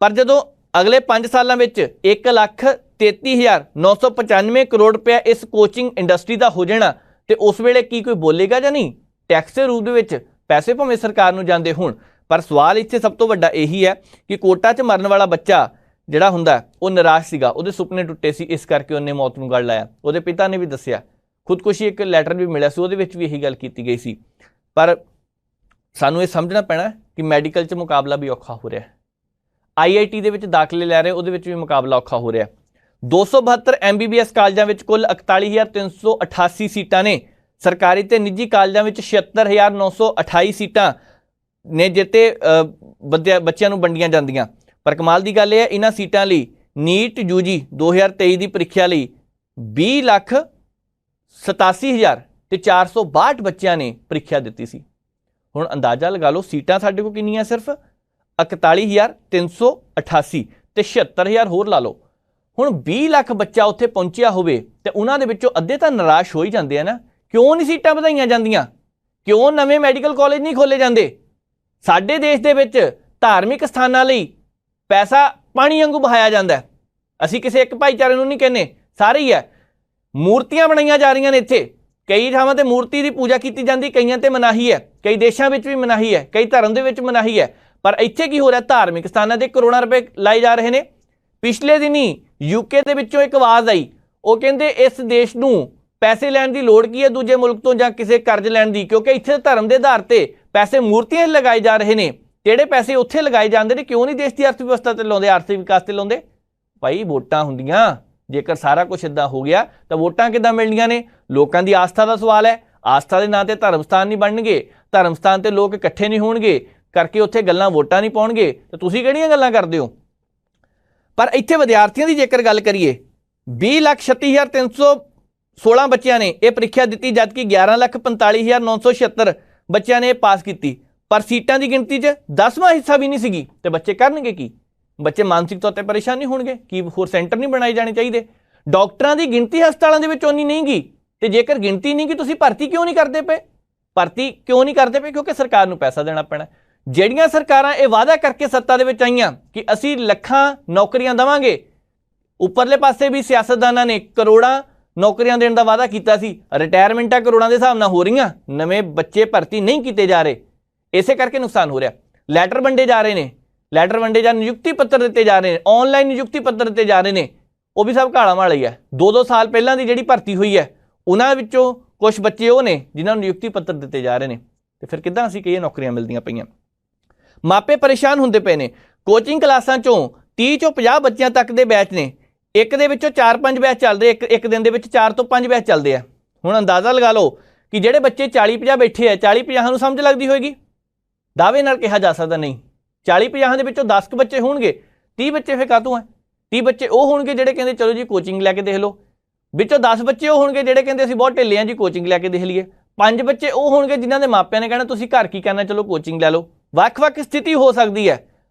ਪਰ ਜਦੋਂ ਅਗਲੇ 5 ਸਾਲਾਂ ਵਿੱਚ 1,33,995 ਕਰੋੜ ਰੁਪਇਆ ਇਸ ਕੋਚਿੰਗ ਇੰਡਸਟਰੀ ਦਾ ਹੋ ਜਾਣਾ, ਤੇ ਉਸ ਵੇਲੇ ਕੀ ਕੋਈ ਬੋਲੇਗਾ ਜਾਂ ਨਹੀਂ? ਟੈਕਸ ਦੇ ਰੂਪ ਦੇ ਵਿੱਚ ਪੈਸੇ ਭਾਵੇਂ ਸਰਕਾਰ ਨੂੰ ਜਾਂਦੇ ਹੋਣ, ਪਰ ਸਵਾਲ ਇੱਥੇ ਸਭ ਤੋਂ ਵੱਡਾ ਇਹੀ ਹੈ ਕਿ ਕੋਟਾ 'ਚ ਮਰਨ ਵਾਲਾ ਬੱਚਾ ਜਿਹੜਾ ਹੁੰਦਾ ਉਹ ਨਿਰਾਸ਼ ਸੀਗਾ, ਉਹਦੇ ਸੁਪਨੇ ਟੁੱਟੇ ਸੀ, ਇਸ ਕਰਕੇ ਉਹਨੇ ਮੌਤ ਨੂੰ ਗਲ ਲਾਇਆ। ਉਹਦੇ ਪਿਤਾ ਨੇ ਵੀ ਦੱਸਿਆ, ਖੁਦਕੁਸ਼ੀ ਇੱਕ ਲੈਟਰ ਵੀ ਮਿਲਿਆ ਸੀ, ਉਹਦੇ ਵਿੱਚ ਵੀ ਇਹੀ ਗੱਲ ਕੀਤੀ ਗਈ ਸੀ। ਪਰ ਸਾਨੂੰ ਇਹ ਸਮਝਣਾ ਪੈਣਾ ਕਿ ਮੈਡੀਕਲ 'ਚ ਮੁਕਾਬਲਾ ਵੀ ਔਖਾ ਹੋ ਰਿਹਾ। IIT ਦੇ ਵਿੱਚ ਦਾਖਲੇ ਲੈ ਰਹੇ, ਉਹਦੇ ਵਿੱਚ ਵੀ ਮੁਕਾਬਲਾ ਔਖਾ ਹੋ ਰਿਹਾ। 272 MBBS ਕਾਲਜਾਂ ਵਿੱਚ ਕੁੱਲ 41,388 ਸੀਟਾਂ ਨੇ। ਸਰਕਾਰੀ ਤੇ ਨਿੱਜੀ ਕਾਲਜਾਂ ਵਿੱਚ 76,928 ਸੀਟਾਂ ਨੇ ਜਿੱਤੇ ਬੱਚਿਆਂ ਨੂੰ ਵੰਡੀਆਂ ਜਾਂਦੀਆਂ। ਪਰ ਕਮਾਲ ਦੀ ਗੱਲ ਇਹ ਹੈ, ਇਹਨਾਂ ਸੀਟਾਂ ਲਈ ਨੀਟ UG 2023 ਦੀ ਪ੍ਰੀਖਿਆ ਲਈ 20,87,462 ਬੱਚਿਆਂ ਨੇ ਪ੍ਰੀਖਿਆ ਦਿੱਤੀ ਸੀ। ਹੁਣ ਅੰਦਾਜ਼ਾ ਲਗਾ ਲਓ ਸੀਟਾਂ ਸਾਡੇ ਕੋਲ ਕਿੰਨੀਆਂ, ਸਿਰਫ 41,388 ਤੇ 76,000 ਹੋਰ ਲਾ ਲਓ। ਹੁਣ 20 ਲੱਖ ਬੱਚਾ ਉੱਥੇ ਪਹੁੰਚਿਆ ਹੋਵੇ ਤੇ ਉਹਨਾਂ ਦੇ ਵਿੱਚੋਂ ਅੱਧੇ ਤਾਂ ਨਿਰਾਸ਼ ਹੋ ਹੀ ਜਾਂਦੇ ਆ ਨਾ। ਕਿਉਂ ਨਹੀਂ ਸੀਟਾਂ ਵਧਾਈਆਂ ਜਾਂਦੀਆਂ? ਕਿਉਂ ਨਵੇਂ ਮੈਡੀਕਲ ਕਾਲਜ ਨਹੀਂ ਖੋਲੇ ਜਾਂਦੇ? ਸਾਡੇ ਦੇਸ਼ ਦੇ ਵਿੱਚ ਧਾਰਮਿਕ ਸਥਾਨਾਂ ਲਈ ਪੈਸਾ ਪਾਣੀ ਵਾਂਗੂ ਬਹਾਇਆ ਜਾਂਦਾ ਹੈ। ਅਸੀਂ ਕਿਸੇ ਇੱਕ ਭਾਈਚਾਰੇ ਨੂੰ ਨਹੀਂ ਕਹਿੰਦੇ, ਸਾਰੇ ਹੀ ਹੈ। ਮੂਰਤੀਆਂ ਬਣਾਈਆਂ ਜਾ ਰਹੀਆਂ ਨੇ ਇੱਥੇ, ਕਈ ਥਾਵਾਂ ਤੇ ਮੂਰਤੀ ਦੀ ਪੂਜਾ ਕੀਤੀ ਜਾਂਦੀ, ਕਈਆਂ ਤੇ ਮਨਾਹੀ ਹੈ, ਕਈ ਦੇਸ਼ਾਂ ਵਿੱਚ ਵੀ ਮਨਾਹੀ ਹੈ, ਕਈ ਧਰਮ ਦੇ ਵਿੱਚ ਮਨਾਹੀ ਹੈ। ਪਰ ਇੱਥੇ ਕੀ ਹੋ ਰਿਹਾ? ਧਾਰਮਿਕ ਸਥਾਨਾਂ ਤੇ ਕਰੋੜਾਂ ਰੁਪਏ ਲਾਏ ਜਾ ਰਹੇ ਨੇ। ਪਿਛਲੇ ਦਿਨੀ UK ਦੇ ਵਿੱਚੋਂ ਇੱਕ ਆਵਾਜ਼ ਆਈ, ਉਹ ਕਹਿੰਦੇ ਇਸ ਦੇਸ਼ ਨੂੰ ਪੈਸੇ ਲੈਣ ਦੀ ਲੋੜ ਕੀ ਹੈ ਦੂਜੇ ਮੁਲਕ ਤੋਂ ਜਾਂ ਕਿਸੇ ਕਰਜ਼ ਲੈਣ ਦੀ, ਕਿਉਂਕਿ ਇੱਥੇ ਧਰਮ ਦੇ ਆਧਾਰ ਤੇ ਪੈਸੇ ਮੂਰਤੀਆਂ ਲਗਾਏ ਜਾ ਰਹੇ ਨੇ। ਜਿਹੜੇ ਪੈਸੇ ਉੱਥੇ ਲਗਾਏ ਜਾਂਦੇ ਨੇ, ਕਿਉਂ ਨਹੀਂ ਦੇਸ਼ ਦੀ ਅਰਥ ਵਿਵਸਥਾ ਤੇ ਲਾਉਂਦੇ, ਆਰਥਿਕ ਵਿਕਾਸ ਤੇ ਲਾਉਂਦੇ? ਭਾਈ ਵੋਟਾਂ ਹੁੰਦੀਆਂ, ਜੇਕਰ ਸਾਰਾ ਕੁਝ ਇੱਦਾਂ ਹੋ ਗਿਆ ਤਾਂ ਵੋਟਾਂ ਕਿੱਦਾਂ ਮਿਲਣੀਆਂ ਨੇ? ਲੋਕਾਂ ਦੀ ਆਸਥਾ ਦਾ ਸਵਾਲ ਹੈ। ਆਸਥਾ ਦੇ ਨਾਂ ਤੇ ਧਰਮ ਸਥਾਨ ਨਹੀਂ ਬਣਨਗੇ, ਧਰਮ ਸਥਾਨ ਤੇ ਲੋਕ ਇਕੱਠੇ ਨਹੀਂ ਹੋਣਗੇ, ਕਰਕੇ ਉੱਥੇ ਗੱਲਾਂ ਵੋਟਾਂ ਨਹੀਂ ਪਾਉਣਗੇ, ਤਾਂ ਤੁਸੀਂ ਕਿਹੜੀਆਂ ਗੱਲਾਂ ਕਰਦੇ ਹੋ? ਪਰ ਇੱਥੇ ਵਿਦਿਆਰਥੀਆਂ ਦੀ ਜੇਕਰ ਗੱਲ ਕਰੀਏ, 20,36,316 ਬੱਚਿਆਂ ਨੇ ਇਹ ਪ੍ਰੀਖਿਆ ਦਿੱਤੀ, ਜਦਕਿ 11,45,976 ਬੱਚਿਆਂ ਨੇ ਪਾਸ ਕੀਤੀ। ਪਰ ਸੀਟਾਂ ਦੀ ਗਿਣਤੀ 'ਚ 10ਵਾਂ ਹਿੱਸਾ ਵੀ ਨਹੀਂ ਸੀਗੀ। ਤੇ ਬੱਚੇ ਕਰਨਗੇ ਕੀ? ਬੱਚੇ ਮਾਨਸਿਕ ਤੌਰ ਤੇ ਪਰੇਸ਼ਾਨ ਨਹੀਂ ਹੋਣਗੇ? ਕੀ ਹੋਰ ਸੈਂਟਰ ਨਹੀਂ ਬਣਾਏ ਜਾਣੇ ਚਾਹੀਦੇ? ਡਾਕਟਰਾਂ ਦੀ ਗਿਣਤੀ ਹਸਪਤਾਲਾਂ ਦੇ ਵਿੱਚ ਓਨੀ ਨਹੀਂ ਗੀ, ਤੇ ਜੇਕਰ ਗਿਣਤੀ ਨਹੀਂ ਗੀ, ਤੁਸੀਂ ਭਰਤੀ ਕਿਉਂ ਨਹੀਂ ਕਰਦੇ ਪਏ? ਭਰਤੀ ਕਿਉਂ ਨਹੀਂ ਕਰਦੇ ਪਏ? ਕਿਉਂਕਿ ਸਰਕਾਰ ਨੂੰ ਪੈਸਾ ਦੇਣਾ ਪੈਣਾ। ਜਿਹੜੀਆਂ ਸਰਕਾਰਾਂ ਇਹ ਵਾਅਦਾ ਕਰਕੇ ਸੱਤਾ ਦੇ ਵਿੱਚ ਆਈਆਂ ਕਿ ਅਸੀਂ ਲੱਖਾਂ ਨੌਕਰੀਆਂ ਦੇਵਾਂਗੇ, ਉੱਪਰਲੇ ਪਾਸੇ ਵੀ ਸਿਆਸਤਦਾਨਾਂ ਨੇ ਕਰੋੜਾਂ ਨੌਕਰੀਆਂ ਦੇਣ ਦਾ ਵਾਅਦਾ ਕੀਤਾ ਸੀ। ਰਿਟਾਇਰਮੈਂਟਾਂ ਕਰੋੜਾਂ ਦੇ ਹਿਸਾਬ ਨਾਲ ਹੋ ਰਹੀਆਂ, ਨਵੇਂ ਬੱਚੇ ਭਰਤੀ ਨਹੀਂ ਕੀਤੇ ਜਾ ਰਹੇ, ਇਸੇ ਕਰਕੇ ਨੁਕਸਾਨ ਹੋ ਰਿਹਾ। ਲੈਟਰ ਵੰਡੇ ਜਾ ਰਹੇ ਨੇ, ਲੈਟਰ ਵੰਡੇ ਜਾਂ ਨਿਯੁਕਤੀ ਪੱਤਰ ਦਿੱਤੇ ਜਾ ਰਹੇ ਨੇ, ਆਨਲਾਈਨ ਨਿਯੁਕਤੀ ਪੱਤਰ ਦਿੱਤੇ ਜਾ ਰਹੇ ਨੇ, ਉਹ ਵੀ ਸਭ ਘਾਲਾ ਮਾਲਾ ਹੀ ਹੈ। 2-2 ਸਾਲ ਪਹਿਲਾਂ ਦੀ ਜਿਹੜੀ ਭਰਤੀ ਹੋਈ ਹੈ, ਉਹਨਾਂ ਵਿੱਚੋਂ ਕੁਝ ਬੱਚੇ ਉਹ ਨੇ ਜਿਨ੍ਹਾਂ ਨੂੰ ਨਿਯੁਕਤੀ ਪੱਤਰ ਦਿੱਤੇ ਜਾ ਰਹੇ ਨੇ। ਤੇ ਫਿਰ ਕਿੱਦਾਂ ਅਸੀਂ ਕਹੀਏ ਨੌਕਰੀਆਂ ਮਿਲਦੀਆਂ ਪਈਆਂ? ਮਾਪੇ ਪਰੇਸ਼ਾਨ ਹੁੰਦੇ ਪਏ ਨੇ। ਕੋਚਿੰਗ ਕਲਾਸਾਂ 'ਚੋਂ 30 ਤੋਂ 50 ਬੱਚਿਆਂ ਤੱਕ ਦੇ ਬੈਚ ਨੇ। ਇੱਕ ਦੇ ਵਿੱਚੋਂ 4-5 ਬੈਚ ਚੱਲਦੇ, ਇੱਕ ਦਿਨ ਦੇ ਵਿੱਚ 4 ਤੋਂ 5 ਬੈਚ ਚੱਲਦੇ ਆ। ਹੁਣ ਅੰਦਾਜ਼ਾ ਲਗਾ ਲਓ ਕਿ ਜਿਹੜੇ ਬੱਚੇ 40-50 ਬੈਠੇ ਆ, 40-50 ਨੂੰ ਸਮਝ ਲੱਗਦੀ ਹੋਏਗੀ? ਦਾਅਵੇ ਨਾਲ ਕਿਹਾ ਜਾ ਸਕਦਾ ਨਹੀਂ। 40-50 ਦੇ ਵਿੱਚੋਂ 10 ਬੱਚੇ ਹੋਣਗੇ, 30 ਬੱਚੇ ਫਿਰ ਕਾਹਤੋਂ ਹੈ? 30 ਬੱਚੇ ਉਹ ਹੋਣਗੇ ਜਿਹੜੇ ਕਹਿੰਦੇ ਚਲੋ ਜੀ ਕੋਚਿੰਗ ਲੈ ਕੇ ਦੇਖ ਲਓ। ਵਿੱਚੋਂ 10 ਬੱਚੇ ਉਹ ਹੋਣਗੇ ਜਿਹੜੇ ਕਹਿੰਦੇ ਅਸੀਂ ਬਹੁਤ ਢਿੱਲੇ ਹਾਂ ਜੀ, ਕੋਚਿੰਗ ਲੈ ਕੇ ਦੇਖ ਲਈਏ। 5 ਬੱਚੇ ਉਹ ਹੋਣਗੇ ਜਿਨ੍ਹਾਂ ਦੇ ਮਾਪਿਆਂ ਨੇ ਕਹਿਣਾ ਤੁਸੀਂ ਘਰ ਕੀ ਕਰਨਾ, ਚਲੋ ਕੋਚਿੰਗ ਲੈ ਲਓ। ਵੱਖ-ਵੱਖ ਸਥਿਤੀ ਹੋ ਸਕਦੀ ਹੈ,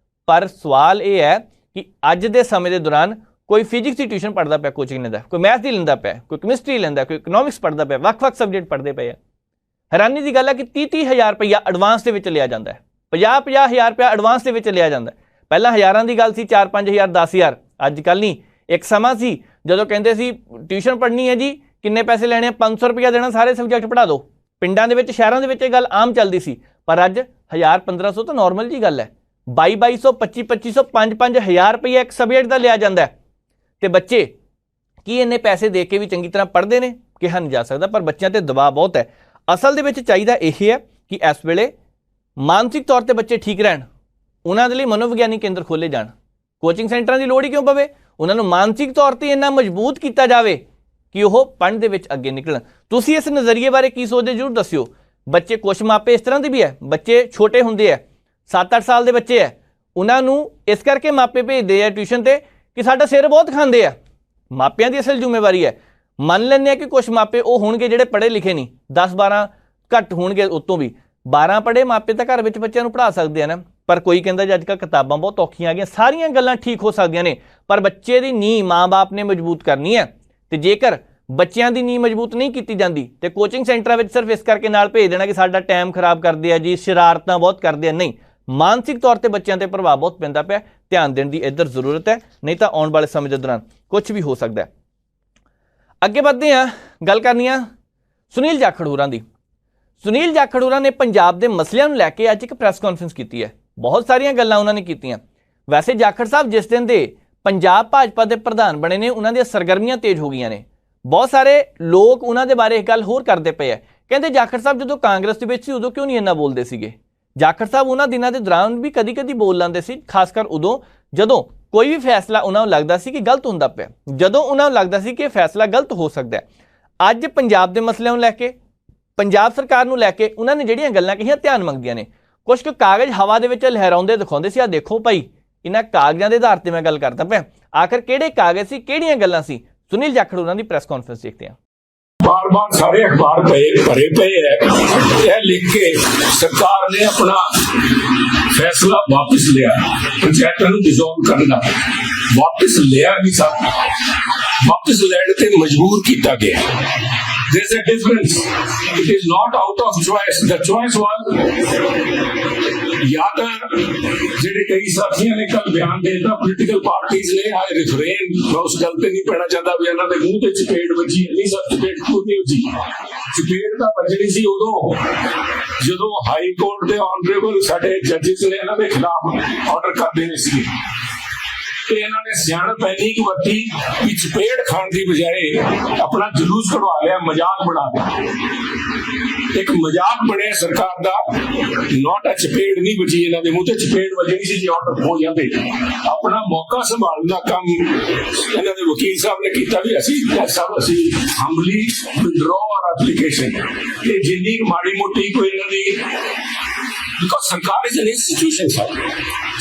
ਪਰ ਸਵਾਲ ਇਹ ਹੈ ਕਿ ਅੱਜ ਦੇ ਸਮੇਂ ਦੇ ਦੌਰਾਨ ਕੋਈ ਫਿਜ਼ਿਕਸ ਦੀ ਟਿਊਸ਼ਨ ਪੜ੍ਹਦਾ ਪਿਆ, ਕੋਚਿੰਗ ਲੈਂਦਾ, ਕੋਈ ਮੈਥ ਦੀ ਲੈਂਦਾ ਪਿਆ, ਕੋਈ ਕੈਮਿਸਟਰੀ ਲੈਂਦਾ, ਕੋਈ ਇਕਨੋਮਿਕਸ ਪੜ੍ਹਦਾ ਪਿਆ, ਵੱਖ-ਵੱਖ ਸਬਜੈਕਟ ਪੜ੍ਹਦੇ ਪਏ ਆ। ਹੈਰਾਨੀ ਦੀ ਗੱਲ ਹੈ ਕਿ 30-30 ਰੁਪਈਆ ਐਡਵਾਂਸ ਦੇ ਵਿੱਚ ਲਿਆ ਜਾਂਦਾ ਹੈ, 50-50 ਰੁਪਇਆ ਐਡਵਾਂਸ ਦੇ ਵਿੱਚ ਲਿਆ ਜਾਂਦਾ। ਪਹਿਲਾਂ ਹਜ਼ਾਰਾਂ ਦੀ ਗੱਲ ਸੀ, 4-5 ਹਜ਼ਾਰ 10 ਹਜ਼ਾਰ, ਅੱਜ ਕੱਲ੍ਹ ਨਹੀਂ। ਇੱਕ ਸਮਾਂ ਸੀ ਜਦੋਂ ਕਹਿੰਦੇ ਸੀ ਟਿਊਸ਼ਨ ਪੜ੍ਹਨੀ ਹੈ ਜੀ, ਕਿੰਨੇ ਪੈਸੇ ਲੈਣੇ ਆ, 500 ਰੁਪਇਆ ਦੇਣਾ, ਸਾਰੇ ਸਬਜੈਕਟ ਪੜ੍ਹਾ ਦਿਓ। ਪਿੰਡਾਂ ਦੇ ਵਿੱਚ, ਸ਼ਹਿਰਾਂ ਦੇ ਵਿੱਚ ਇਹ ਗੱਲ ਆਮ ਚੱਲਦੀ ਸੀ, ਪਰ ਅੱਜ 1000-1500 ਤਾਂ ਨੋਰਮਲ ਜੀ ਗੱਲ ਹੈ। 2200, 2500, 5-5000 ਰੁਪਇਆ ਇੱਕ ਸਬਜੈਕਟ ਦਾ ਲਿਆ ਜਾਂਦਾ ਹੈ। ਤੇ ਬੱਚੇ ਕੀ ਇੰਨੇ ਪੈਸੇ ਦੇ ਕੇ ਵੀ ਚੰਗੀ ਤਰ੍ਹਾਂ ਪੜ੍ਹਦੇ ਨੇ? ਕਿਹਾ ਨਹੀਂ ਜਾ ਸਕਦਾ, ਪਰ ਬੱਚਿਆਂ ਤੇ ਦਬਾਅ ਬਹੁਤ ਹੈ। ਅਸਲ ਦੇ ਵਿੱਚ ਚਾਹੀਦਾ ਇਹ ਹੈ ਕਿ ਇਸ ਵੇਲੇ ਮਾਨਸਿਕ ਤੌਰ ਤੇ ਬੱਚੇ ਠੀਕ ਰਹਿਣ, ਉਹਨਾਂ ਦੇ ਲਈ ਮਨੋਵਿਗਿਆਨੀ ਕੇਂਦਰ ਖੋਲ੍ਹੇ ਜਾਣ। ਕੋਚਿੰਗ ਸੈਂਟਰਾਂ ਦੀ ਲੋੜ ਹੀ ਕਿਉਂ ਪਵੇ? ਉਹਨਾਂ ਨੂੰ ਮਾਨਸਿਕ ਤੌਰ ਤੇ ਇੰਨਾ ਮਜ਼ਬੂਤ ਕੀਤਾ ਜਾਵੇ ਕਿ ਉਹ ਪੜ੍ਹਨ ਦੇ ਵਿੱਚ ਅੱਗੇ ਨਿਕਲਣ। ਤੁਸੀਂ ਇਸ ਨਜ਼ਰੀਏ ਬਾਰੇ ਕੀ ਸੋਚਦੇ, ਜ਼ਰੂਰ ਦੱਸਿਓ। ਬੱਚੇ, ਕੁਛ ਮਾਪੇ ਇਸ ਤਰ੍ਹਾਂ ਦੇ ਵੀ ਹੈ, ਬੱਚੇ ਛੋਟੇ ਹੁੰਦੇ ਹੈ, 7-8 ਸਾਲ ਦੇ ਬੱਚੇ ਹੈ, ਉਹਨਾਂ ਨੂੰ ਇਸ ਕਰਕੇ ਮਾਪੇ ਭੇਜਦੇ ਆ ਟਿਊਸ਼ਨ ਤੇ ਕਿ ਸਾਡਾ ਸਿਰ ਬਹੁਤ ਖਾਂਦੇ ਆ। ਮਾਪਿਆਂ ਦੀ ਅਸਲ ਜ਼ਿੰਮੇਵਾਰੀ ਹੈ। ਮੰਨ ਲੈਂਦੇ ਆ ਕਿ ਕੁਛ ਮਾਪੇ ਉਹ ਹੋਣਗੇ ਜਿਹੜੇ ਪੜ੍ਹੇ ਲਿਖੇ ਨਹੀਂ, 10-12 ਘੱਟ ਹੋਣਗੇ, ਉਤੋਂ ਵੀ 12 ਪੜ੍ਹੇ ਮਾਪੇ ਤਾਂ ਘਰ ਵਿੱਚ ਬੱਚਿਆਂ ਨੂੰ ਪੜ੍ਹਾ ਸਕਦੇ ਆ ਨਾ। ਪਰ ਕੋਈ ਕਹਿੰਦਾ ਜੀ ਅੱਜ ਕੱਲ੍ਹ ਕਿਤਾਬਾਂ ਬਹੁਤ ਔਖੀਆਂ ਆ ਗਈਆਂ। ਸਾਰੀਆਂ ਗੱਲਾਂ ਠੀਕ ਹੋ ਸਕਦੀਆਂ ਨੇ, ਪਰ ਬੱਚੇ ਦੀ ਨੀਂਹ ਮਾਂ-ਬਾਪ ਨੇ ਮਜ਼ਬੂਤ ਕਰਨੀ ਹੈ। ਤੇ ਜੇਕਰ ਬੱਚਿਆਂ ਦੀ ਨੀਂਹ ਮਜ਼ਬੂਤ ਨਹੀਂ ਕੀਤੀ ਜਾਂਦੀ ਤੇ ਕੋਚਿੰਗ ਸੈਂਟਰਾਂ ਵਿੱਚ ਸਿਰਫ ਇਸ ਕਰਕੇ ਨਾਲ ਭੇਜ ਦੇਣਾ ਕਿ ਸਾਡਾ ਟਾਈਮ ਖਰਾਬ ਕਰਦੇ ਆ ਜੀ, ਸ਼ਰਾਰਤਾਂ ਬਹੁਤ ਕਰਦੇ ਆ, ਨਹੀਂ, ਮਾਨਸਿਕ ਤੌਰ ਤੇ ਬੱਚਿਆਂ ਤੇ ਪ੍ਰਭਾਵ ਬਹੁਤ ਪੈਂਦਾ ਪਿਆ। ਧਿਆਨ ਦੇਣ ਦੀ ਇੱਧਰ ਜ਼ਰੂਰਤ ਹੈ, ਨਹੀਂ ਤਾਂ ਆਉਣ ਵਾਲੇ ਸਮੇਂ ਦੇ ਦੌਰਾਨ ਕੁਝ ਵੀ ਹੋ ਸਕਦਾ ਹੈ। ਅੱਗੇ ਵਧਦੇ ਹਾਂ, ਗੱਲ ਕਰਨੀ ਆ ਸੁਨੀਲ ਜਾਖੜ ਹੋਰਾਂ ਦੀ। ਸੁਨੀਲ ਜਾਖੜ ਹੋਰਾਂ ਨੇ ਪੰਜਾਬ ਦੇ ਮਸਲਿਆਂ ਨੂੰ ਲੈ ਕੇ ਅੱਜ ਇੱਕ ਪ੍ਰੈਸ ਕਾਨਫਰੰਸ ਕੀਤੀ ਹੈ। ਬਹੁਤ ਸਾਰੀਆਂ ਗੱਲਾਂ ਉਹਨਾਂ ਨੇ ਕੀਤੀਆਂ। ਵੈਸੇ ਜਾਖੜ ਸਾਹਿਬ ਜਿਸ ਦਿਨ ਦੇ ਪੰਜਾਬ ਭਾਜਪਾ ਦੇ ਪ੍ਰਧਾਨ ਬਣੇ ਨੇ, ਉਹਨਾਂ ਦੀਆਂ ਸਰਗਰਮੀਆਂ ਤੇਜ਼ ਹੋ ਗਈਆਂ ਨੇ। ਬਹੁਤ ਸਾਰੇ ਲੋਕ ਉਹਨਾਂ ਦੇ ਬਾਰੇ ਇੱਕ ਗੱਲ ਹੋਰ ਕਰਦੇ ਪਏ ਹੈ, ਕਹਿੰਦੇ ਜਾਖੜ ਸਾਹਿਬ ਜਦੋਂ ਕਾਂਗਰਸ ਦੇ ਵਿੱਚ ਸੀ ਉਦੋਂ ਕਿਉਂ ਨਹੀਂ ਇੰਨਾ ਬੋਲਦੇ ਸੀਗੇ। ਜਾਖੜ ਸਾਹਿਬ ਉਹਨਾਂ ਦਿਨਾਂ ਦੇ ਦੌਰਾਨ ਵੀ ਕਦੀ-ਕਦੀ ਬੋਲ ਲੈਂਦੇ ਸੀ, ਖਾਸ ਕਰ ਉਦੋਂ ਜਦੋਂ ਕੋਈ ਵੀ ਫੈਸਲਾ ਉਹਨਾਂ ਨੂੰ ਲੱਗਦਾ ਸੀ ਕਿ ਗਲਤ ਹੁੰਦਾ ਪਿਆ, ਜਦੋਂ ਉਹਨਾਂ ਨੂੰ ਲੱਗਦਾ ਸੀ ਕਿ ਇਹ ਫੈਸਲਾ ਗਲਤ ਹੋ ਸਕਦਾ ਹੈ। ਅੱਜ ਪੰਜਾਬ ਦੇ ਮਸਲਿਆਂ ਨੂੰ ਲੈ ਕੇ, ਪੰਜਾਬ ਸਰਕਾਰ ਨੂੰ ਲੈ ਕੇ ਉਹਨਾਂ ਨੇ ਜਿਹੜੀਆਂ ਗੱਲਾਂ ਕਹੀਆਂ ਧਿਆਨ ਮੰਗਦੀਆਂ ਨੇ। ਕੁਝ ਕੁ ਕਾਗਜ਼ ਹਵਾ ਦੇ ਵਿੱਚ ਲਹਿਰਾਉਂਦੇ ਦਿਖਾਉਂਦੇ ਸੀ, ਆਹ ਦੇਖੋ ਭਾਈ, ਇਹਨਾਂ ਕਾਗਜ਼ਾਂ ਦੇ ਆਧਾਰ ਤੇ ਮੈਂ ਗੱਲ ਕਰਦਾ ਪਿਆ। ਆਖਰ ਕਿਹੜੇ ਕਾਗਜ਼ ਸੀ, ਕਿਹੜੀਆਂ ਗੱਲਾਂ ਸੀ? ਸੁਨੀਲ ਜਾਖੜ ਉਹਨਾਂ ਦੀ ਪ੍ਰੈਸ ਕਾਨਫਰੰਸ ਦੇਖਦੇ ਹਾਂ। बार-बार सारे अखबार भरे पे है, यह लिख के सरकार ने अपना फैसला वापस लिया, पंचायतों को डिसॉल्व करना वापस लिया नहीं सकता, वापस लैंड ते मजबूर किया गया। There's a difference. It is not out of choice. The choice was या तो जेडे कई साथियों ने कल बयान देता पोलिटिकल पार्टीज ने आए रिफ्रेन, मैं उस गल पे नहीं पढ़ना चाहता भी इन्होंने मुंह ते चपेट बजी नहीं, सब चपेट खुद नहीं बजी। चपेट तो बजनी सी उदों जो हाई कोर्ट के ऑनरेबल साडे जजिस ने इन्हों के खिलाफ ऑर्डर कर देने सी। इन्होंने सियाणप पैनी की वरती कि चपेट खाने की बजाय अपना जुलूस कढ़वा लिया, मजाक बना दिया। एक मजाक बने सरकार का, नॉट अ चपेट नहीं बची, इन्होंने मुंह ते चपेट बजनी सी जी ऑर्डर हो जाते। अपना मौका संभालने का काम इन्होंने वकील साहब ने किया भी असी साहब असी हम्बली विड्रॉ आवर एप्लीकेशन ये जिन्नी माड़ी मोटी कोई इन्होंने बिकॉज सरकार इज एन इंस्टीट्यूशन साहब।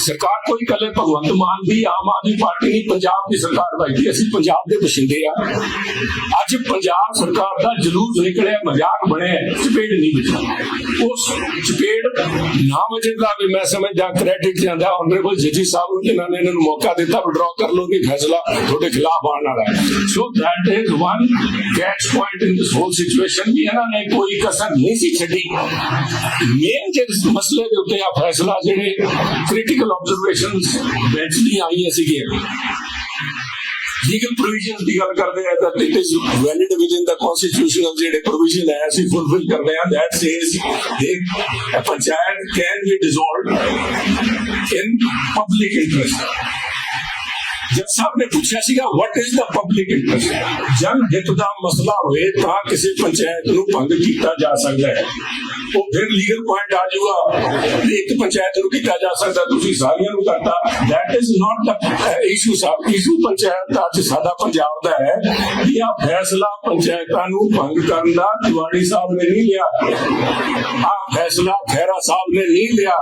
सरकार कोई कले भगवंत मान भी आम आदमी पार्टी नहीं, पंजाब की सरकार भाई थी, असि पंजाब के बशिंदे आ। अज पंजाब सरकार का जुलूस निकले, मजाक बने, चपेट नहीं बची। उस चपेट ना वजह का भी मैं समझदा क्रेडिट जाता ऑनरेबल जजी साहब जिन्होंने इन्होंने मौका दिता विड्रॉ कर लो, नहीं फैसला थोड़े खिलाफ आने वाला है। So that is one catch point in this whole situation भी इन्होंने कोई कसर नहीं सी छड़ी। मेन जिस मसले के उत्ते आ फैसला जेडे क्रिटिकल ऑब्जर्वेशंस बेंच दी आई है सीगे लीगल प्रोविजन की गल करते हैं that it is valid with in the constitutional जेडे प्रोविजन है ਅਸੀਂ फुलफिल करते हैं that says a panchayat can be dissolved in public interest ਜੱਜ ਸਾਹਿਬ ਨੇ ਪੁੱਛਿਆ ਸੀਗਾ what is the public interest. ਜਨ ਹਿੱਤ ਦਾ ਮਸਲਾ ਹੋਏ ਤਾਂ ਕਿਸੇ ਪੰਚਾਇਤ ਨੂੰ ਭੰਗ ਕੀਤਾ ਜਾ ਸਕਦਾ ਹੈ। ਉਹ ਫਿਰ ਲੀਗਲ ਪੁਆਇੰਟ ਆ ਜਾਊਗਾ ਕਿ ਇੱਕ ਪੰਚਾਇਤ ਨੂੰ ਕੀਤਾ ਜਾ ਸਕਦਾ, ਤੁਸੀਂ ਸਾਰੀਆਂ ਨੂੰ ਕਰਤਾ। That is not the issue Sahib. Issue panchayat ਦਾ ਅੱਜ ਸਾਡਾ ਪੰਜਾਬ ਦਾ ਹੈ ਕਿ ਇਹ ਫੈਸਲਾ ਪੰਚਾਇਤਾਂ ਨੂੰ ਭੰਗ ਕਰਨ ਦਾ ਤਿਵਾੜੀ ਸਾਹਿਬ ਨੇ ਨਹੀਂ ਲਿਆ। ਆਹ ਫੈਸਲਾ ਖਹਿਰਾ ਸਾਹਿਬ ਨੇ ਨਹੀਂ ਲਿਆ।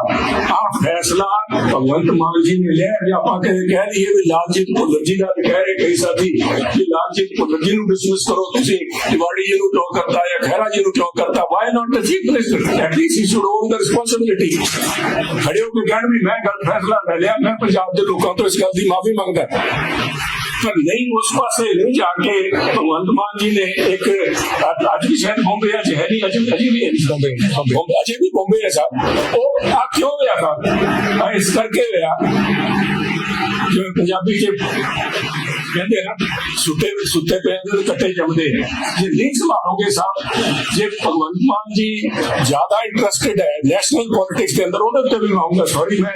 ਆਹ ਫੈਸਲਾ ਭਗਵੰਤ ਮਾਨ ਜੀ ਨੇ ਲਿਆ। ਜੇ ਆਪਾਂ ਕਹਿ ਲਈਏ ਵੀ ਲਾਲਜੀਤ ਭੁੱਲਰ ਜੀ ਦਾ ਕਹਿ ਰਹੇ ਕਈ ਸਾਥੀ ਕਿ ਲਾਲਜੀਤ ਭੁੱਲਰ ਜੀ ਨੂੰ ਡਿਸਮਿਸ ਕਰੋ, ਤੁਸੀਂ ਤਿਵਾੜੀ ਜੀ ਨੂੰ ਕਿਉਂ ਕਰਤਾ ਜਾਂ ਖਹਿਰਾ ਜੀ ਨੂੰ ਕਿਉਂ ਕਰਤਾ? Why not the chief minister? At least he should own the responsibility. ਖੜੇ ਹੋ ਕੇ ਕਹਿਣ ਵੀ ਮੈਂ ਗਲਤ ਫੈਸਲਾ ਲੈ ਲਿਆ, ਮੈਂ ਪੰਜਾਬ ਦੇ ਲੋਕਾਂ ਤੋਂ ਇਸ ਗੱਲ ਦੀ ਮਾਫੀ ਮੰਗਦਾ। ਪਰ ਨਹੀਂ, ਉਸ ਪਾਸੇ ਨਹੀਂ ਜਾ ਕੇ ਭਗਵੰਤ ਮਾਨ ਜੀ ਨੇ ਇੱਕ ਅੱਜ ਵੀ ਸ਼ਾਇਦ ਬੰਬੇ ਹੈ ਨਹੀਂ, ਅਜੇ ਵੀ ਬੰਬੇ ਹੈ ਸਾਹਿਬ। ਉਹ ਆ ਕਿਉਂ ਹੋਇਆ था? ਇਸ ਕਰਕੇ ਹੋਇਆ ਜਿਵੇਂ ਪੰਜਾਬੀ ਚ ਕਹਿੰਦੇ ਨਾ ਸੁੱਤੇ ਪਏ ਕੱਟੇ ਜੰਮਦੇ। ਜੇ ਨਹੀਂ ਸੰਭਾਲੋਗੇ ਸਾਹਿਬ, ਜੇ ਭਗਵੰਤ ਮਾਨ ਜੀ ਜ਼ਿਆਦਾ ਇੰਟਰਸਟਿਡ ਹੈ ਨੈਸ਼ਨਲ ਪੋਲਿਟਿਕਸ ਦੇ ਅੰਦਰ, ਉਹਦੇ ਉੱਤੇ ਵੀ ਆਊਂਗਾ। ਸੌਰੀ, ਮੈਂ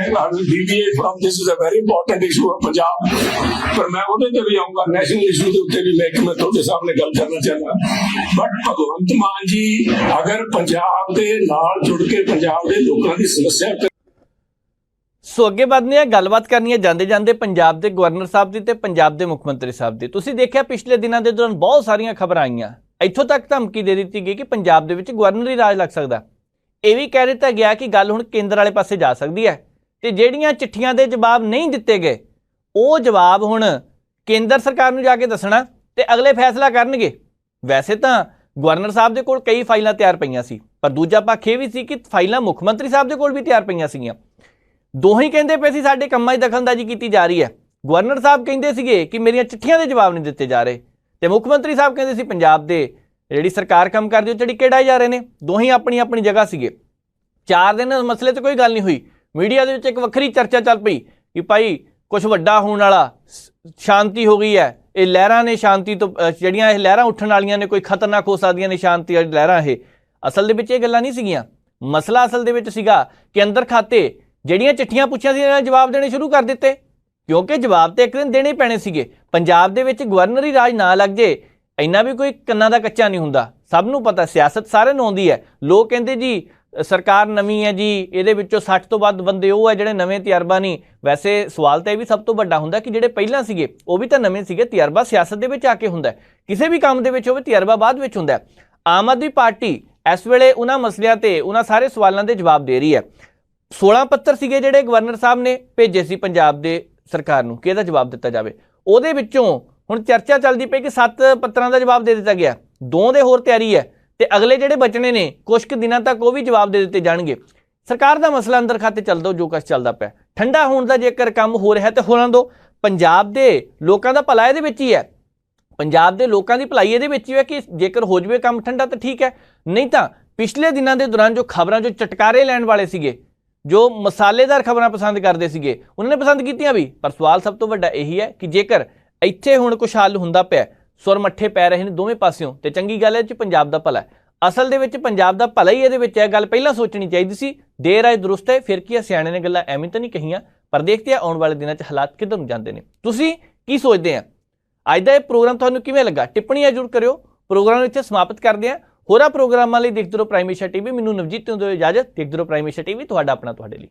DBA firm this is a very important issue of Punjab, ਪਰ ਮੈਂ ਉਹਦੇ ਤੇ ਵੀ ਆਊਂਗਾ। ਨੈਸ਼ਨਲ ਇਸ਼ੂ ਦੇ ਉੱਤੇ ਵੀ ਮੈਂ ਤੁਹਾਡੇ ਸਾਹਮਣੇ ਗੱਲ ਕਰਨਾ ਚਾਹੁੰਦਾ। ਬਟ ਭਗਵੰਤ ਮਾਨ ਜੀ ਅਗਰ ਪੰਜਾਬ ਦੇ ਨਾਲ ਜੁੜ ਕੇ ਪੰਜਾਬ ਦੇ ਲੋਕਾਂ ਦੀ ਸਮੱਸਿਆ ਸੋ ਅੱਗੇ ਵਧਦੇ ਹਾਂ, ਗੱਲਬਾਤ ਕਰਨੀ ਹੈ ਜਾਂਦੇ ਜਾਂਦੇ ਪੰਜਾਬ ਦੇ ਗਵਰਨਰ ਸਾਹਿਬ ਦੀ ਤੇ ਪੰਜਾਬ ਦੇ ਮੁੱਖ ਮੰਤਰੀ ਸਾਹਿਬ ਦੀ। ਤੁਸੀਂ ਦੇਖਿਆ ਪਿਛਲੇ ਦਿਨਾਂ ਦੇ ਦੌਰਾਨ ਬਹੁਤ ਸਾਰੀਆਂ ਖਬਰਾਂ ਆਈਆਂ, ਇੱਥੋਂ ਤੱਕ ਧਮਕੀ ਦੇ ਦਿੱਤੀ ਗਈ ਕਿ ਪੰਜਾਬ ਦੇ ਵਿੱਚ ਗਵਰਨਰੀ ਰਾਜ ਲੱਗ ਸਕਦਾ। ਇਹ ਵੀ ਕਹਿ ਦਿੱਤਾ ਗਿਆ ਕਿ ਗੱਲ ਹੁਣ ਕੇਂਦਰ ਵਾਲੇ ਪਾਸੇ ਜਾ ਸਕਦੀ ਹੈ ਤੇ ਜਿਹੜੀਆਂ ਚਿੱਠੀਆਂ ਦੇ ਜਵਾਬ ਨਹੀਂ ਦਿੱਤੇ ਗਏ ਉਹ ਜਵਾਬ ਹੁਣ ਕੇਂਦਰ ਸਰਕਾਰ ਨੂੰ ਜਾ ਕੇ ਦੱਸਣਾ ਤੇ ਅਗਲੇ ਫੈਸਲਾ ਕਰਨਗੇ। ਵੈਸੇ ਤਾਂ ਗਵਰਨਰ ਸਾਹਿਬ ਦੇ ਕੋਲ ਕਈ ਫਾਈਲਾਂ ਤਿਆਰ ਪਈਆਂ ਸੀ, ਪਰ ਦੂਜਾ ਪੱਖ ਇਹ ਵੀ ਸੀ ਕਿ ਫਾਈਲਾਂ ਮੁੱਖ ਮੰਤਰੀ ਸਾਹਿਬ ਦੇ ਕੋਲ ਵੀ ਤਿਆਰ ਪਈਆਂ ਸੀਗੀਆਂ। ਦੋਹੀ ਕਹਿੰਦੇ ਪਏ ਸੀ ਸਾਡੇ ਕੰਮਾਂ 'ਚ ਦਖਲਅੰਦਾਜ਼ੀ ਕੀਤੀ ਜਾ ਰਹੀ ਹੈ। ਗਵਰਨਰ ਸਾਹਿਬ ਕਹਿੰਦੇ ਸੀਗੇ ਕਿ ਮੇਰੀਆਂ ਚਿੱਠੀਆਂ ਦੇ ਜਵਾਬ ਨਹੀਂ ਦਿੱਤੇ ਜਾ ਰਹੇ ਤੇ ਮੁੱਖ ਮੰਤਰੀ ਸਾਹਿਬ ਕਹਿੰਦੇ ਸੀ ਪੰਜਾਬ ਦੇ ਜਿਹੜੀ ਸਰਕਾਰ ਕੰਮ ਕਰਦੀ ਉਹ ਜਿਹੜੀ ਕਿਹੜਾਏ ਜਾ ਰਹੇ ਨੇ। ਦੋਹੀ ਆਪਣੀ ਆਪਣੀ ਜਗ੍ਹਾ ਸੀਗੇ। 4 ਦਿਨ ਇਸ ਮਸਲੇ 'ਤੇ ਕੋਈ ਗੱਲ ਨਹੀਂ ਹੋਈ। ਮੀਡੀਆ ਦੇ ਵਿੱਚ ਇੱਕ ਵੱਖਰੀ ਚਰਚਾ ਚੱਲ ਪਈ ਕਿ ਭਾਈ ਕੁਝ ਵੱਡਾ ਹੋਣ ਵਾਲਾ, ਸ਼ਾਂਤੀ ਹੋ ਗਈ ਹੈ, ਇਹ ਲਹਿਰਾਂ ਨੇ ਸ਼ਾਂਤੀ ਤੋਂ, ਜਿਹੜੀਆਂ ਇਹ ਲਹਿਰਾਂ ਉੱਠਣ ਵਾਲੀਆਂ ਨੇ ਕੋਈ ਖਤਰਨਾਕ ਹੋ ਸਕਦੀਆਂ ਨੇ ਸ਼ਾਂਤੀ ਵਾਲੀ ਲਹਿਰਾਂ। ਇਹ ਅਸਲ ਦੇ ਵਿੱਚ ਇਹ ਗੱਲਾਂ ਨਹੀਂ ਸੀਗੀਆਂ। ਮਸਲਾ ਅਸਲ ਦੇ ਵਿੱਚ ਸੀਗਾ ਕਿ ਅੰਦਰ ਖਾਤੇ ਜਿਹੜੀਆਂ ਚਿੱਠੀਆਂ ਪੁੱਛੀਆਂ ਸੀ ਇਹਨਾਂ ਜਵਾਬ ਦੇਣੇ ਸ਼ੁਰੂ ਕਰ ਦਿੱਤੇ, ਕਿਉਂਕਿ ਜਵਾਬ ਤੇ ਇੱਕ ਦਿਨ ਦੇਣੇ ਪੈਣੇ ਸੀਗੇ। ਪੰਜਾਬ ਦੇ ਵਿੱਚ ਗਵਰਨਰੀ ਰਾਜ ਨਾ ਲੱਗ ਜੇ ਇੰਨਾ ਵੀ ਕੋਈ ਕੰਨਾਂ ਦਾ ਕੱਚਾ ਨਹੀਂ ਹੁੰਦਾ। ਸਭ ਨੂੰ ਪਤਾ, ਸਿਆਸਤ ਸਾਰਿਆਂ ਨੂੰ ਆਉਂਦੀ ਹੈ। ਲੋਕ ਕਹਿੰਦੇ ਜੀ ਸਰਕਾਰ ਨਵੀਂ ਹੈ ਜੀ, ਇਹਦੇ ਵਿੱਚੋਂ 60 ਤੋਂ ਵੱਧ ਬੰਦੇ ਉਹ ਹੈ ਜਿਹੜੇ ਨਵੇਂ ਤਜਰਬਾ ਨਹੀਂ। ਵੈਸੇ ਸਵਾਲ ਤਾਂ ਇਹ ਵੀ ਸਭ ਤੋਂ ਵੱਡਾ ਹੁੰਦਾ ਕਿ ਜਿਹੜੇ ਪਹਿਲਾਂ ਸੀਗੇ ਉਹ ਵੀ ਤਾਂ ਨਵੇਂ ਸੀਗੇ। ਤਜਰਬਾ ਸਿਆਸਤ ਦੇ ਵਿੱਚ ਆ ਕੇ ਹੁੰਦਾ, ਕਿਸੇ ਵੀ ਕੰਮ ਦੇ ਵਿੱਚ ਹੋਵੇ ਤਜਰਬਾ ਬਾਅਦ ਵਿੱਚ ਹੁੰਦਾ। ਆਮ ਆਦਮੀ ਪਾਰਟੀ ਇਸ ਵੇਲੇ ਉਹਨਾਂ ਮਸਲਿਆਂ ਤੇ ਉਹਨਾਂ ਸਾਰੇ ਸਵਾਲਾਂ ਦੇ ਜਵਾਬ ਦੇ ਰਹੀ ਹੈ। 16 ਪੱਤਰ ਸੀਗੇ ਜਿਹੜੇ ਗਵਰਨਰ ਸਾਹਿਬ ਨੇ ਭੇਜੇ ਸੀ ਪੰਜਾਬ ਦੇ ਸਰਕਾਰ ਨੂੰ ਕਿ ਇਹਦਾ ਜਵਾਬ ਦਿੱਤਾ ਜਾਵੇ। ਉਹਦੇ ਵਿੱਚੋਂ ਹੁਣ ਚਰਚਾ ਚੱਲਦੀ ਪਈ ਕਿ 7 ਪੱਤਰਾਂ ਦਾ ਜਵਾਬ ਦੇ ਦਿੱਤਾ ਗਿਆ, 2 ਦੇ ਹੋਰ ਤਿਆਰੀ ਹੈ ਤੇ ਅਗਲੇ ਜਿਹੜੇ ਬਚਣੇ ਨੇ ਕੁਝ ਕੁ ਦਿਨਾਂ ਤੱਕ ਉਹ ਵੀ ਜਵਾਬ ਦੇ ਦਿੱਤੇ ਜਾਣਗੇ। ਸਰਕਾਰ ਦਾ ਮਸਲਾ ਅੰਦਰ ਖਾਤੇ ਚੱਲਦਾ, ਜੋ ਕੁਛ ਚੱਲਦਾ ਪਿਆ ਠੰਡਾ ਹੋਣ ਦਾ ਜੇਕਰ ਕੰਮ ਹੋ ਰਿਹਾ ਤੇ ਹੋਰਾਂ ਦੋ। ਪੰਜਾਬ ਦੇ ਲੋਕਾਂ ਦਾ ਭਲਾ ਇਹਦੇ ਵਿੱਚ ਹੀ ਹੈ, ਪੰਜਾਬ ਦੇ ਲੋਕਾਂ ਦੀ ਭਲਾਈ ਇਹਦੇ ਵਿੱਚ ਹੀ ਹੈ ਕਿ ਜੇਕਰ ਹੋ ਜਾਵੇ ਕੰਮ ਠੰਡਾ ਤਾਂ ਠੀਕ ਹੈ। ਨਹੀਂ ਤਾਂ ਪਿਛਲੇ ਦਿਨਾਂ ਦੇ ਦੌਰਾਨ ਜੋ ਖਬਰਾਂ, ਜੋ ਚਟਕਾਰੇ ਲੈਣ ਵਾਲੇ ਸੀਗੇ, ਜੋ ਮਸਾਲੇਦਾਰ ਖਬਰਾਂ ਪਸੰਦ ਕਰਦੇ ਸੀਗੇ, ਉਹਨਾਂ ਨੇ ਪਸੰਦ ਕੀਤੀਆਂ ਵੀ। ਪਰ ਸਵਾਲ ਸਭ ਤੋਂ ਵੱਡਾ ਇਹੀ ਹੈ ਕਿ ਜੇਕਰ ਇੱਥੇ ਹੁਣ ਕੁਛ ਹੱਲ ਹੁੰਦਾ ਪਿਆ, ਸੁਰ ਮੱਠੇ ਪੈ ਰਹੇ ਨੇ ਦੋਵੇਂ ਪਾਸਿਓਂ, ਤੇ ਚੰਗੀ ਗੱਲ ਹੈ ਕਿ ਪੰਜਾਬ ਦਾ ਭਲਾ ਹੈ। ਅਸਲ ਦੇ ਵਿੱਚ ਪੰਜਾਬ ਦਾ ਭਲਾ ਹੀ ਇਹਦੇ ਵਿੱਚ ਹੈ। ਗੱਲ ਪਹਿਲਾਂ ਸੋਚਣੀ ਚਾਹੀਦੀ ਸੀ। ਦੇਰ ਆਏ ਦਰੁਸਤ ਹੈ। ਫਿਰ ਕੀ ਸਿਆਣੇ ਨੇ ਗੱਲਾਂ ਐਵੇਂ ਤਾਂ ਨਹੀਂ ਕਹੀਆਂ, ਪਰ ਦੇਖਦੇ ਆ ਆਉਣ ਵਾਲੇ ਦਿਨਾਂ 'ਚ ਹਾਲਾਤ ਕਿੱਧਰ ਨੂੰ ਜਾਂਦੇ ਨੇ। ਤੁਸੀਂ ਕੀ ਸੋਚਦੇ ਆ? ਅੱਜ ਦਾ ਇਹ ਪ੍ਰੋਗਰਾਮ ਤੁਹਾਨੂੰ ਕਿਵੇਂ ਲੱਗਾ? ਟਿੱਪਣੀਆਂ ਜ਼ਰੂਰ ਕਰਿਓ। ਪ੍ਰੋਗਰਾਮ ਨੂੰ ਇੱਥੇ ਸਮਾਪਤ ਕਰਦੇ ਆ। ਹੋਰਾਂ ਪ੍ਰੋਗਰਾਮਾਂ ਲਈ ਦੇਖਦੇ ਰਹੋ ਪ੍ਰਾਈਮ ਏਸ਼ੀਆ ਟੀਵੀ। ਮੈਨੂੰ ਨਵਜੀਤ ਤੋਂ ਦਿਓ ਇਜਾਜ਼ਤ। ਦੇਖਦੇ ਰਹੋ ਪ੍ਰਾਈਮ ਏਸ਼ੀਆ ਟੀਵੀ, ਤੁਹਾਡਾ ਆਪਣਾ ਤੁਹਾਡੇ ਲਈ।